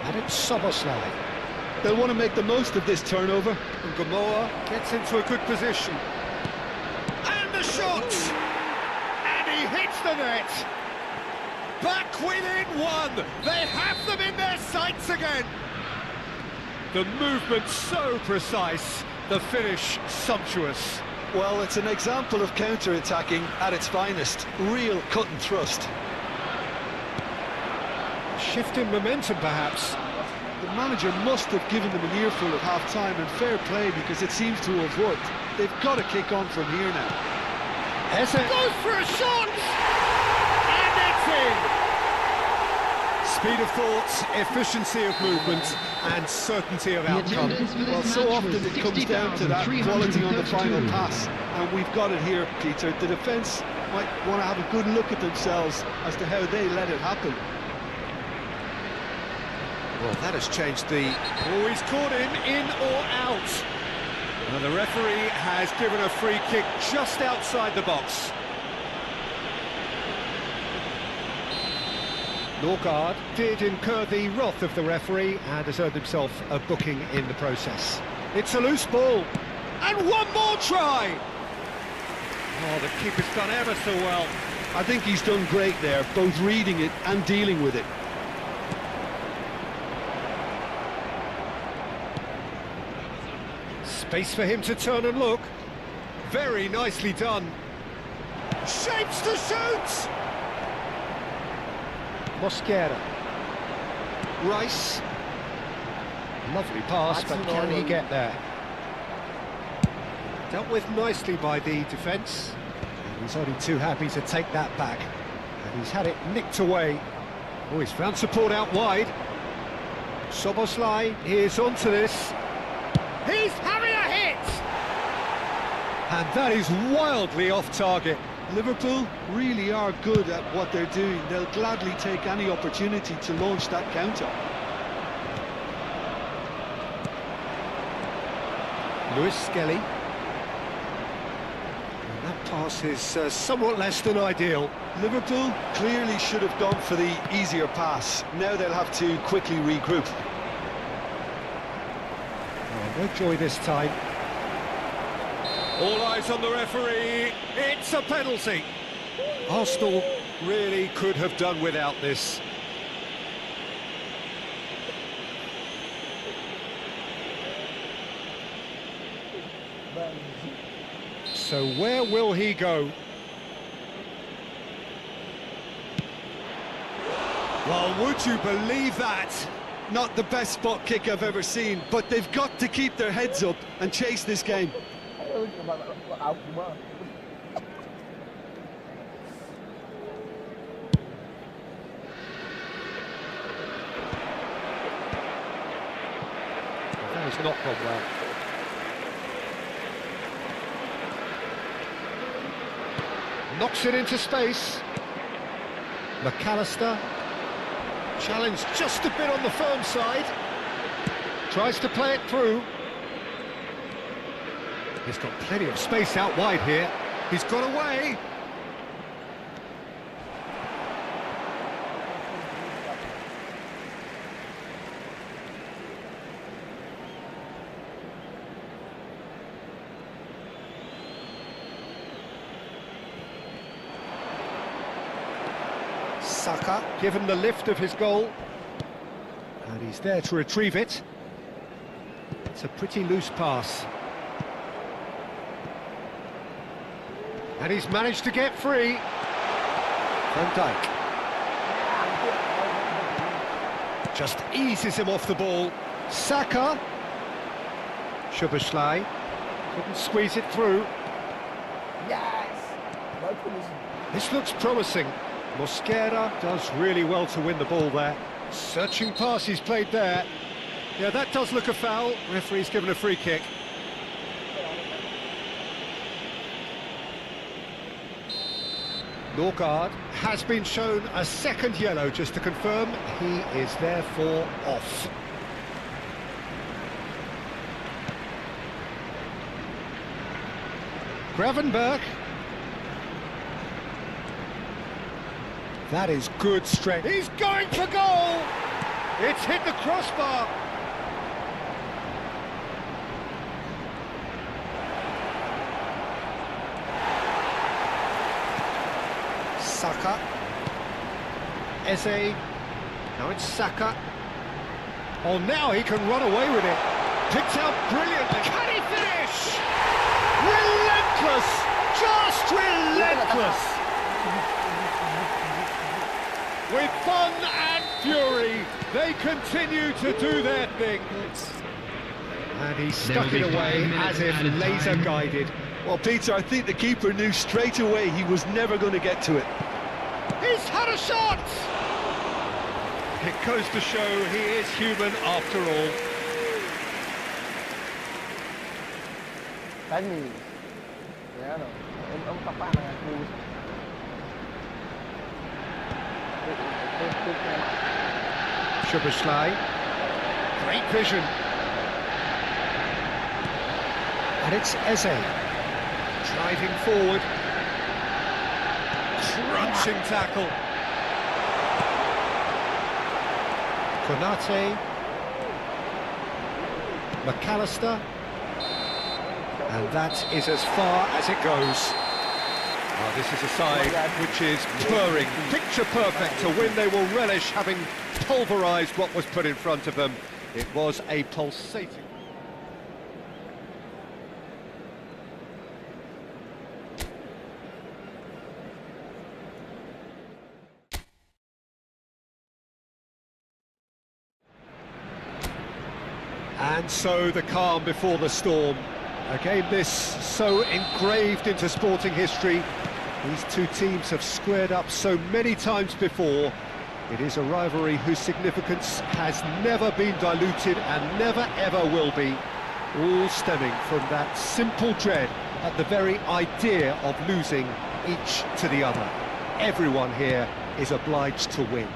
And it's Szoboszlai. They'll want to make the most of this turnover. And Gamoa gets into a good position. And the shot! And he hits the net! Back within one! They have them in their sights again! The movement so precise, the finish sumptuous. Well, it's an example of counter-attacking at its finest. Real cut and thrust. Shift in momentum, perhaps. The manager must have given them an earful at half-time, and fair play, because it seems to have worked. They've got to kick on from here now. Eze goes for a shot! And it's in! Speed of thought, efficiency of movement, and certainty of outcome. Well, so often it comes down to that quality on the final pass, and we've got it here, Peter. The defence might want to have a good look at themselves as to how they let it happen. Well, that has changed the... Oh, he's caught him in or out. And the referee has given a free kick just outside the box. Norgard did incur the wrath of the referee and has earned himself a booking in the process. It's a loose ball. And one more try! Oh, the keeper's done ever so well. I think he's done great there, both reading it and dealing with it. Space for him to turn and look. Very nicely done. Shapes to shoot! Mosquera. Rice. Lovely pass, but can he get there? Dealt with nicely by the defence. And he's only too happy to take that back. And he's had it nicked away. Oh, he's found support out wide. Szoboszlai is onto this. He's having a hit! And that is wildly off target. Liverpool really are good at what they're doing. They'll gladly take any opportunity to launch that counter. Lewis Skelly. And that pass is somewhat less than ideal. Liverpool clearly should have gone for the easier pass. Now they'll have to quickly regroup. Oh, no joy this time. All eyes on the referee. It's a penalty. Arsenal really could have done without this. So where will he go? Well, would you believe that? Not the best spot kick I've ever seen, but they've got to keep their heads up and chase this game. That has not gone well. Knocks it into space. McAllister. Challenged just a bit on the firm side. Tries to play it through. He's got plenty of space out wide here. He's got away. Saka, given the lift of his goal. And he's there to retrieve it. It's a pretty loose pass. And he's managed to get free. Van Dijk. Just eases him off the ball. Saka. Szoboszlai. Couldn't squeeze it through. Yes! Well finished. This looks promising. Mosquera does really well to win the ball there. Searching pass he's played there. Yeah, that does look a foul. Referee's given a free kick. Norgard has been shown a second yellow, just to confirm. He is therefore off. Gravenberg. That is good strength. He's going for goal! It's hit the crossbar. Saka. Eze. Now it's Saka. Oh, now he can run away with it. Picked out brilliantly. Can he finish? Relentless! Just relentless! With fun and fury, they continue to do their thing. And he stuck it away as if laser guided. Well, Peter, I think the keeper knew straight away he was never going to get to it. He's had a shot! It goes to show he is human after all. 5 minutes. Yeah, no. Ông papa là cruise. Szoboszlai. Great vision. And it's Eze. Driving forward. Crunching tackle. Konate. McAllister. And that is as far as it goes. Oh, this is a side which is purring, picture perfect to win. They will relish having pulverised what was put in front of them. It was a pulsating... And so the calm before the storm. A game this so engraved into sporting history. These two teams have squared up so many times before. It is a rivalry whose significance has never been diluted and never ever will be. All stemming from that simple dread at the very idea of losing each to the other. Everyone here is obliged to win.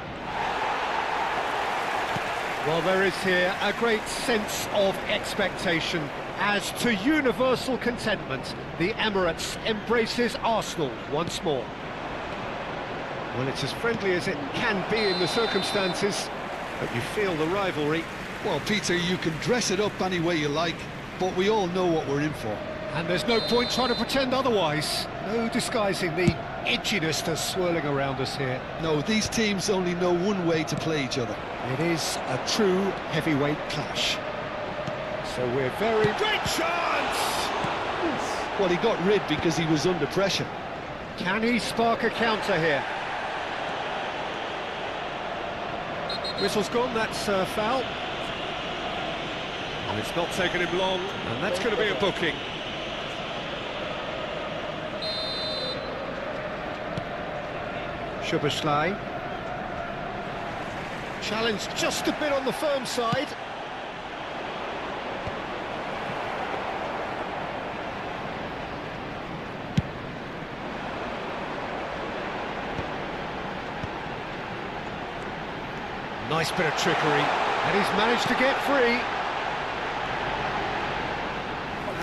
Well, there is here a great sense of expectation. As to universal contentment, the Emirates embraces Arsenal once more. Well, it's as friendly as it can be in the circumstances, but you feel the rivalry. Well, Peter, you can dress it up any way you like, but we all know what we're in for. And there's no point trying to pretend otherwise. No disguising the edginess that's swirling around us here. No, these teams only know one way to play each other. It is a true heavyweight clash. So we're very... Great chance! Well, he got rid because he was under pressure. Can he spark a counter here? Whistle's gone, that's foul. And it's not taken him long, and that's going to be a booking. Szoboszlai. Challenge just a bit on the firm side. Nice bit of trickery, and he's managed to get free.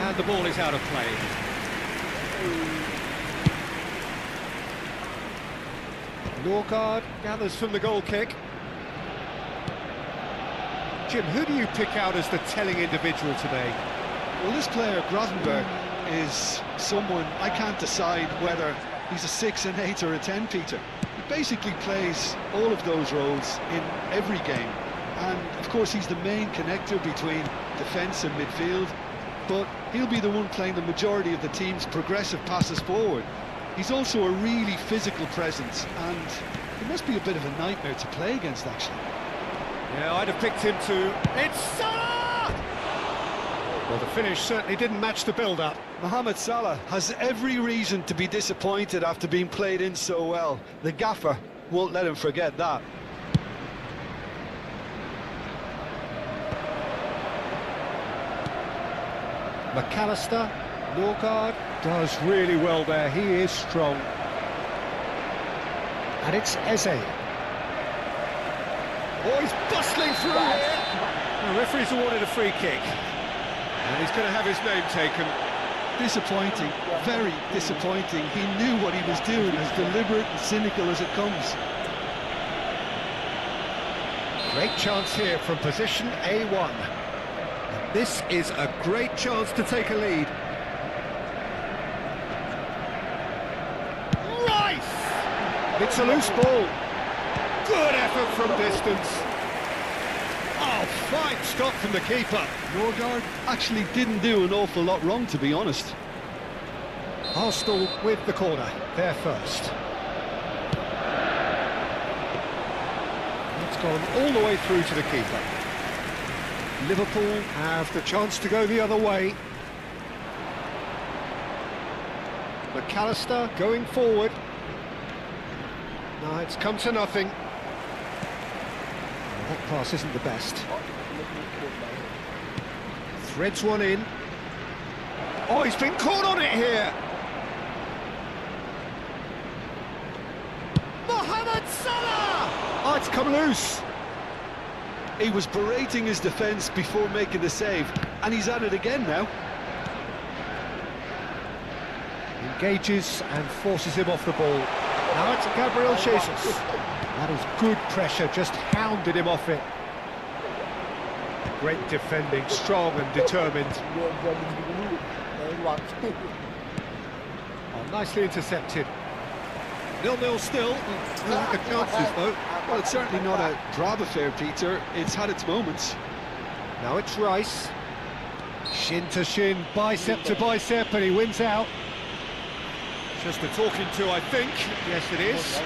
And the ball is out of play. Norgard gathers from the goal kick. Jim, who do you pick out as the telling individual today? Well, this player, Gravenberg, is someone I can't decide whether he's a 6, an 8 or a 10, Peter. He basically plays all of those roles in every game. And of course he's the main connector between defence and midfield, but he'll be the one playing the majority of the team's progressive passes forward. He's also a really physical presence, and it must be a bit of a nightmare to play against, actually. Yeah, I'd have picked him too. It's Salah! Well, the finish certainly didn't match the build-up. Mohamed Salah has every reason to be disappointed after being played in so well. The gaffer won't let him forget that. McAllister, Norgard does really well there, he is strong. And it's Eze. Oh, he's bustling through here! The referee's awarded a free kick. And he's going to have his name taken. Disappointing, very disappointing. He knew what he was doing, as deliberate and cynical as it comes. Great chance here from position A1. This is a great chance to take a lead. Rice! It's a loose ball. Good effort from distance. Oh, fine stop from the keeper. Norgard actually didn't do an awful lot wrong, to be honest. Arsenal with the corner, there first. It's gone all the way through to the keeper. Liverpool have the chance to go the other way. McAllister going forward. No, it's come to nothing. That pass isn't the best. Threads one in. Oh, he's been caught on it here. Mohamed Salah! Oh, it's come loose. He was berating his defence before making the save, and he's at it again now. Engages and forces him off the ball. Now it's Gabriel Jesus. That is good pressure, just hounded him off it. Great defending, strong and determined. Oh, nicely intercepted. 0-0 still. The chances though. Well, it's certainly not a drab affair, Peter. It's had its moments. Now it's Rice. Shin to shin, bicep to bicep, and he wins out. Just a talking to, I think. Yes, it is.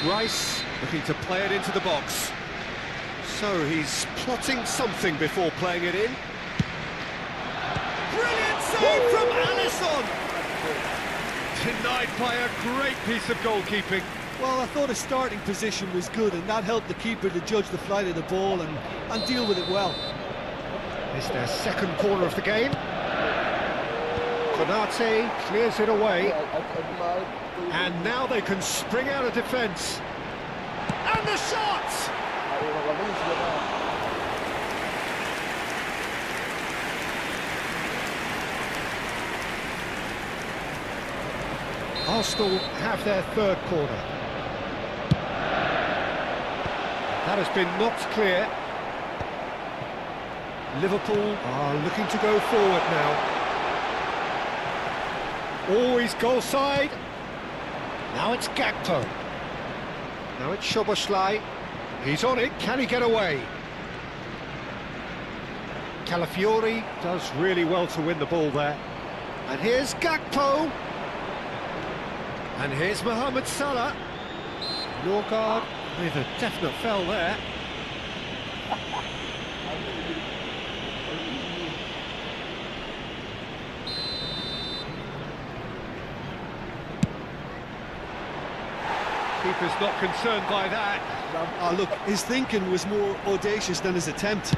Rice looking to play it into the box. So he's plotting something before playing it in. Brilliant save from Alisson! Denied by a great piece of goalkeeping. Well, I thought his starting position was good, and that helped the keeper to judge the flight of the ball and deal with it well. It's their second corner of the game. Konate clears it away. And now they can spring out of defence. And the shot! Arsenal have their third corner. That has been knocked clear. Liverpool are looking to go forward now. Always goal side. Now it's Gakpo. Now it's Szoboszlai. He's on it, can he get away? Calafiori does really well to win the ball there. And here's Gakpo. And here's Mohamed Salah. Norgard with a definite foul there. Keeper's not concerned by that. Oh, look, his thinking was more audacious than his attempt.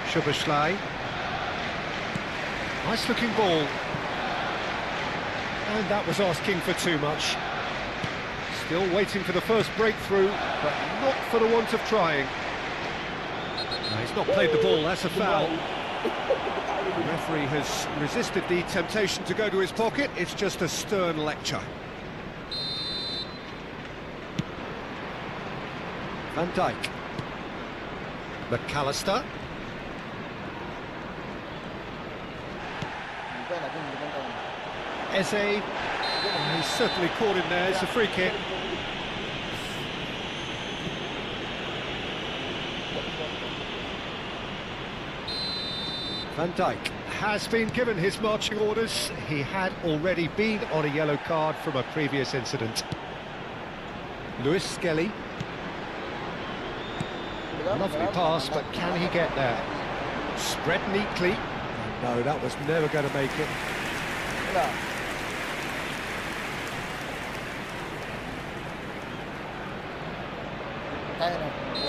Szoboszlai. Nice looking ball. And that was asking for too much. Still waiting for the first breakthrough, but not for the want of trying. No, he's not played the ball, that's a foul. The referee has resisted the temptation to go to his pocket. It's just a stern lecture. Van Dijk. McAllister. Eze, he's certainly caught him there. It's a free kick. Van Dijk has been given his marching orders. He had already been on a yellow card from a previous incident. Lewis Skelly. Lovely pass, but can he get there? Spread neatly. No, that was never going to make it.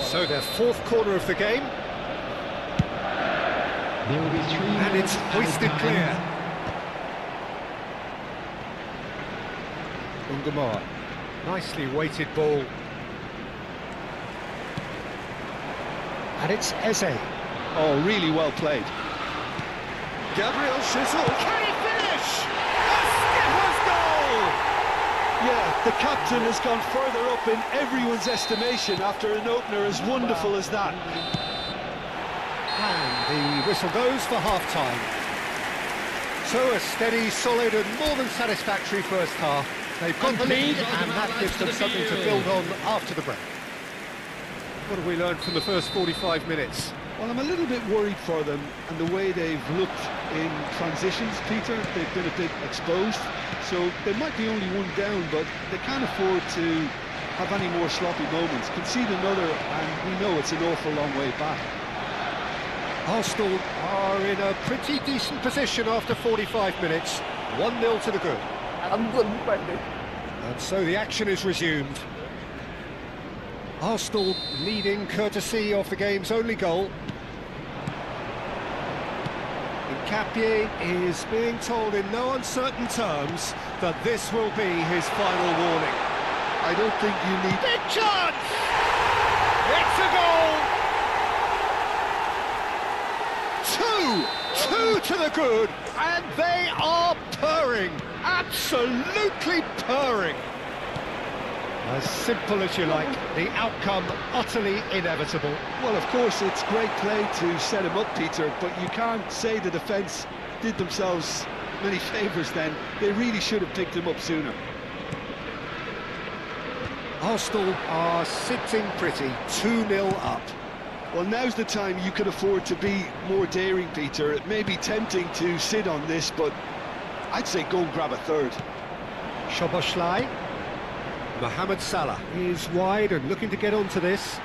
So their fourth corner of the game. There will be 3 And it's hoisted clear. Ungomar. Nicely weighted ball. And it's Eze. Oh, really well played. Gabriel Jesus. Can he finish? A skipper's goal! Yeah, the captain has gone further up in everyone's estimation after an opener as wonderful as that. And the whistle goes for half-time. So a steady, solid and more than satisfactory first half. They've got the lead and that gives them something to build on after the break. What have we learned from the first 45 minutes? Well, I'm a little bit worried for them and the way they've looked in transitions, Peter. They've been a bit exposed, so they might be only one down, but they can't afford to have any more sloppy moments. Concede another, and we know it's an awful long way back. Arsenal are in a pretty decent position after 45 minutes. 1-0 to the good. And so the action is resumed. Arsenal leading courtesy of the game's only goal. Nkapie is being told in no uncertain terms that this will be his final warning. I don't think you need... Big chance! It's a goal! Two to the good, and they are purring, absolutely purring. As simple as you like, the outcome utterly inevitable. Well, of course, it's great play to set him up, Peter, but you can't say the defence did themselves many favours then. They really should have picked him up sooner. Arsenal are sitting pretty, 2-0 up. Well, now's the time you could afford to be more daring, Peter. It may be tempting to sit on this, but I'd say go and grab a third. Szoboszlai. Mohamed Salah is wide and looking to get onto this.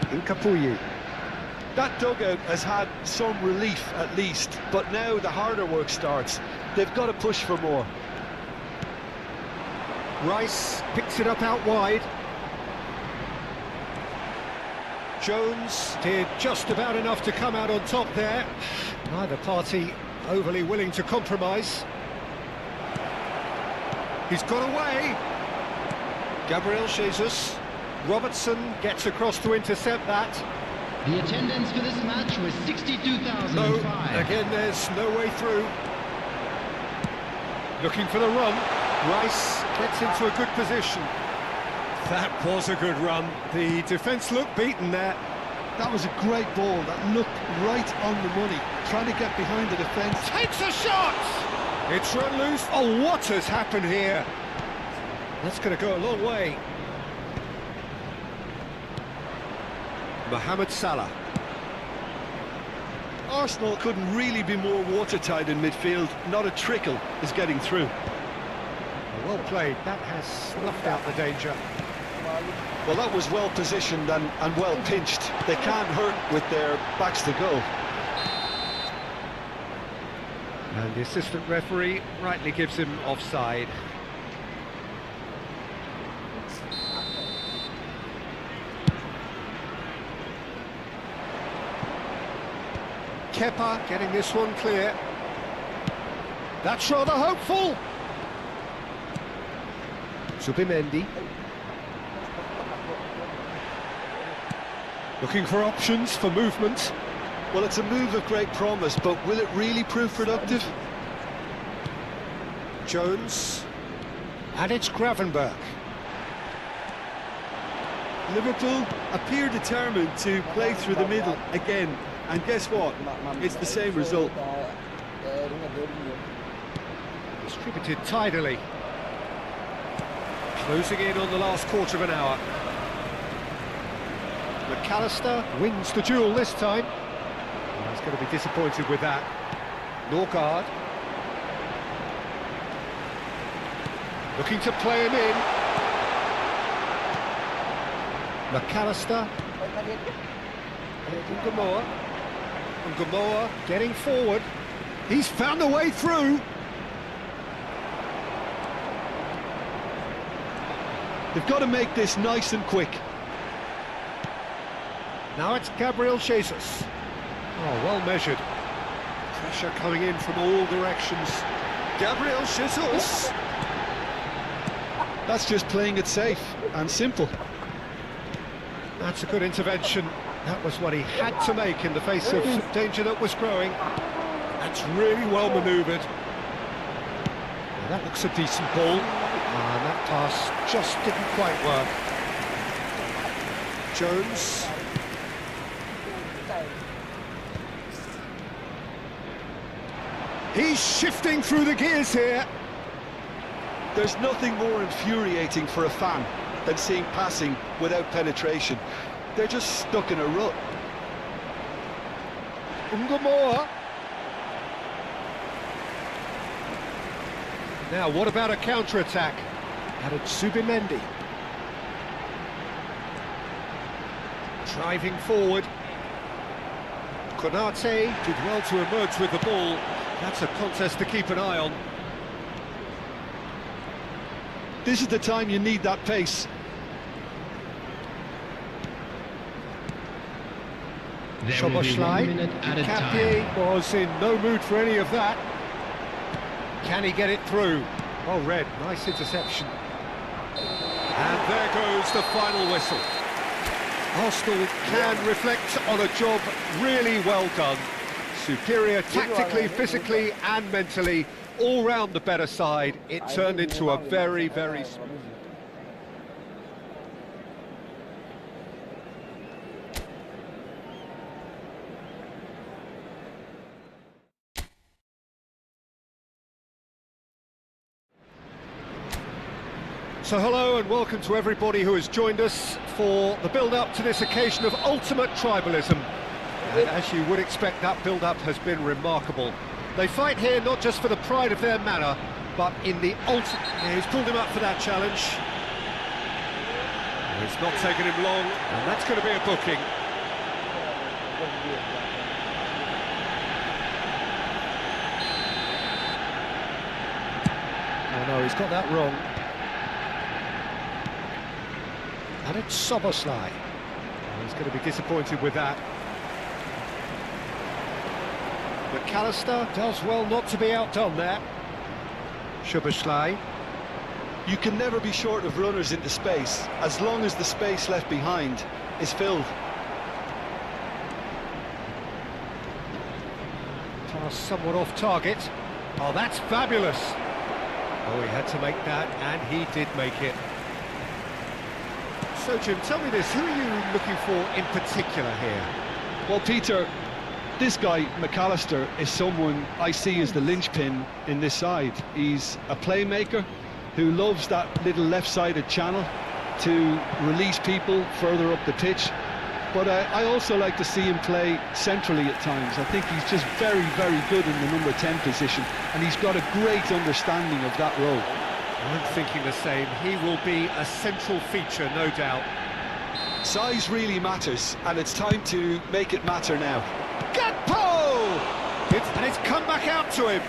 Nkapie. That dugout has had some relief at least, but now the harder work starts. They've got to push for more. Rice picks it up out wide. Jones did just about enough to come out on top there. Neither party overly willing to compromise. He's got away. Gabriel Jesus. Robertson gets across to intercept that. The attendance for this match was 62,005. No, again there's no way through. Looking for the run. Rice gets into a good position. That was a good run. The defence looked beaten there. That was a great ball. That looked right on the money. Trying to get behind the defence. Takes a shot! It's run loose. Oh, what has happened here? That's going to go a long way. Mohamed Salah. Arsenal couldn't really be more watertight in midfield. Not a trickle is getting through. Well played. That has snuffed out the danger. Well, that was well positioned and well pinched. They can't hurt with their backs to go. And the assistant referee rightly gives him offside. Kepa getting this one clear. That's rather hopeful. Zubimendi. Looking for options for movement. Well, it's a move of great promise, but will it really prove productive? Jones. And it's Gravenberch. Liverpool appear determined to play through the middle again. And guess what? It's the same result. Distributed tidily. Closing in on the last quarter of an hour. McAllister wins the duel this time. He's going to be disappointed with that. Norgard. Looking to play him in. McAllister. Ungamoa getting forward. He's found a way through. They've got to make this nice and quick. Now it's Gabriel Jesus. Oh, well measured. Pressure coming in from all directions. Gabriel Jesus. That's just playing it safe and simple. That's a good intervention. That was what he had to make in the face of danger that was growing. That's really well manoeuvred. Well, that looks a decent ball. And that pass just didn't quite work. Jones. He's shifting through the gears here. There's nothing more infuriating for a fan than seeing passing without penetration. They're just stuck in a rut. Ungamoa. Now, what about a counter-attack? Added Subimendi. Driving forward. Konate did well to emerge with the ball. That's a contest to keep an eye on. This is the time you need that pace. Szoboszlai. Capie was in no mood for any of that. Can he get it through? Well read, nice interception. And there goes the final whistle. Arsenal can reflect on a job really well done. Superior tactically, physically and mentally, all round the better side. It turned into a very, very... So hello and welcome to everybody who has joined us for the build-up to this occasion of ultimate tribalism. And as you would expect, that build-up has been remarkable. They fight here not just for the pride of their manor, but in the ultimate... Yeah, he's pulled him up for that challenge. It's not taken him long, and that's going to be a booking. Oh no, he's got that wrong. And it's Szoboszlai. He's going to be disappointed with that. McAllister does well not to be outdone there. Szoboszlai. You can never be short of runners into space, as long as the space left behind is filled. Pass somewhat off target. Oh, that's fabulous. Oh, he had to make that, and he did make it. So, Jim, tell me this, who are you looking for in particular here? Well, Peter, this guy, McAllister, is someone I see as the linchpin in this side. He's a playmaker who loves that little left-sided channel to release people further up the pitch. But I also like to see him play centrally at times. I think he's just very, very good in the number 10 position, and he's got a great understanding of that role. I'm thinking the same. He will be a central feature, no doubt. Size really matters, and it's time to make it matter now. Gakpo! And it's come back out to him.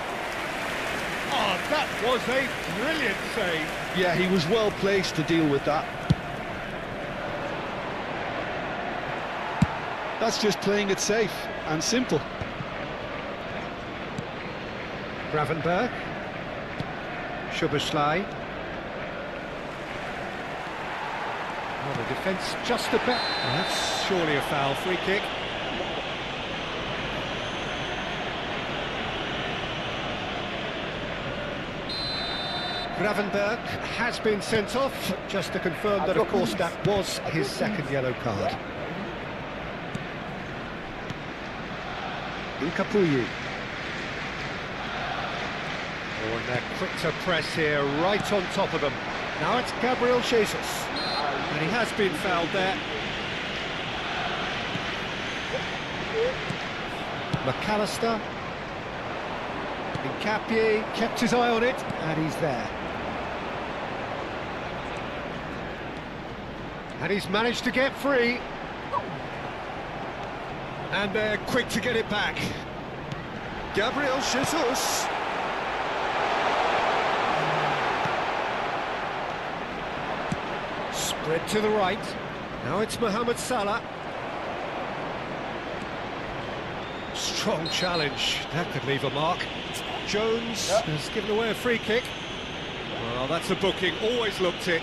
Oh, that was a brilliant save. Yeah, he was well placed to deal with that. That's just playing it safe and simple. Gravenberg. Szoboszlai. Oh, the defence just a bit. Oh, that's surely a foul. Free kick. Gravenberg has been sent off, just to confirm that, of course, that was his second yellow card. Nkapuyi. Oh, and they're quick to press here, right on top of them. Now it's Gabriel Jesus. And he has been fouled there. McAllister. Nkapie kept his eye on it, and he's there. And he's managed to get free. And they're quick to get it back. Gabriel Jesus. Spread to the right. Now it's Mohamed Salah. Strong challenge. That could leave a mark. Jones has given away a free kick. Well, that's a booking. Always looked it.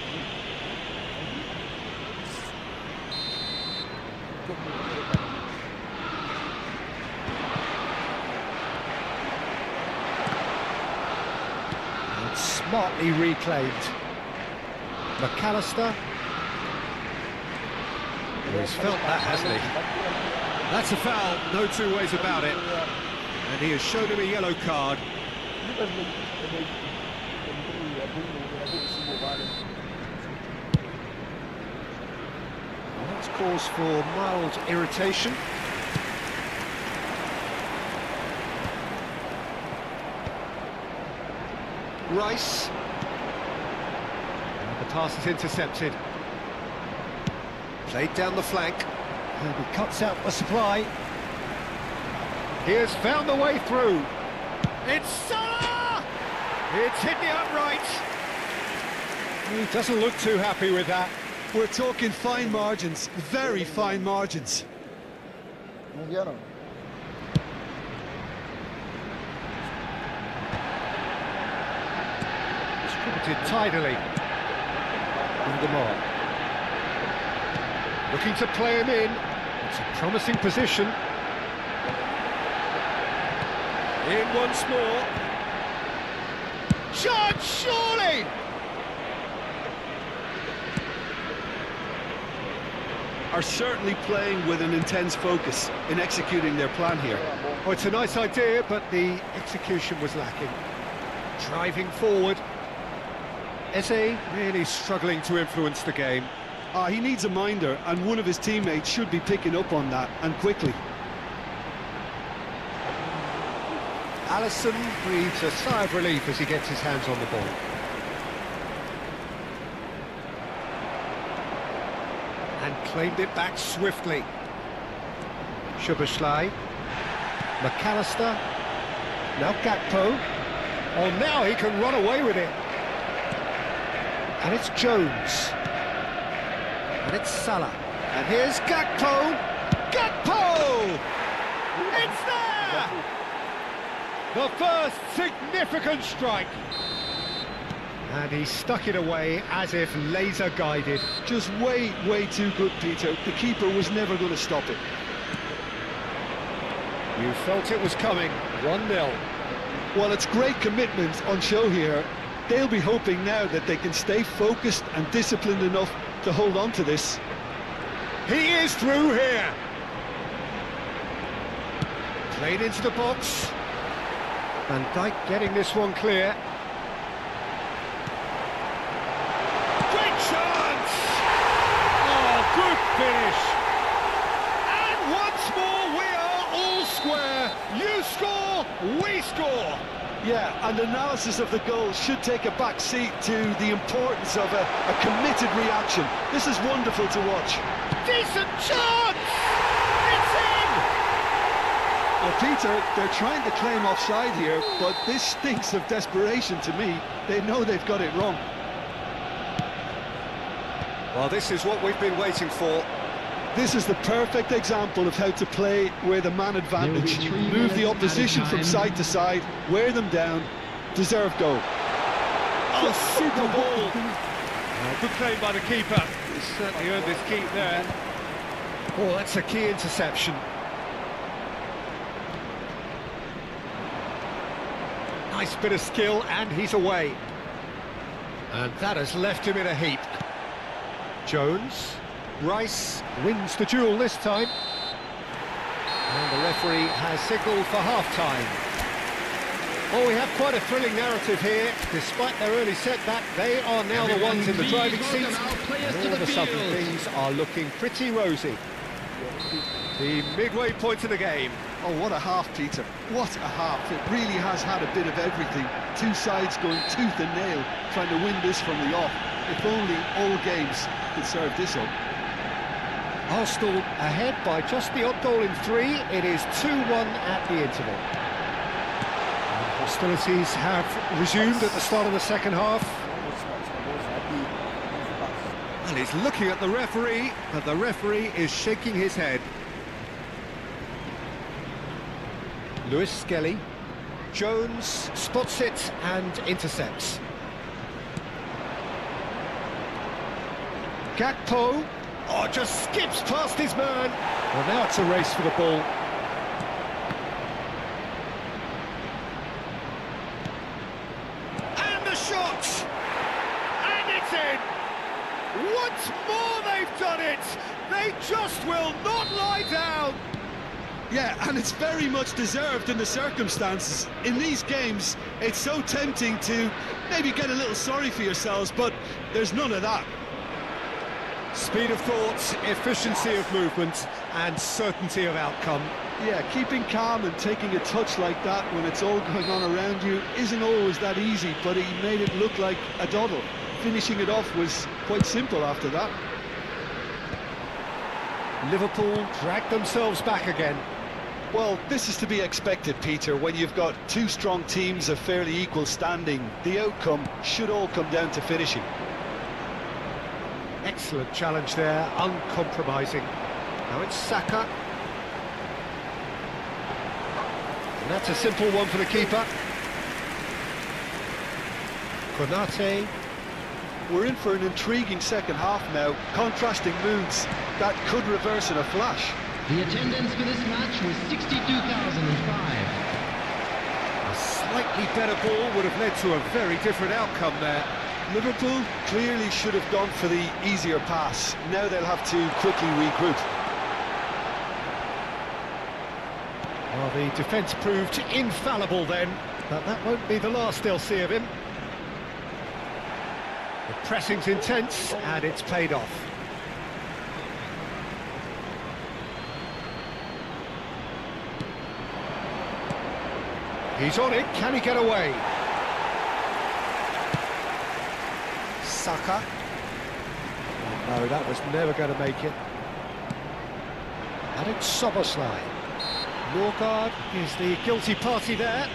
And smartly reclaimed. McAllister. Well, he's felt that, hasn't he? That's a foul, no two ways about it. And he has shown him a yellow card. Well, that's cause for mild irritation. Rice. And the pass is intercepted. Played down the flank. And he cuts out the supply. He has found the way through. It's Salah! It's hit the upright. He doesn't look too happy with that. We're talking fine margins, very fine margins. Distributed tidily. Undemar. Looking to play him in. It's a promising position. In once more. Shot, surely! Are certainly playing with an intense focus in executing their plan here. Oh, it's a nice idea, but the execution was lacking. Driving forward. Eze really struggling to influence the game. He needs a minder, and one of his teammates should be picking up on that, and quickly. Alisson breathes a sigh of relief as he gets his hands on the ball. And claimed it back swiftly. Szoboszlai. McAllister. Now Gakpo. Oh, now he can run away with it. And it's Jones. And it's Salah. And here's Gakpo. Gakpo! It's there! The first significant strike. And he stuck it away as if laser guided. Just way too good, Peter. The keeper was never going to stop it. You felt it was coming. 1-0. Well, it's great commitment on show here. They'll be hoping now that they can stay focused and disciplined enough to hold on to this. He is through here. Played into the box. Van Dijk getting this one clear. Great chance! Oh, good finish. And once more we are all square. You score, we score. Yeah, and analysis of the goal should take a back seat to the importance of a committed reaction. This is wonderful to watch. Decent chance! It's in! Well, Peter, they're trying to claim offside here, but this stinks of desperation to me. They know they've got it wrong. Well, this is what we've been waiting for. This is the perfect example of how to play with a man advantage. Move the opposition from side to side, wear them down, deserve goal. Oh, super ball! Good claim by the keeper. He's certainly earned his keep there. Oh, that's a key interception. Nice bit of skill, and he's away. And that has left him in a heap. Jones. Rice wins the duel this time. And the referee has signalled for half-time. Oh, we have quite a thrilling narrative here. Despite their early setback, they are now the ones in the driving seat. And all of a sudden, things are looking pretty rosy. The midway point of the game. Oh, what a half, Peter. What a half. It really has had a bit of everything. Two sides going tooth and nail, trying to win this from the off. If only all games could serve this up. Arsenal ahead by just the odd goal in 3. It is 2-1 at the interval. Hostilities have resumed at the start of the second half. And he's looking at the referee, but the referee is shaking his head. Lewis Skelly. Jones spots it and intercepts. Gakpo. Oh, just skips past his man. Well, now it's a race for the ball. Shot! And it's in! Once more they've done it! They just will not lie down! Yeah, and it's very much deserved in the circumstances. In these games, it's so tempting to maybe get a little sorry for yourselves, but there's none of that. Speed of thought, efficiency of movement, and certainty of outcome. Yeah, keeping calm and taking a touch like that when it's all going on around you isn't always that easy, but he made it look like a doddle. Finishing it off was quite simple after that. Liverpool dragged themselves back again. Well, this is to be expected, Peter, when you've got two strong teams of fairly equal standing. The outcome should all come down to finishing. Excellent challenge there, uncompromising. Now it's Saka. And that's a simple one for the keeper. Konate. We're in for an intriguing second half now. Contrasting moods that could reverse in a flash. The attendance for this match was 62,005. A slightly better ball would have led to a very different outcome there. Liverpool clearly should have gone for the easier pass. Now they'll have to quickly regroup. Well, the defence proved infallible then, but that won't be the last they'll see of him. The pressing's intense, and it's paid off. He's on it, can he get away? Saka. Oh, no, that was never going to make it. And it's Szoboszlai. Norgard is the guilty party there.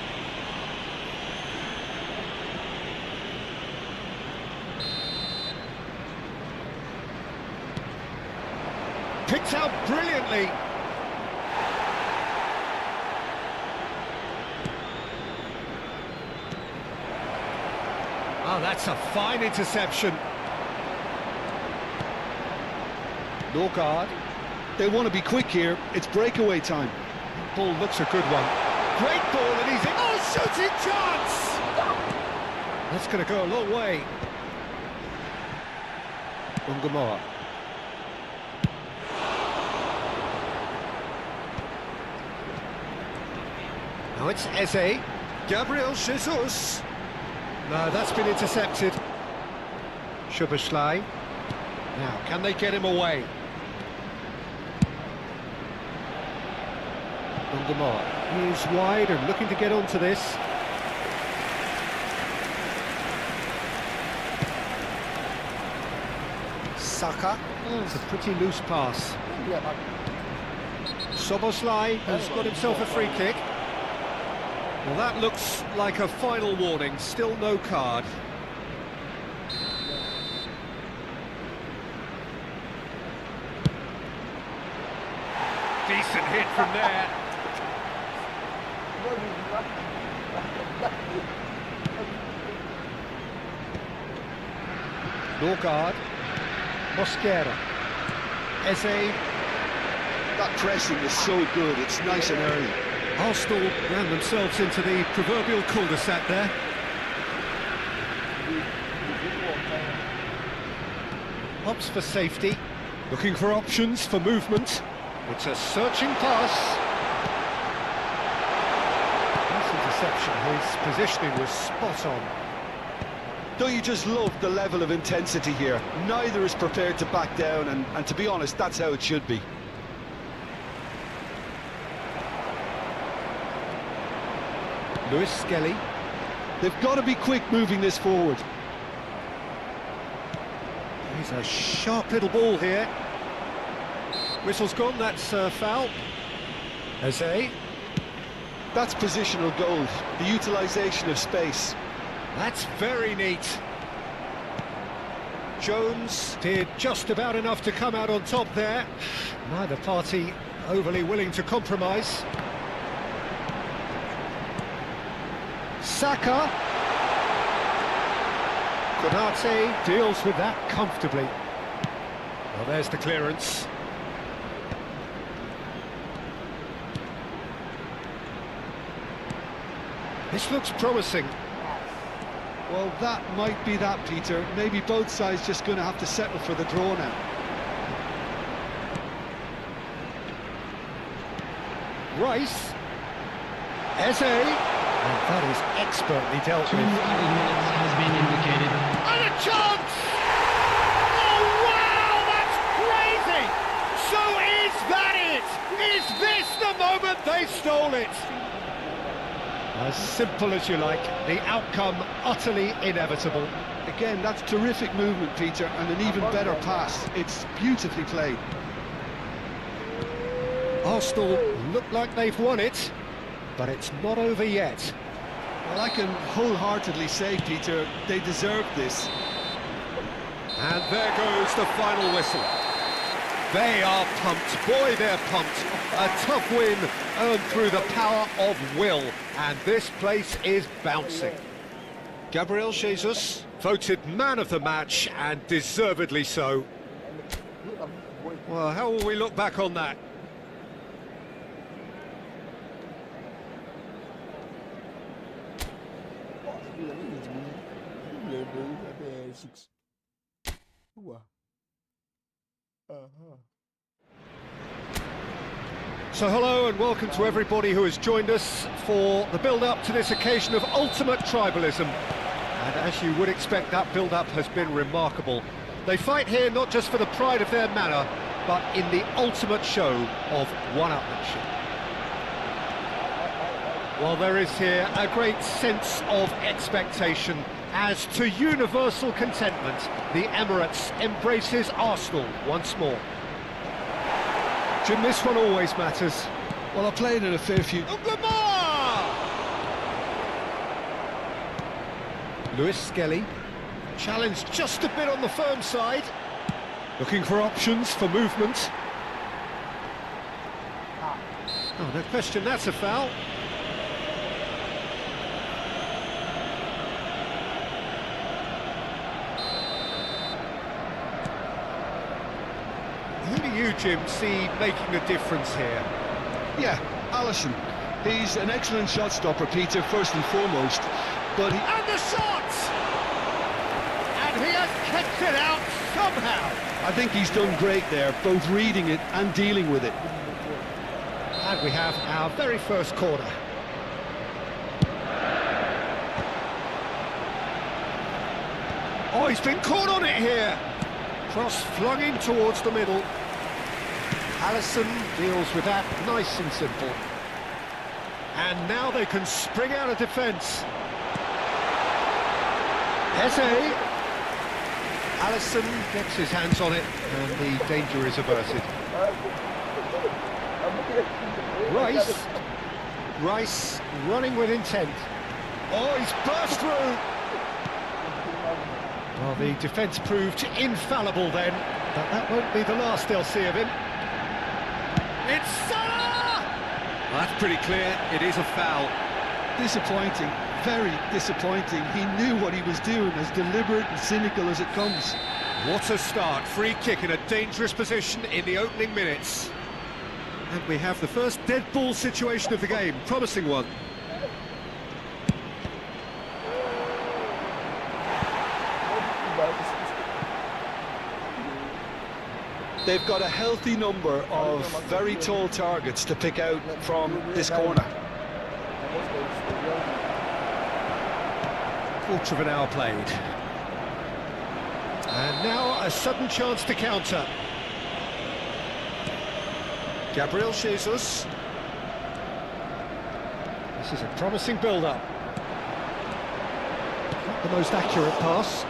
Picked out brilliantly. Oh, that's a fine interception. Norgard. They want to be quick here. It's breakaway time. Ball looks a good one. Great ball, and he's in. Oh, shooting chance! That's going to go a long way. Ungamoa. Now it's Eze. Gabriel Jesus. No, that's been intercepted. Szoboszlai. Now, can they get him away? Ungamoa. He's wide and looking to get onto this. Saka. It's a pretty loose pass. Szoboszlai has got himself a free kick. Well, that looks like a final warning. Still no card. Decent hit from there. Norgard. Mosquera. Eze. That pressing is so good, it's nice and early. Arsenal ran themselves into the proverbial cul-de-sac there. Opts for safety, looking for options for movement. It's a searching pass. interception. His positioning was spot on. Don't you just love the level of intensity here? Neither is prepared to back down, and to be honest, that's how it should be. Lewis Skelly. They've got to be quick moving this forward. He's a sharp little ball here. Whistle's gone, that's a foul. Jose. That's positional gold, the utilisation of space. That's very neat. Jones did just about enough to come out on top there. Neither party overly willing to compromise. Saka. Konate deals with that comfortably. Well, there's the clearance. This looks promising. Well, that might be that, Peter. Maybe both sides just going to have to settle for the draw now. Rice. Eze. And that is expertly dealt 2 with. added minutes has been indicated. And a chance! Oh, wow, that's crazy! So is that it? Is this the moment they stole it? As simple as you like, the outcome utterly inevitable. Again, that's terrific movement, Peter, and an even better pass. It's beautifully played. Arsenal look like they've won it, but it's not over yet. Well, I can wholeheartedly say, Peter, they deserved this. And there goes the final whistle. They are pumped, boy they're pumped. A tough win earned through the power of will, and this place is bouncing. Gabriel Jesus voted man of the match, and deservedly so. Well, how will we look back on that? So hello and welcome to everybody who has joined us for the build-up to this occasion of ultimate tribalism. And as you would expect, that build-up has been remarkable. They fight here not just for the pride of their manor, but in the ultimate show of one-upmanship. Well, there is here a great sense of expectation as, to universal contentment, the Emirates embraces Arsenal once more. Jim, this one always matters. Well, I played in a fair few... Lewis Skelly, challenged just a bit on the firm side, looking for options for movement. Oh, no question, that's a foul. Who do you, Jim, see making a difference here? Yeah, Alisson. He's an excellent shot stopper, Peter, first and foremost. But he... And the shot! And he has kept it out somehow. I think he's done great there, both reading it and dealing with it. And we have our very first corner. Oh, he's been caught on it here. Cross flung in towards the middle. Alisson deals with that nice and simple. And now they can spring out of defence. Eze. Alisson gets his hands on it, and the danger is averted. Rice. Rice running with intent. Oh, he's burst through. Well, the defence proved infallible then, but that won't be the last they'll see of him. It's Salah! Well, that's pretty clear, it is a foul. Disappointing, very disappointing. He knew what he was doing, as deliberate and cynical as it comes. What a start, free kick in a dangerous position in the opening minutes. And we have the first dead ball situation of the game, promising one. They've got a healthy number of very tall targets to pick out from this corner. Quarter of an hour played. And now a sudden chance to counter. Gabriel Jesus. This is a promising build-up. Not the most accurate pass.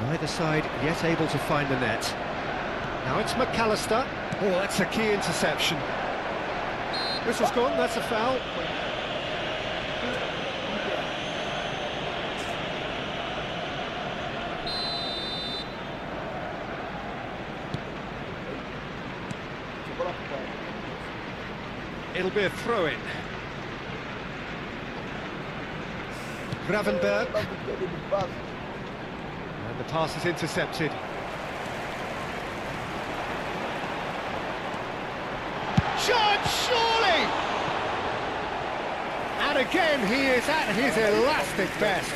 Neither side yet able to find the net. Now it's McAllister. Oh, that's a key interception. This was gone, that's a foul. It'll be a throw-in. Gravenberg. And the pass is intercepted. Shot, surely! And again, he is at his elastic best.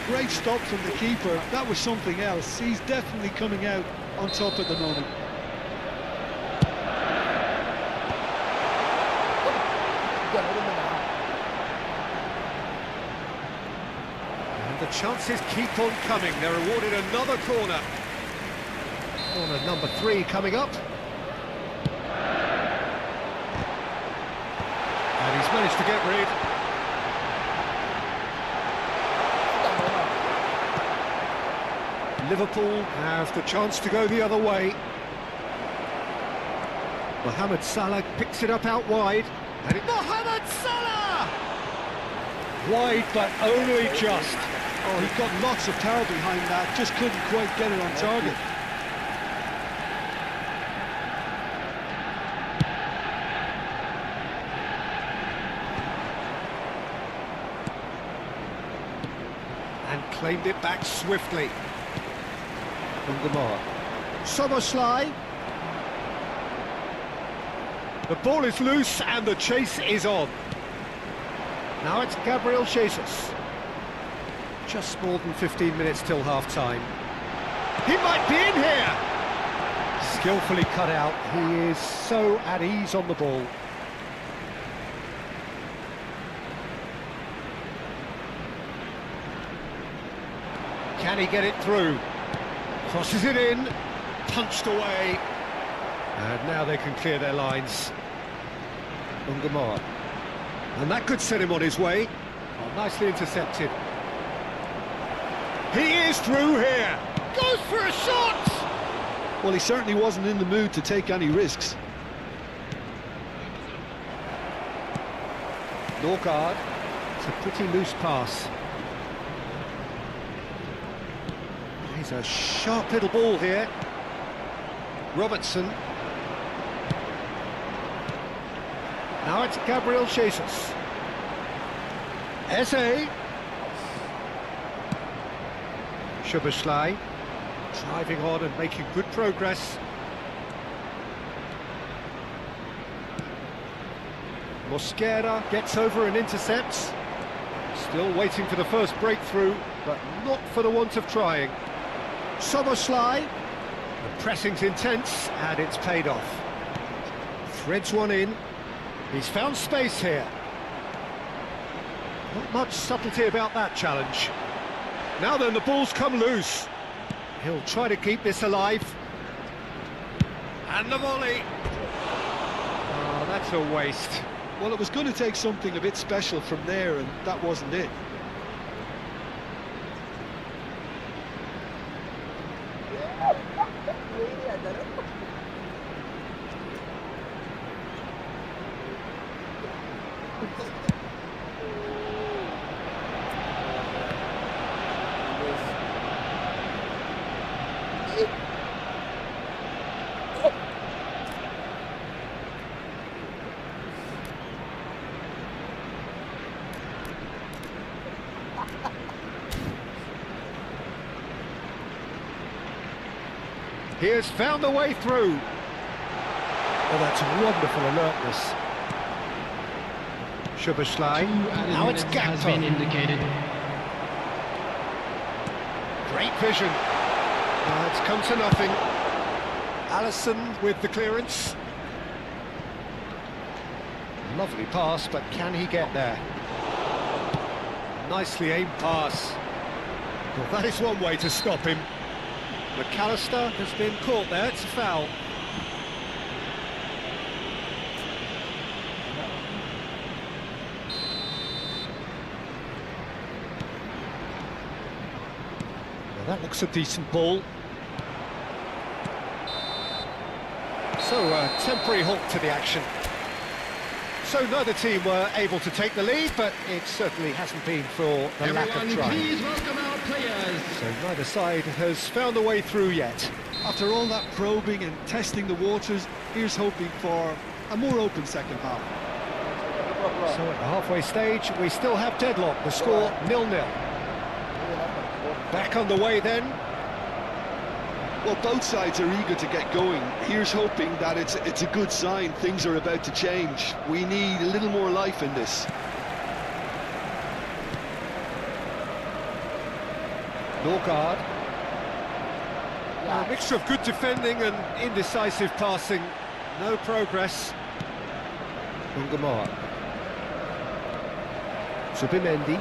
Great stop from the keeper. That was something else. He's definitely coming out on top at the moment. And the chances keep on coming. They're awarded another corner. Corner number 3 coming up. And he's managed to get rid. Liverpool have the chance to go the other way. Mohamed Salah picks it up out wide. And Mohamed Salah! Wide, but only just. Oh, he got lots of power behind that, just couldn't quite get it on target. And claimed it back swiftly. Ungamar. Soboslai. The ball is loose and the chase is on. Now it's Gabriel Jesus. Just more than 15 minutes till half-time. He might be in here! Skillfully cut out. He is so at ease on the ball. Can he get it through? Crosses it in, punched away. And now they can clear their lines. Ungamar. And that could set him on his way. Oh, nicely intercepted. He is through here. Goes for a shot! Well, he certainly wasn't in the mood to take any risks. Norgard. It's a pretty loose pass. He's a sharp little ball here. Robertson. Now it's Gabriel Jesus. Eze. Szoboszlai driving on and making good progress. Mosquera gets over and intercepts. Still waiting for the first breakthrough, but not for the want of trying. Szoboszlai. The pressing's intense and it's paid off. Threads one in. He's found space here. Not much subtlety about that challenge. Now then, the ball's come loose. He'll try to keep this alive. And the volley. Oh, that's a waste. Well, it was going to take something a bit special from there, and that wasn't it. He has found a way through. Oh, that's wonderful alertness. Szoboszlai. Now it's has been Gakpo. indicated. Great vision. It's come to nothing. Alisson with the clearance. Lovely pass, but can he get there? Nicely aimed pass. Well, that is one way to stop him. McAllister has been caught there, it's a foul. Now that looks a decent ball. So a temporary halt to the action. So neither team were able to take the lead, but it certainly hasn't been for the lack of trying. Please welcome our players. So neither side has found a way through yet. After all that probing and testing the waters, here's hoping for a more open second half. So at the halfway stage, we still have deadlock. The score 0-0. Back on the way then. Well, both sides are eager to get going. Here's hoping that it's a good sign. Things are about to change. We need a little more life in this. Norgard. A mixture of good defending and indecisive passing. No progress. Ungamar. Subimendi.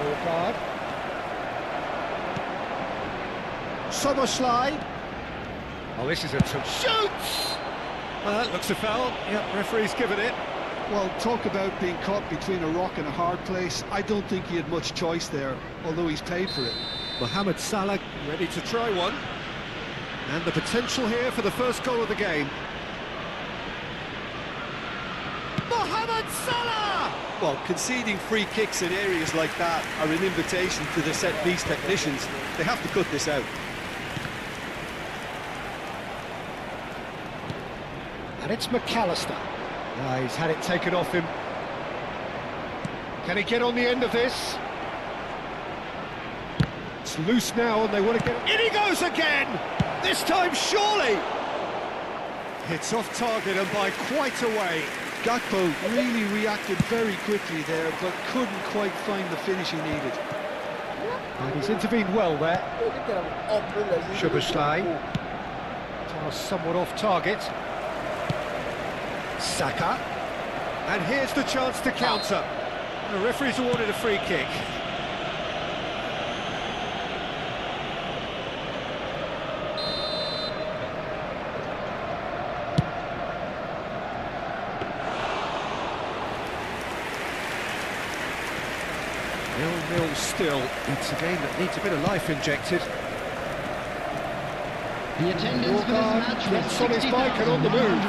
Norgard. Soboslai. Oh, this is a shoots! That looks a foul. Yep, referee's given it. Well, talk about being caught between a rock and a hard place. I don't think he had much choice there, although he's paid for it. Mohamed Salah ready to try one. And the potential here for the first goal of the game. Mohamed Salah! Well, conceding free kicks in areas like that are an invitation to the set-piece technicians. They have to cut this out. And it's McAllister. He's had it taken off him. Can he get on the end of this? It's loose now and they want to get... In he goes again! This time surely! It's off target and by quite a way. Gakpo really reacted very quickly there, but couldn't quite find the finish he needed. And he's intervened well there. Szoboszlai. Somewhat off target. Saka. And here's the chance to counter. The referee's awarded a free kick. Nil-nil still. It's a game that needs a bit of life injected. The attendance for this match was gets on his bike and on the move.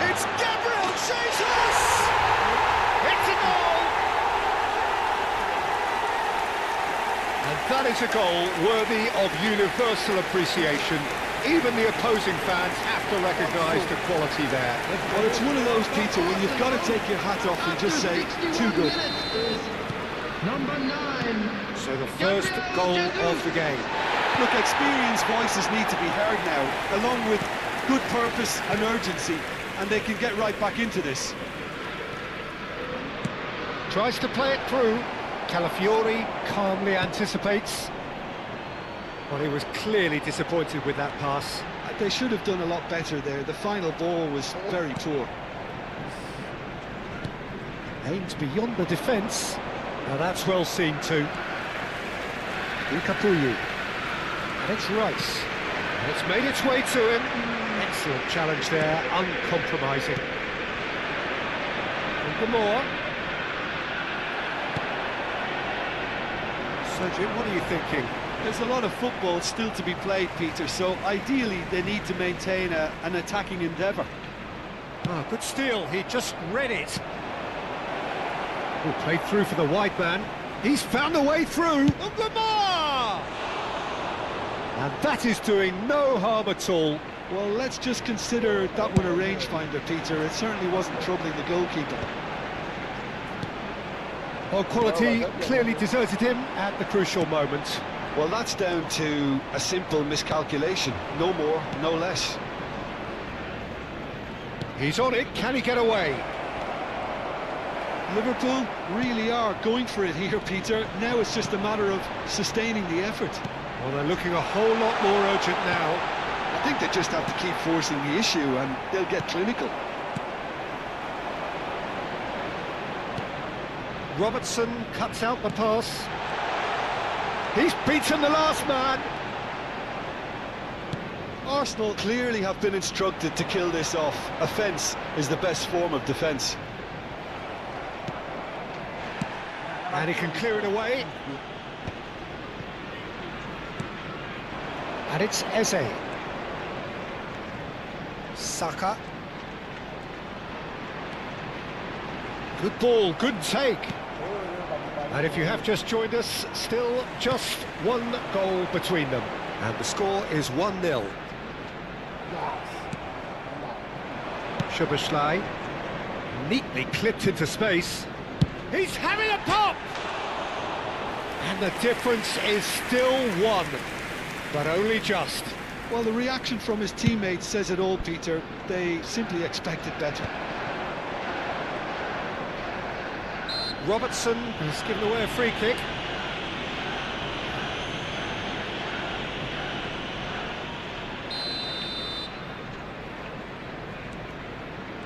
60,179. It's Gabriel Jesus! It's a goal! And that is a goal worthy of universal appreciation. Even the opposing fans have to recognise the quality there. Well, it's one of those, Peter, when you've got to take your hat off and just say, too good. Number 9. So the first goal of the game. Look, experienced voices need to be heard now, along with good purpose and urgency, and they can get right back into this. Tries to play it through. Calafiori calmly anticipates. Well, he was clearly disappointed with that pass. They should have done a lot better there. The final ball was very poor. Aims beyond the defence. Now that's well seen too. Ukapuyu. And it's Rice. And it's made its way to him. Excellent challenge there, uncompromising. And Gamora. Sergio, what are you thinking? There's a lot of football still to be played, Peter, so ideally they need to maintain an attacking endeavour. Oh, good steal, he just read it. Oh, played through for the wide man. He's found a way through. Lamar! And that is doing no harm at all. Well, let's just consider that one a rangefinder, Peter. It certainly wasn't troubling the goalkeeper. Well, quality clearly deserted him at the crucial moment. Well, that's down to a simple miscalculation. No more, no less. He's on it, can he get away? Liverpool really are going for it here, Peter. Now it's just a matter of sustaining the effort. Well, they're looking a whole lot more urgent now. I think they just have to keep forcing the issue and they'll get clinical. Robertson cuts out the pass. He's beaten the last man. Arsenal clearly have been instructed to kill this off. Offence is the best form of defence. And he can clear it away. And it's Eze. Saka. Good ball, good take. And if you have just joined us, still just one goal between them. And the score is 1-0. Szoboszlai, neatly clipped into space. He's having a pop! And the difference is still one, but only just. Well, the reaction from his teammates says it all, Peter. They simply expected better. Robertson has given away a free kick.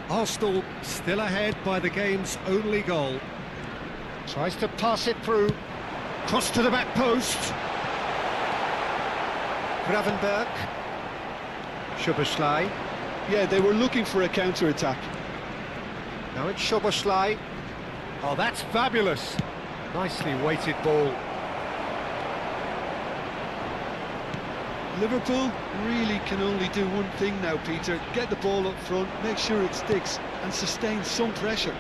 Arsenal still ahead by the game's only goal. Tries to pass it through. Cross to the back post. Gravenberg. Szoboszlai. Yeah, they were looking for a counter-attack. Now it's Szoboszlai. Oh, that's fabulous. Nicely weighted ball. Liverpool really can only do one thing now, Peter. Get the ball up front, make sure it sticks, and sustain some pressure.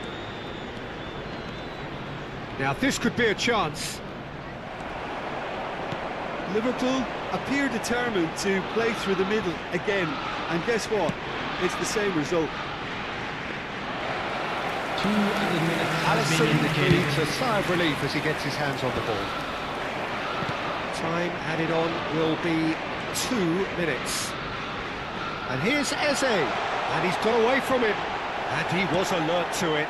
Now this could be a chance. Liverpool appear determined to play through the middle again, and guess what? It's the same result. 2 added minutes has Alisson been indicated. needs a sigh of relief as he gets his hands on the ball. Time added on will be 2 minutes. And here's Eze, and he's got away from him, and he was alert to it.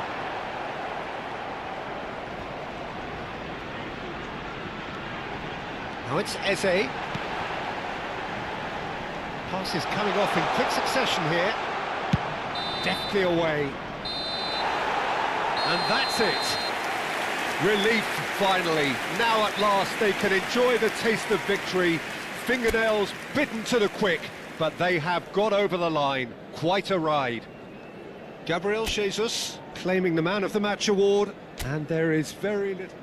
Now it's Eze. Pass is coming off in quick succession here. Deftly away. And that's it. Relief, finally. Now at last they can enjoy the taste of victory. Fingernails bitten to the quick, but they have got over the line. Quite a ride. Gabriel Jesus claiming the Man of the Match award, and there is very little...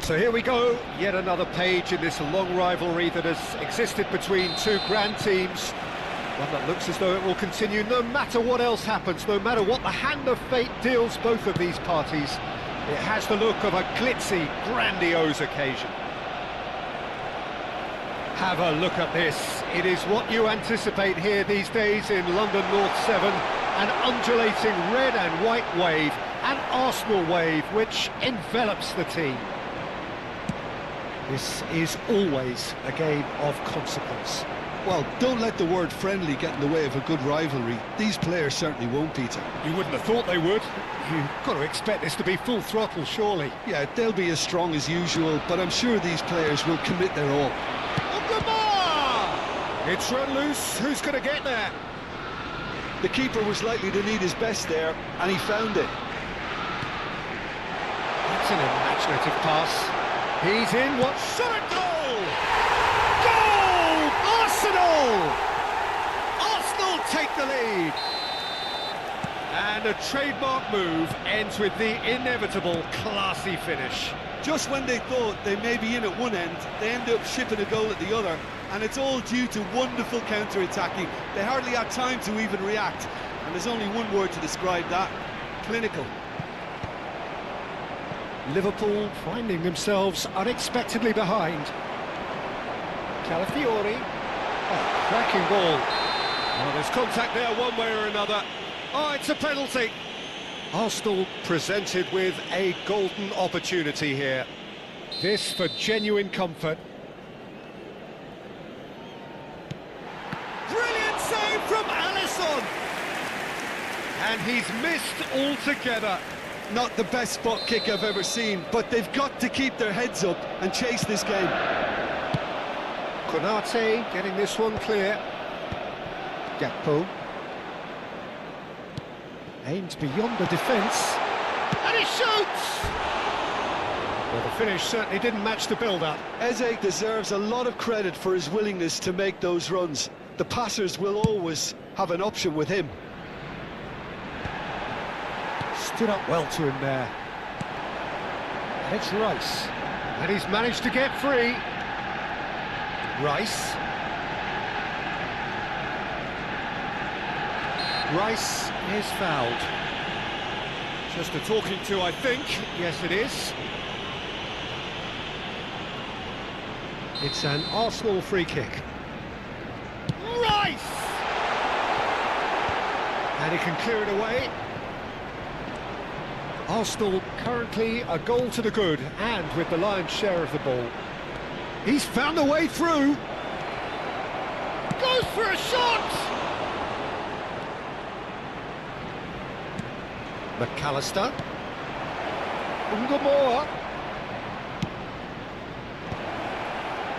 So here we go, yet another page in this long rivalry that has existed between two grand teams. One that looks as though it will continue no matter what else happens, no matter what the hand of fate deals both of these parties. It has the look of a glitzy, grandiose occasion. Have a look at this. It is what you anticipate here these days in London North 7. An undulating red and white wave, an Arsenal wave which envelops the team. This is always a game of consequence. Well, don't let the word friendly get in the way of a good rivalry. These players certainly won't, Peter. You wouldn't have thought they would. You've got to expect this to be full throttle, surely. Yeah, they'll be as strong as usual, but I'm sure these players will commit their all. On the bar! It's run loose. Who's going to get there? The keeper was likely to need his best there, and he found it. That's an imaginative pass. He's in. What shot at goal! Goal! Arsenal! Arsenal take the lead. And a trademark move ends with the inevitable classy finish. Just when they thought they may be in at one end, they end up shipping a goal at the other, and it's all due to wonderful counter-attacking. They hardly had time to even react, and there's only one word to describe that: clinical. Liverpool finding themselves unexpectedly behind. Calafiori. Oh, cracking ball. Oh, there's contact there one way or another. Oh, it's a penalty. Arsenal presented with a golden opportunity here. This for genuine comfort. Brilliant save from Alisson. And he's missed altogether. Not the best spot kick I've ever seen, but they've got to keep their heads up and chase this game. Konate getting this one clear. Gakpo. Aims beyond the defence. And he shoots! Well, the finish certainly didn't match the build-up. Eze deserves a lot of credit for his willingness to make those runs. The passers will always have an option with him. Stood up well to him there. And it's Rice. And he's managed to get free. Rice. Rice is fouled. Just a talking to, I think. Yes, it is. It's an Arsenal free kick. Rice! And he can clear it away. Arsenal currently a goal to the good, and with the lion's share of the ball. He's found a way through. Goes for a shot! McAllister. Ungamoa.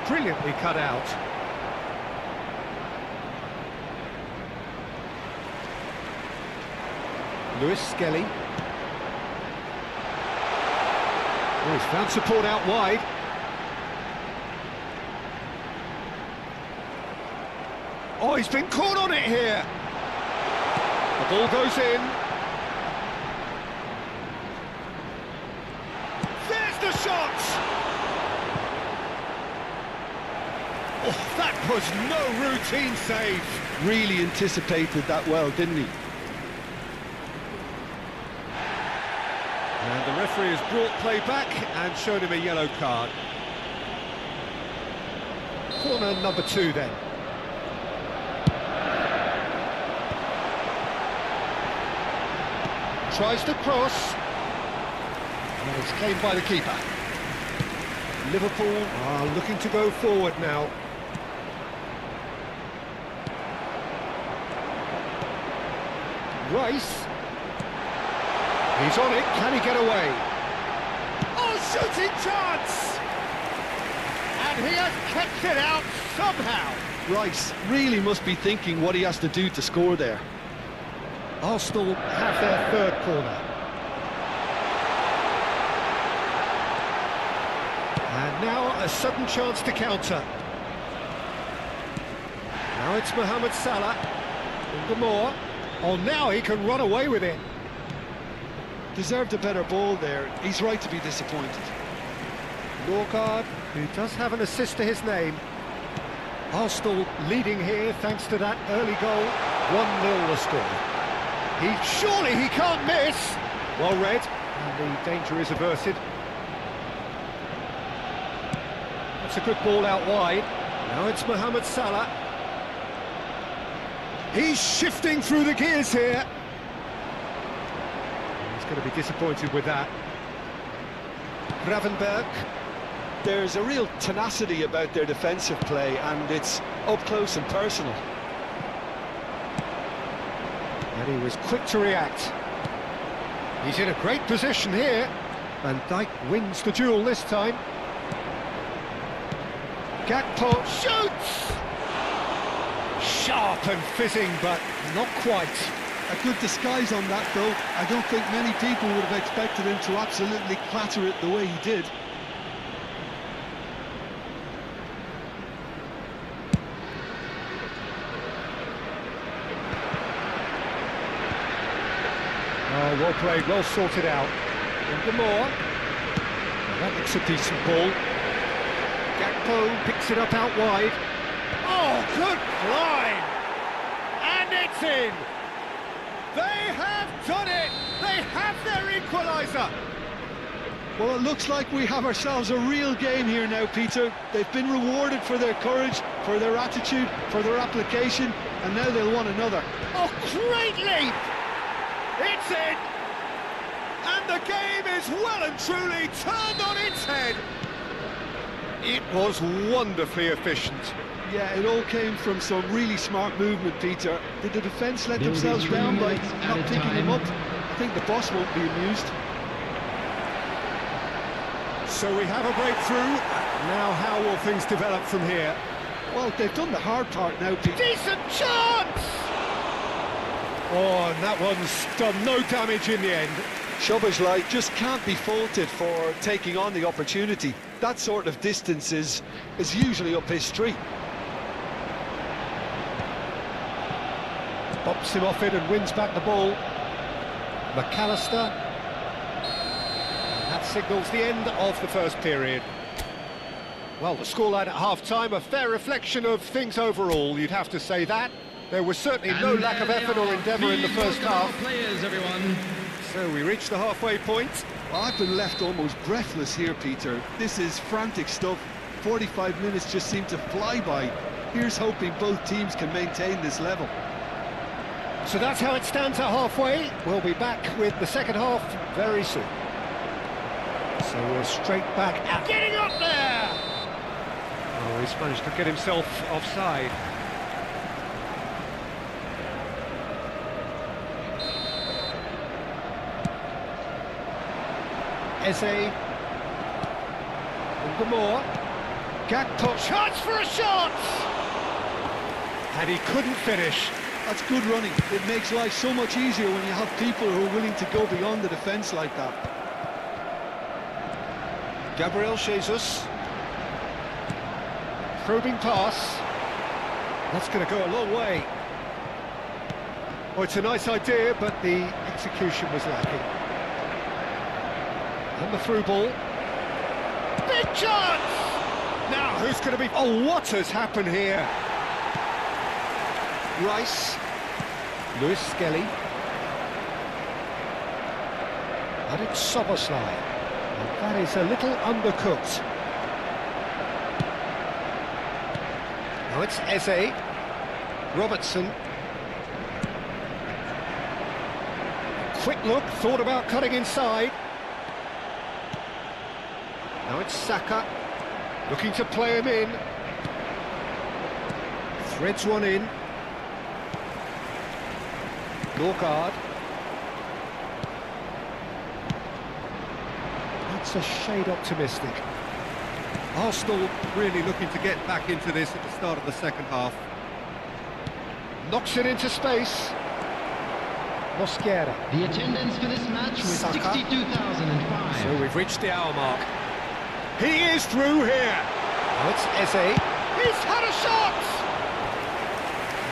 Brilliantly cut out. Lewis Skelly. Oh, he's found support out wide. Oh, he's been caught on it here. The ball goes in. There's the shot! Oh, that was no routine save. Really anticipated that well, didn't he? And the referee has brought play back and shown him a yellow card. Corner number 2 then. Tries to cross. And it's claimed by the keeper. Liverpool are looking to go forward now. Rice. He's on it, can he get away? Oh, shooting chance! And he has kept it out somehow. Rice really must be thinking what he has to do to score there. Arsenal have their third corner. And now a sudden chance to counter. Now it's Mohamed Salah. Ungamoa. Oh, now he can run away with it. Deserved a better ball there. He's right to be disappointed. Norgard, who does have an assist to his name. Arsenal leading here thanks to that early goal. 1-0 the score. Surely he can't miss. Well read, and the danger is averted. That's a good ball out wide. Now it's Mohamed Salah. He's shifting through the gears here. Going to be disappointed with that. Gravenberg. There's a real tenacity about their defensive play, and it's up close and personal. And he was quick to react. He's in a great position here. Van Dijk wins the duel this time. Gakpo shoots! Sharp and fizzing, but not quite. A good disguise on that, though. I don't think many people would have expected him to absolutely clatter it the way he did. Oh, well played, well sorted out. Ungamoa. That looks a decent ball. Gakpo picks it up out wide. Oh, good fly! And it's in! They have done it! They have their equaliser! Well, it looks like we have ourselves a real game here now, Peter. They've been rewarded for their courage, for their attitude, for their application, and now they'll want another. Oh, great leap! It's in! And the game is well and truly turned on its head! It was wonderfully efficient. Yeah, it all came from some really smart movement, Peter. Did the defence let There'll be themselves 3 down by minutes not added picking him time. up? I think the boss won't be amused. So we have a breakthrough. Now how will things develop from here? Well, they've done the hard part now, Peter. Decent chance! Oh, and that one's done no damage in the end. Szoboszlai just can't be faulted for taking on the opportunity. That sort of distance is usually up his street. Bops him off it and wins back the ball. McAllister. And that signals the end of the first period. Well, the scoreline at half-time, a fair reflection of things overall, you'd have to say that. There was certainly no And lack of there they effort or are. endeavour in the Please first welcome our half. players, everyone. So we reach the halfway point. Well, I've been left almost breathless here, Peter. This is frantic stuff. 45 minutes just seem to fly by. Here's hoping both teams can maintain this level. So that's how it stands at halfway. We'll be back with the second half very soon. So we're straight back at getting up there! Oh, he's managed to get himself offside. Eze. More. Gakpo. Chance for a shot! And he couldn't finish. That's good running. It makes life so much easier when you have people who are willing to go beyond the defence like that. Gabriel Jesus. Probing pass. That's going to go a long way. Oh, it's a nice idea, but the execution was lacking. And the through ball. Big chance! Now, who's going to be... Oh, what has happened here? Rice. Lewis Skelly. And it's Szoboszlai. And that is a little undercooked. Now it's Eze. Robertson. Quick look, thought about cutting inside. Now it's Saka. Looking to play him in. Threads one in. Norgard. That's a shade optimistic. Arsenal really looking to get back into this at the start of the second half. Knocks it into space. Mosquera. The attendance for this match was Saka. 62,005. So we've reached the hour mark. He is through here. Now it's Eze. He's had a shot!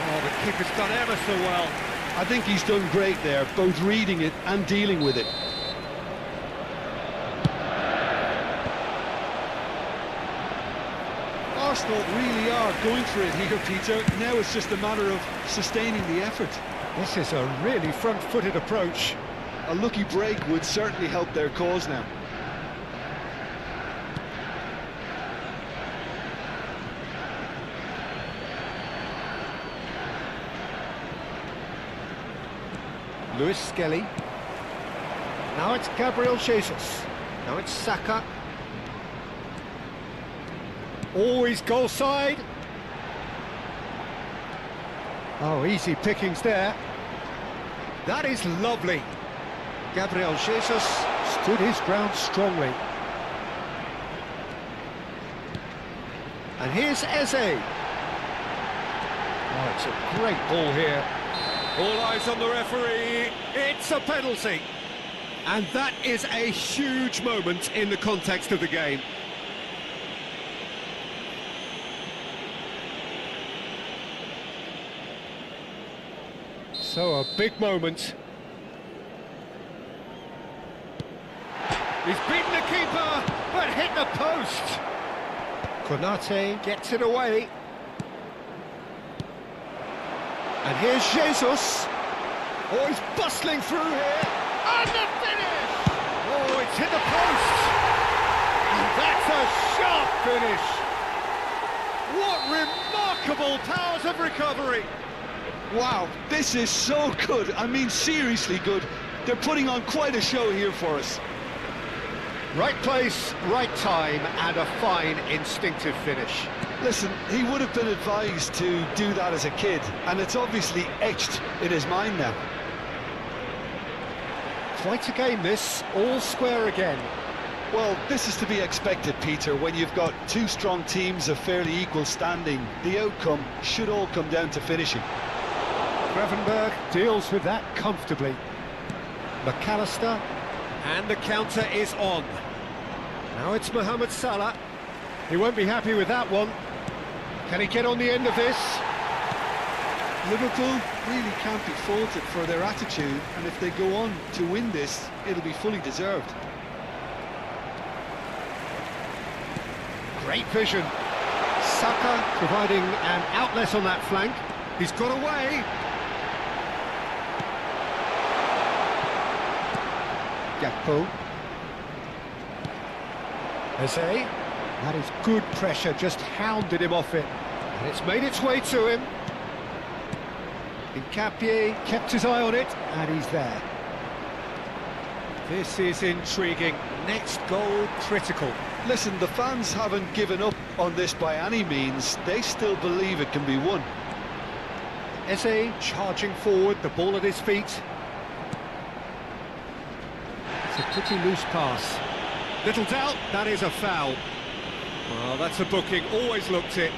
Oh, the kick has done ever so well. I think he's done great there, both reading it and dealing with it. Arsenal really are going for it here, Peter. Now it's just a matter of sustaining the effort. This is a really front-footed approach. A lucky break would certainly help their cause now. Lewis Skelly. Now it's Gabriel Jesus. Now it's Saka. Always goal side. Oh, easy pickings there. That is lovely. Gabriel Jesus stood his ground strongly. And here's Eze. Oh, it's a great ball here. All eyes on the referee. It's a penalty. And that is a huge moment in the context of the game. So a big moment. He's beaten the keeper, but hit the post. Konate gets it away. And here's Jesus. Oh, he's bustling through here. And the finish! Oh, it's hit the post. And that's a sharp finish. What remarkable powers of recovery. Wow, this is so good. I mean, seriously good. They're putting on quite a show here for us. Right place, right time, and a fine instinctive finish. Listen, he would have been advised to do that as a kid, and it's obviously etched in his mind now. Quite a game this, all square again. Well, this is to be expected, Peter. When you've got two strong teams of fairly equal standing, the outcome should all come down to finishing. Gravenberg deals with that comfortably. McAllister, and the counter is on. Now it's Mohamed Salah. He won't be happy with that one. Can he get on the end of this? Liverpool really can't be faulted for their attitude, and if they go on to win this, it'll be fully deserved. Great vision. Saka providing an outlet on that flank. He's got away. Gakpo. Eze. That is good pressure, just hounded him off it. And it's made its way to him. Nkapie kept his eye on it, and he's there. This is intriguing. Next goal critical. Listen, the fans haven't given up on this by any means. They still believe it can be won. Eze charging forward, the ball at his feet. It's a pretty loose pass. Little doubt, that is a foul. Well, that's a booking, always looked it.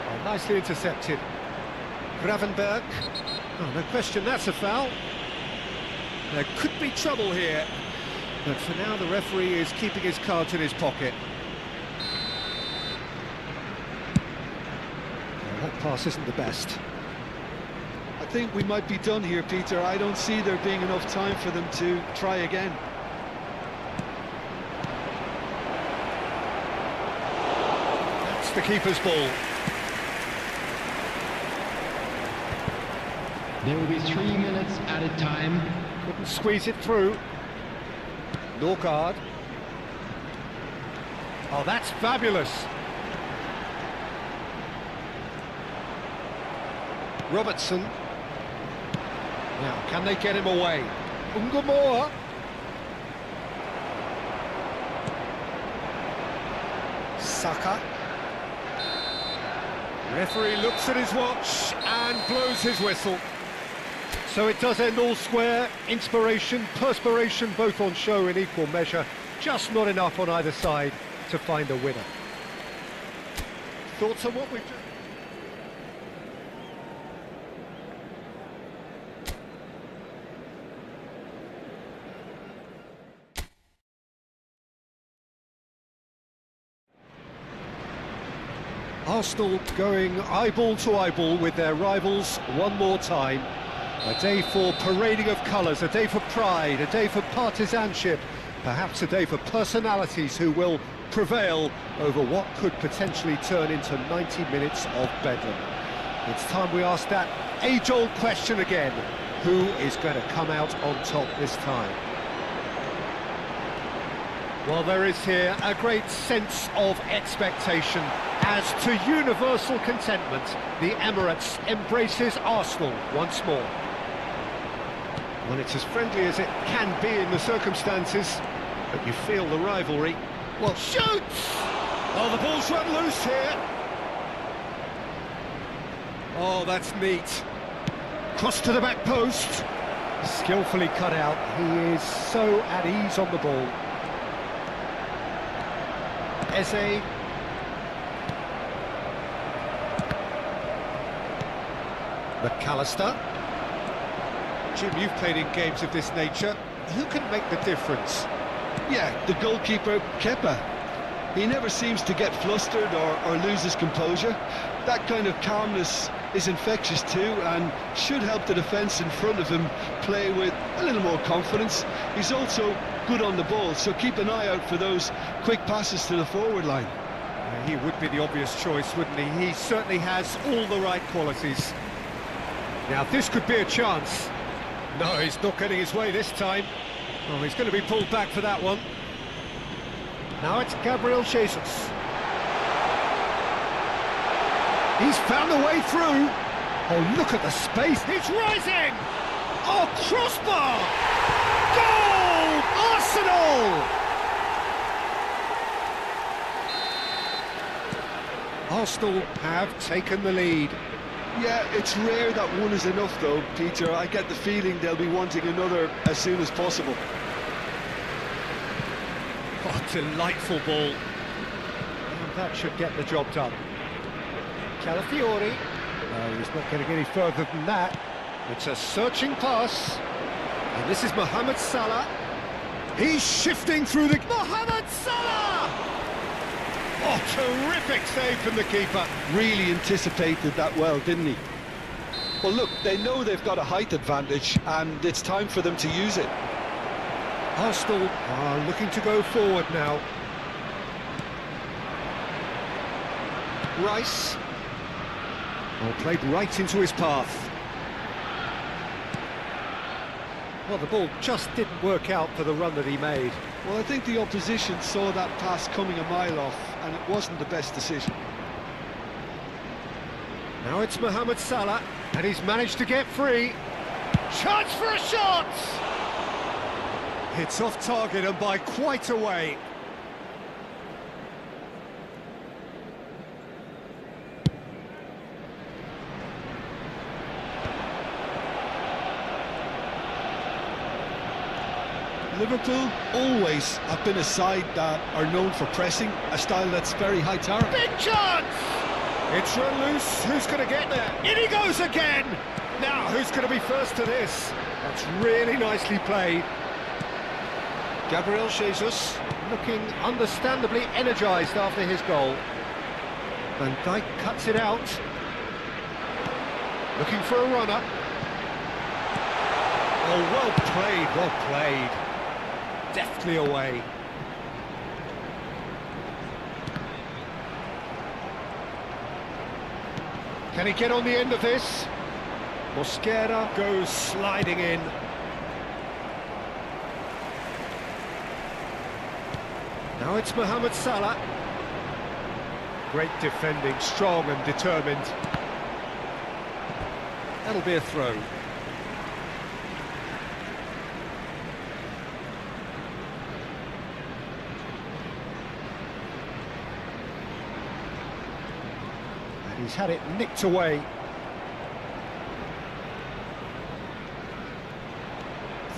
Oh, nicely intercepted. Gravenberg. Oh, no question, that's a foul. There could be trouble here, but for now the referee is keeping his cards in his pocket. That pass isn't the best. I think we might be done here, Peter. I don't see there being enough time for them to try again. That's the keeper's ball. There will be 3 minutes added time. Couldn't squeeze it through. Norgard. Oh, that's fabulous. Robertson. Now, can they get him away? Ungamoa. Saka. Referee looks at his watch and blows his whistle. So it does end all square. Inspiration, perspiration, both on show in equal measure. Just not enough on either side to find a winner. Thoughts on what we've done? Arsenal going eyeball to eyeball with their rivals one more time. A day for parading of colours, a day for pride, a day for partisanship, perhaps a day for personalities who will prevail over what could potentially turn into 90 minutes of bedlam. It's time we ask that age-old question again. Who is going to come out on top this time? Well, there is here a great sense of expectation. As to universal contentment, the Emirates embraces Arsenal once more. Well, it's as friendly as it can be in the circumstances, but you feel the rivalry. Well, shoots! Oh, the ball's run loose here. Oh, that's neat. Cross to the back post. Skillfully cut out. He is so at ease on the ball. Eze. McAllister. Jim, you've played in games of this nature. Who can make the difference? Yeah, the goalkeeper, Kepa. He never seems to get flustered or lose his composure. That kind of calmness is infectious too, and should help the defence in front of him play with a little more confidence. He's also good on the ball, so keep an eye out for those quick passes to the forward line. He would be the obvious choice, wouldn't he? He certainly has all the right qualities. Now, this could be a chance. No, he's not getting his way this time. Oh, he's going to be pulled back for that one. Now it's Gabriel Jesus. He's found a way through. Oh, look at the space. It's rising! Oh, crossbar! Goal! Arsenal! Arsenal have taken the lead. Yeah, it's rare that one is enough though, Peter. I get the feeling they'll be wanting another as soon as possible. Oh, delightful ball. And that should get the job done. Calafiori. No, he's not going to get any further than that. It's a searching pass. And this is Mohamed Salah. He's shifting through the... Mohamed Salah! Oh, terrific save from the keeper. Really anticipated that well, didn't he? Well, look, they know they've got a height advantage, and it's time for them to use it. Arsenal are looking to go forward now. Rice. Oh, played right into his path. Well, the ball just didn't work out for the run that he made. Well, I think the opposition saw that pass coming a mile off, and it wasn't the best decision. Now it's Mohamed Salah, and he's managed to get free. Chance for a shot! It's off target and by quite a way. Liverpool always have been a side that are known for pressing, a style that's very high-tower. Big chance! It's run loose. Who's going to get there? In he goes again! Now, who's going to be first to this? That's really nicely played. Gabriel Jesus looking understandably energised after his goal. Van Dijk cuts it out. Looking for a runner. Oh, well played, well played. Deftly away. Can he get on the end of this? Mosquera goes sliding in. Now it's Mohamed Salah. Great defending, strong and determined. That'll be a throw. And he's had it nicked away.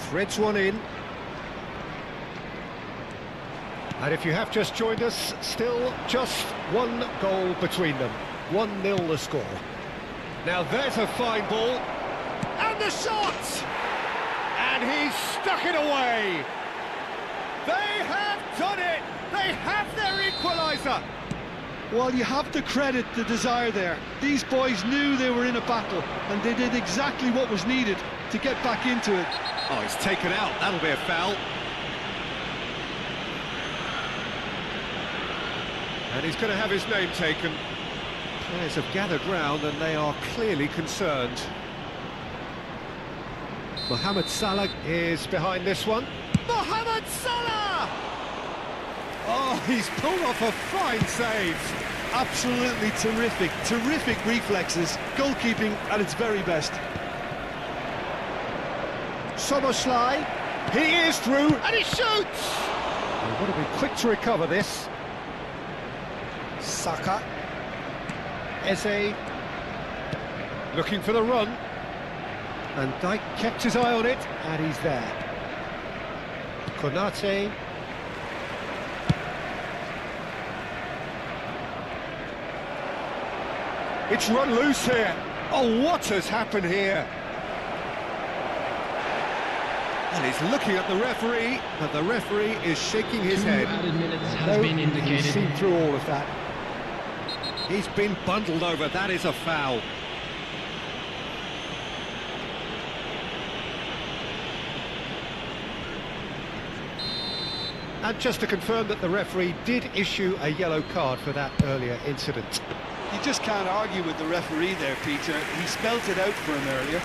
Threads one in. And if you have just joined us, still just one goal between them. 1-0 the score. Now there's a fine ball. And the shot! And he's stuck it away. They have done it! They have their equaliser! Well, you have to credit the desire there. These boys knew they were in a battle, and they did exactly what was needed to get back into it. Oh, he's taken out. That'll be a foul. And he's going to have his name taken. Players have gathered round and they are clearly concerned. Mohamed Salah is behind this one. Mohamed Salah! Oh, he's pulled off a fine save. Absolutely terrific reflexes, goalkeeping at its very best. Soboslai, he is through and he shoots! He would have been quick to recover this. Saka. Eze. Looking for the run. And Dijk kept his eye on it, and he's there. Konate. It's run loose here. Oh, what has happened here? And he's looking at the referee, but the referee is shaking his 2 head. added minutes has been indicated. He's seen through all of that. He's been bundled over. That is a foul. And just to confirm that the referee did issue a yellow card for that earlier incident. You just can't argue with the referee there, Peter. He spelt it out for him earlier.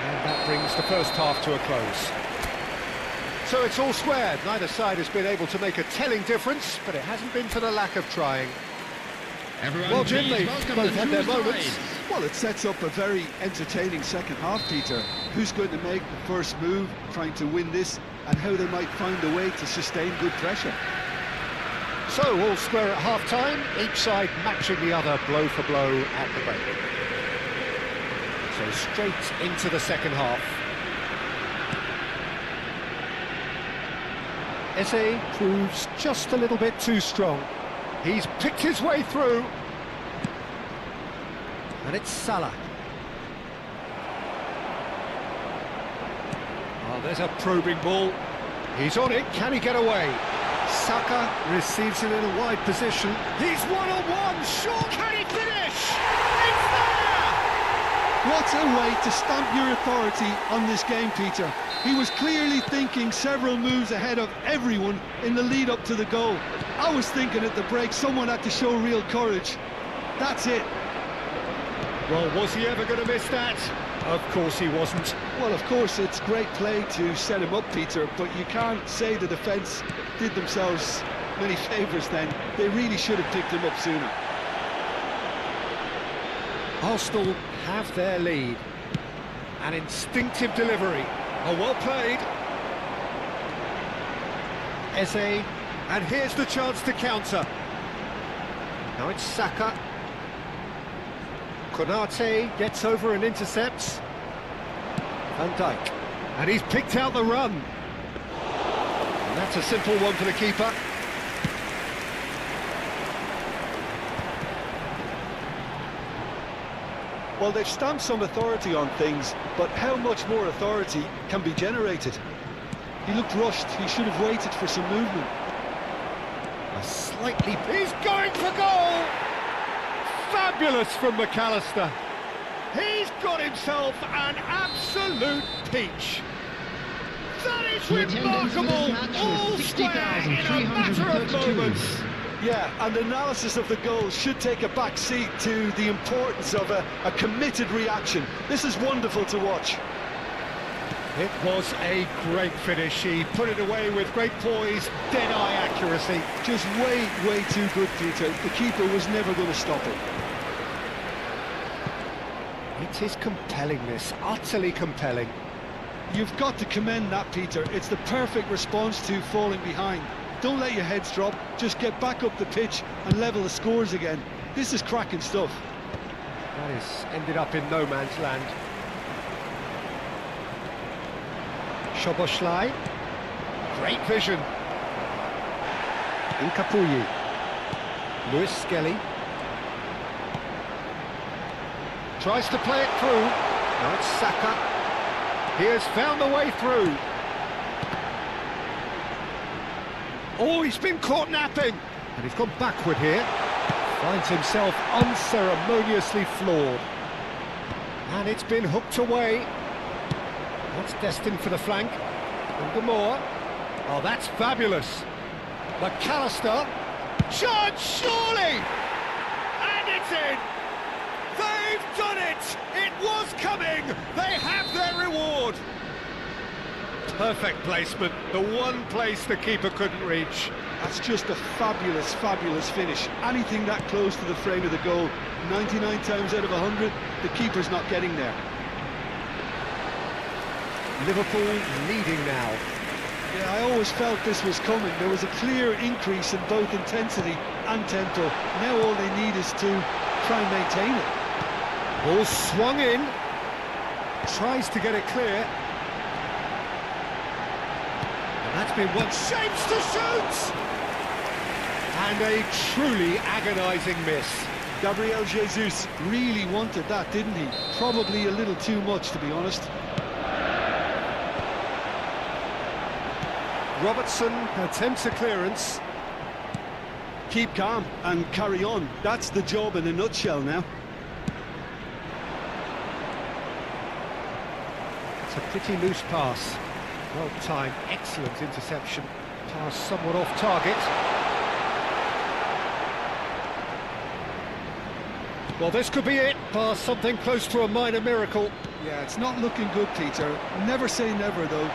And that brings the first half to a close. So it's all square. Neither side has been able to make a telling difference, but it hasn't been for the lack of trying. Everyone, Well, Jim, please they've welcome both the had their two moments. sides. Well, it sets up a very entertaining second half, Peter. Who's going to make the first move, trying to win this, and how they might find a way to sustain good pressure. So, all square at half-time, each side matching the other blow for blow at the break. So straight into the second half. Eze proves just a little bit too strong. He's picked his way through. And it's Salah. Oh, there's a probing ball. He's on it, can he get away? Saka receives it in a wide position. He's one-on-one, sure, can he finish? It's there! What a way to stamp your authority on this game, Peter. He was clearly thinking several moves ahead of everyone in the lead up to the goal. I was thinking at the break someone had to show real courage. That's it. Well, was he ever going to miss that? Of course he wasn't. Well, of course, it's great play to set him up, Peter, but you can't say the defence did themselves many favours then. They really should have picked him up sooner. Arsenal have their lead. An instinctive delivery. Oh, well played. Eze, and here's the chance to counter. Now it's Saka. Konate gets over and intercepts. Van Dijk. And he's picked out the run. And that's a simple one for the keeper. Well, they've stamped some authority on things, but how much more authority can be generated? He looked rushed. He should have waited for some movement. A slightly... He's going for goal! Fabulous from McAllister. He's got himself an absolute peach. That is The attendance for this remarkable. match All was square in a matter of 60,332. moments. Yeah, and analysis of the goal should take a back seat to the importance of a committed reaction. This is wonderful to watch. It was a great finish. He put it away with great poise, dead-eye accuracy. Just way too good, Peter. The keeper was never going to stop it. It is compelling, this, utterly compelling. You've got to commend that, Peter. It's the perfect response to falling behind. Don't let your heads drop, just get back up the pitch and level the scores again. This is cracking stuff. That has ended up in no man's land. Szoboszlai. Great vision. Inkapuyi. Lewis Skelly. Tries to play it through. Now it's Saka. He has found the way through. Oh, he's been caught napping. And he's gone backward here. Finds himself unceremoniously floored. And it's been hooked away. That's destined for the flank. And Gamora. Oh, that's fabulous. McAllister. Chance, surely! And it's in! They've done it! It was coming! They have their reward! Perfect placement, the one place the keeper couldn't reach. That's just a fabulous finish. Anything that close to the frame of the goal, 99 times out of 100, the keeper's not getting there. Liverpool leading now. Yeah, I always felt this was coming. There was a clear increase in both intensity and tempo. Now all they need is to try and maintain it. Ball swung in. Tries to get it clear. And that's been one. Shapes to shoot! And a truly agonising miss. Gabriel Jesus really wanted that, didn't he? Probably a little too much, to be honest. Robertson attempts a clearance. Keep calm and carry on. That's the job in a nutshell now. It's a pretty loose pass. Well timed, excellent interception. Pass somewhat off target. Well, this could be it. Pass something close to a minor miracle. Yeah, it's not looking good, Peter. Never say never, though.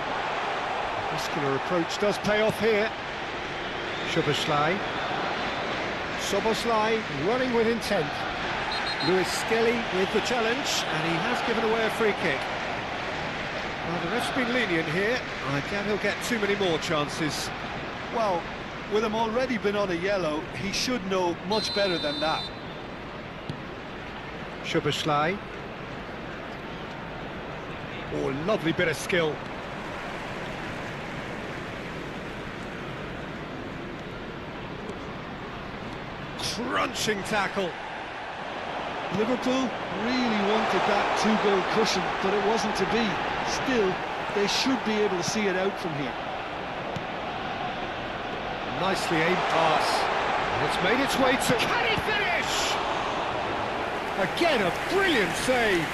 Muscular approach does pay off here. Szoboszlai. Szoboszlai running with intent. Lewis Skelly with the challenge, and he has given away a free kick. Well, the ref's been lenient here. I doubt he'll get too many more chances. Well, with him already been on a yellow, he should know much better than that. Szoboszlai. Oh, lovely bit of skill. Crunching tackle. Liverpool really wanted that two-goal cushion, but it wasn't to be. Still, they should be able to see it out from here. Nicely aimed pass. And it's made its way to... Can he finish? Again, a brilliant save.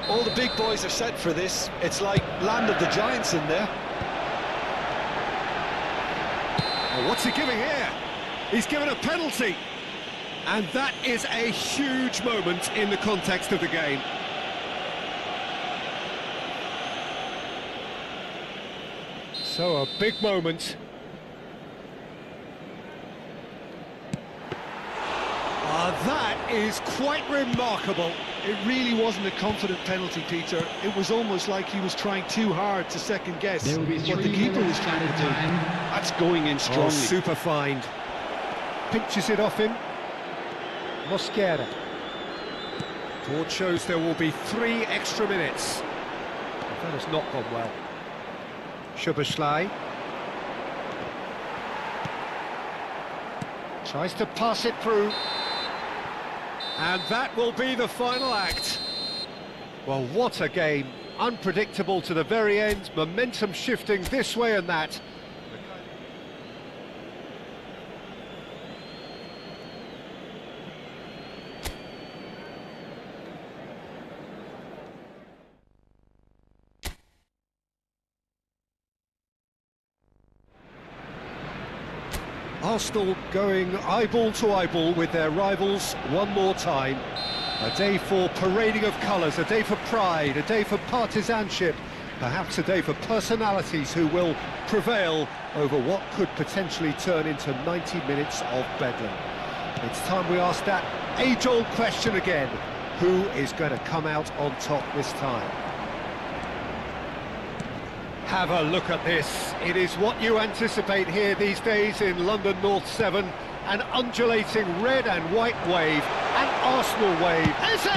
All the big boys are set for this. It's like land of the giants in there. Well, what's he giving here? He's given a penalty. And that is a huge moment in the context of the game. So a big moment. That is quite remarkable. It really wasn't a confident penalty, Peter. It was almost like he was trying too hard to second guess There will be what the keeper was trying to do. That's going in strongly. Oh, super find. Pinches it off him. Mosquera. Board shows there will be 3 extra minutes. That has not gone well. Szoboszlai. Tries to pass it through. And that will be the final act. Well, what a game. Unpredictable to the very end, momentum shifting this way and that. Arsenal going eyeball to eyeball with their rivals one more time. A day for parading of colours, a day for pride, a day for partisanship, perhaps a day for personalities who will prevail over what could potentially turn into 90 minutes of bedlam. It's time we ask that age-old question again. Who is going to come out on top this time? Have a look at this. It is what you anticipate here these days in London North 7. An undulating red and white wave, an Arsenal wave. Eze!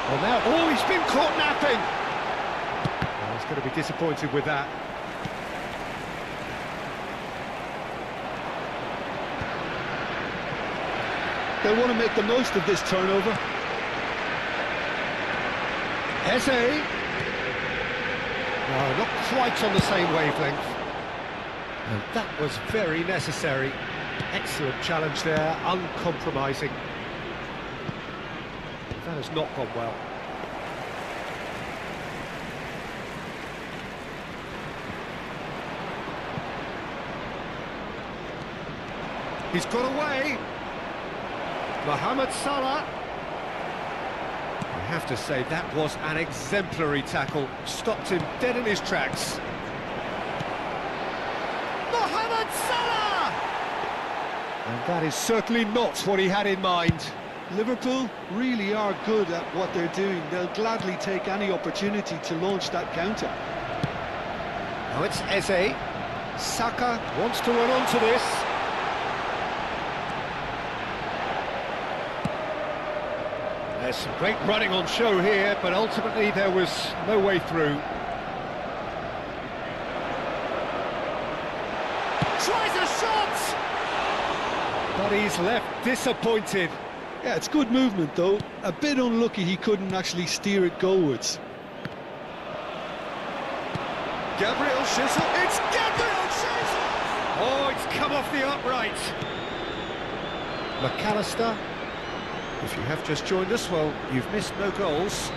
Well now, oh, he's been caught napping. Well, he's going to be disappointed with that. They want to make the most of this turnover. Eze. No, not quite on the same wavelength. And that was very necessary. Excellent challenge there, uncompromising. That has not gone well. He's got away. Mohamed Salah. I have to say, that was an exemplary tackle. Stopped him dead in his tracks. Mohamed Salah! And that is certainly not what he had in mind. Liverpool really are good at what they're doing. They'll gladly take any opportunity to launch that counter. Now it's Eze. Saka wants to run onto this. There's some great running on show here, but ultimately there was no way through. Tries a shot! But he's left disappointed. Yeah, it's good movement though. A bit unlucky he couldn't actually steer it goalwards. Gabriel Jesus. It's Gabriel Jesus! Oh, it's come off the upright. McAllister. If you have just joined us, well, you've missed no goals.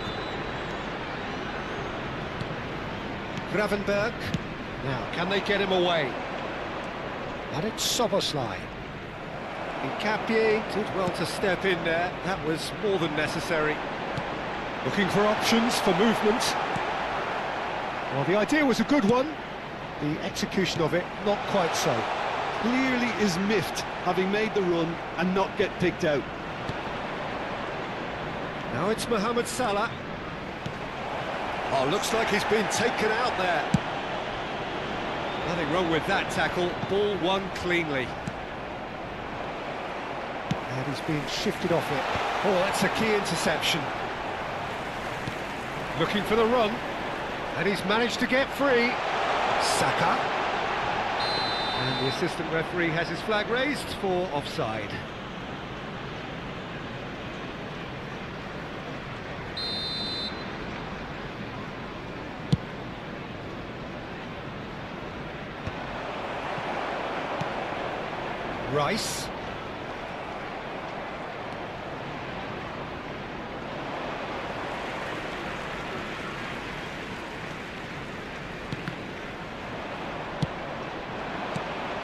Gravenberg. Now, can they get him away? And it's Szoboszlai. Nkapie did well to step in there. That was more than necessary. Looking for options for movement. Well, the idea was a good one. The execution of it, not quite so. Clearly is miffed, having made the run and not get picked out. Now it's Mohamed Salah. Oh, looks like he's been taken out there. Nothing wrong with that tackle. Ball won cleanly. And he's been shifted off it. Oh, that's a key interception. Looking for the run. And he's managed to get free. Saka. And the assistant referee has his flag raised for offside. Rice.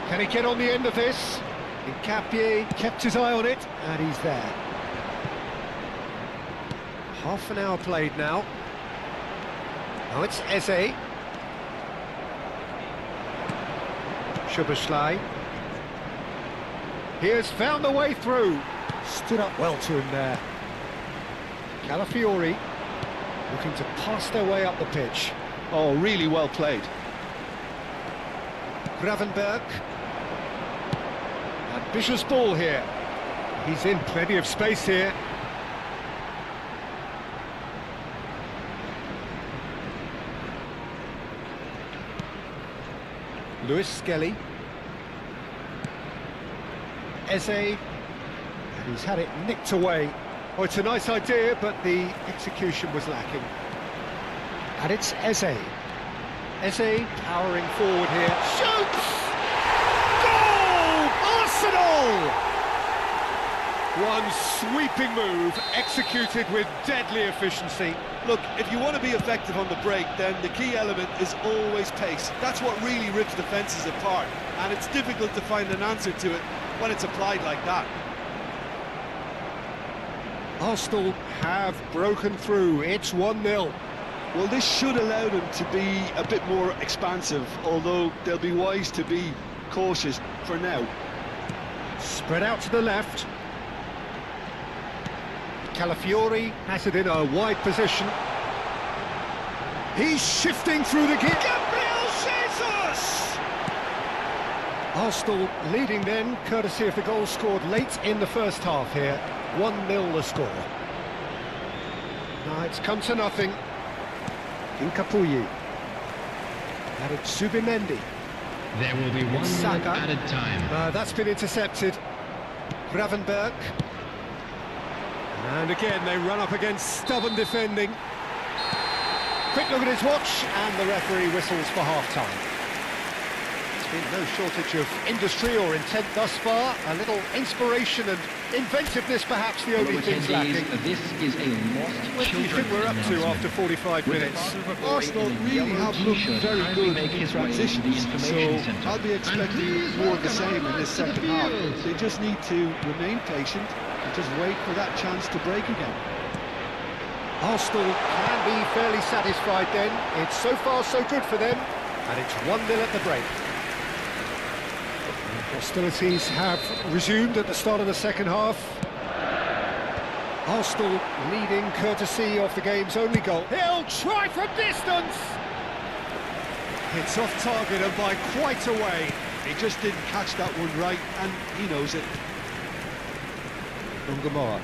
Can he get on the end of this? Nkapie kept his eye on it, and he's there. Half an hour played now. Now it's Eze. Szoboszlai. He has found the way through. Stood up well to him there. Calafiori looking to pass their way up the pitch. Oh, really well played. Gravenberg. Ambitious ball here. He's in plenty of space here. Lewis Skelly. Eze. And he's had it nicked away. Oh, it's a nice idea, but the execution was lacking. And it's Eze. Eze powering forward here. Shoots! Goal! Arsenal! One sweeping move, executed with deadly efficiency. Look, if you want to be effective on the break, then the key element is always pace. That's what really rips defences apart, and it's difficult to find an answer to it when it's applied like that. Arsenal have broken through. It's 1-0. Well, this should allow them to be a bit more expansive, although they'll be wise to be cautious for now. Spread out to the left. Calafiori has it in a wide position. He's shifting through the gear. Gabriel Jesus! Arsenal leading then, courtesy of the goal scored late in the first half here. 1-0 the score. Now it's come to nothing. Nkapie. And it's Zubimendi. There will be 1 minute Saka. added time. That's been intercepted. Gravenberg. And again, they run up against stubborn defending. Quick look at his watch, and the referee whistles for half-time. There's been no shortage of industry or intent thus far. A little inspiration and inventiveness, perhaps, the only things lacking. This is a lost What do you think we're up to after 45 minutes? Arsenal really have looked very good in transitions, so I'll be expecting more of the same in this second half. They just need to remain patient and just wait for that chance to break again. Arsenal can be fairly satisfied then. It's so far so good for them, and it's 1-0 at the break. Hostilities have resumed at the start of the second half. Arsenal leading courtesy of the game's only goal. He'll try from distance! It's off target and by quite a way. He just didn't catch that one right, and he knows it. Ungamora.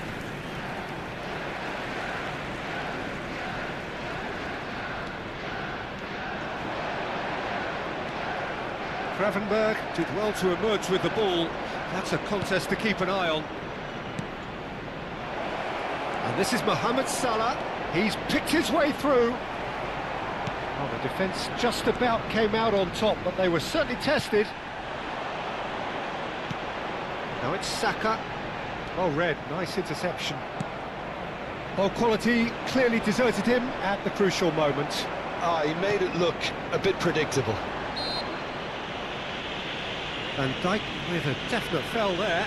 Gravenberg did well to emerge with the ball. That's a contest to keep an eye on. And this is Mohamed Salah. He's picked his way through. Well, the defence just about came out on top, but they were certainly tested. Now it's Saka. Well read, nice interception. Well, quality clearly deserted him at the crucial moment. He made it look a bit predictable. Van Dijk with a definite foul there.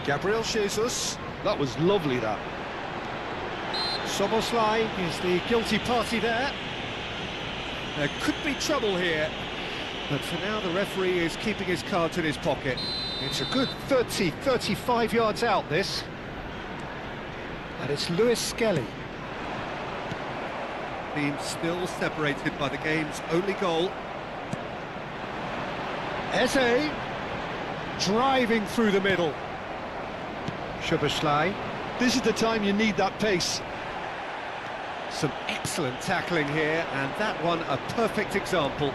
Gabriel Jesus. That was lovely, that. Szoboszlai is the guilty party there. There could be trouble here, but for now the referee is keeping his cards in his pocket. It's a good 35 yards out, this. And it's Lewis Skelly. Team still separated by the game's only goal. Eze driving through the middle. Szoboszlai. This is the time you need that pace. Some excellent tackling here, and that one a perfect example.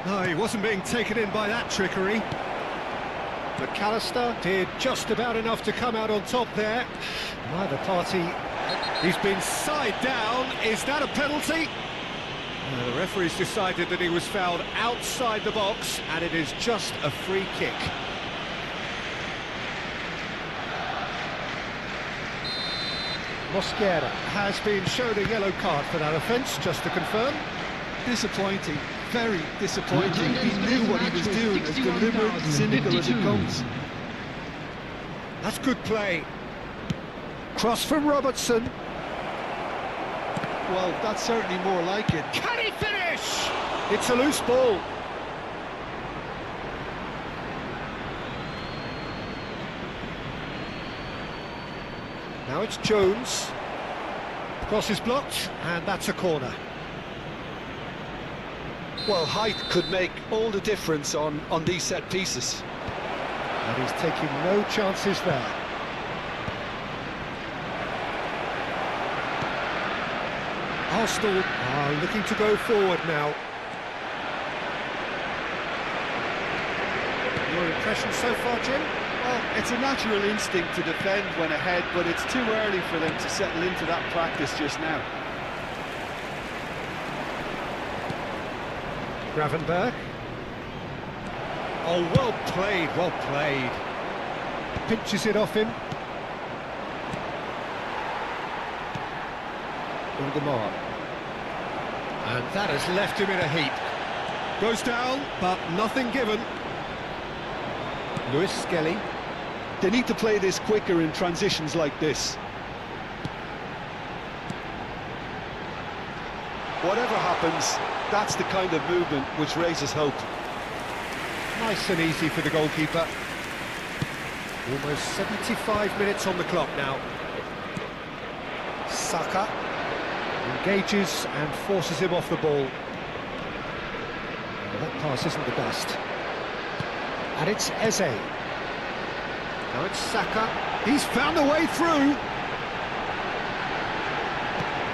No, he wasn't being taken in by that trickery. McAllister did just about enough to come out on top there. Neither party... He's been side down. Is that a penalty? The referee's decided that he was fouled outside the box, and it is just a free kick. Mosquera has been shown a yellow card for that offence, just to confirm. Disappointing, very disappointing. He knew what he was doing, as deliberate and cynical as it comes. That's good play. Cross from Robertson. Well, that's certainly more like it. Can he finish? It's a loose ball. Now it's Jones. Cross is blocked, and that's a corner. Well, height could make all the difference on these set pieces. And he's taking no chances there. Arsenal are looking to go forward now. Your impression so far, Jim? Well, it's a natural instinct to defend when ahead, but it's too early for them to settle into that practice just now. Gravenberg. Oh, well played, well played. Pinches it off him. Undemar. And that has left him in a heap. Goes down, but nothing given. Lewis Skelly. They need to play this quicker in transitions like this. Whatever happens, that's the kind of movement which raises hope. Nice and easy for the goalkeeper. Almost 75 minutes on the clock now. Saka engages and forces him off the ball. Well, that pass isn't the best. And it's Eze. Now it's Saka. He's found a way through.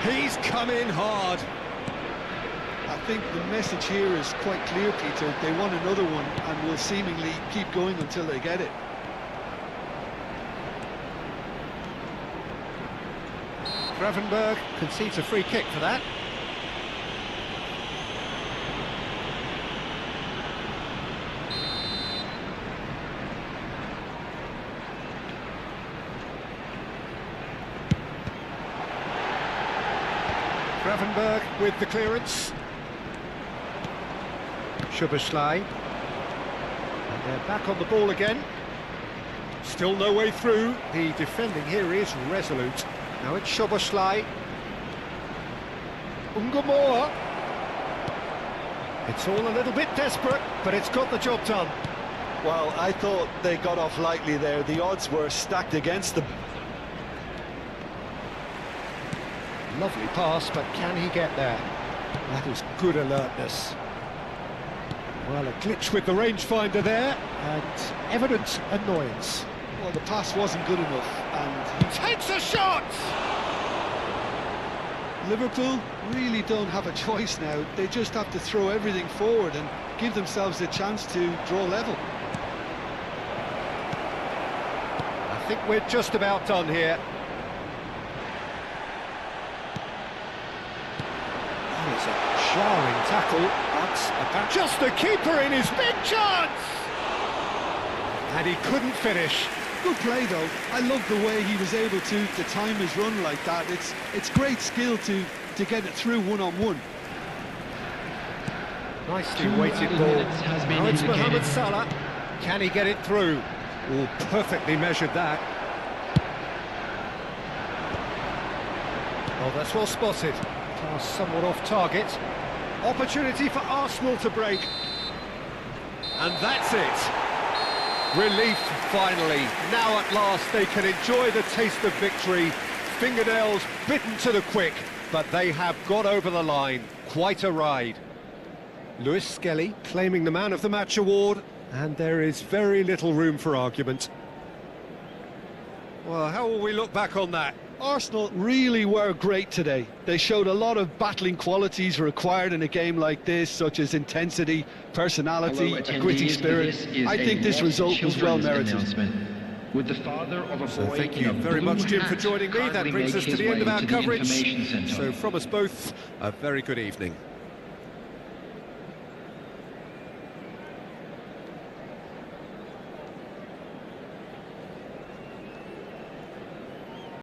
He's come in hard. I think the message here is quite clear, Peter. They want another one and will seemingly keep going until they get it. Gravenberg concedes a free kick for that. Gravenberg with the clearance. Szoboszlai. And they're back on the ball again. Still no way through. The defending here is resolute. Now it's Szoboszlai. Undemar. It's all a little bit desperate, but it's got the job done. Well, I thought they got off lightly there. The odds were stacked against them. Lovely pass, but can he get there? That is good alertness. Well, a glitch with the rangefinder there, and evident annoyance. Well, the pass wasn't good enough, and He takes a shot! Liverpool really don't have a choice now. They just have to throw everything forward and give themselves a chance to draw level. I think we're just about done here. Oh, it's a jarring tackle, but just the keeper in his big chance! And he couldn't finish. Good play though. I love the way he was able to time his run like that. It's great skill to get it through one-on-one. Nicely 2 weighted added ball. minutes has been Now it's indicated. Mohamed Salah. Can he get it through? Oh, perfectly measured that. Oh, that's well spotted. Pass somewhat off target. Opportunity for Arsenal to break. And that's it. Relief, finally. Now at last they can enjoy the taste of victory. Fingernails bitten to the quick, but they have got over the line. Quite a ride. Lewis Skelly claiming the Man of the Match award, and there is very little room for argument. Well, how will we look back on that? Arsenal really were great today. They showed a lot of battling qualities required in a game like this, such as intensity, personality, a gritty spirit. I think this result was well merited. With the father of a So boy thank in you a very blue much, Jim, for hat joining me. That kindly brings make us to his the end of way our to the coverage. information centre. So from us both, a very good evening.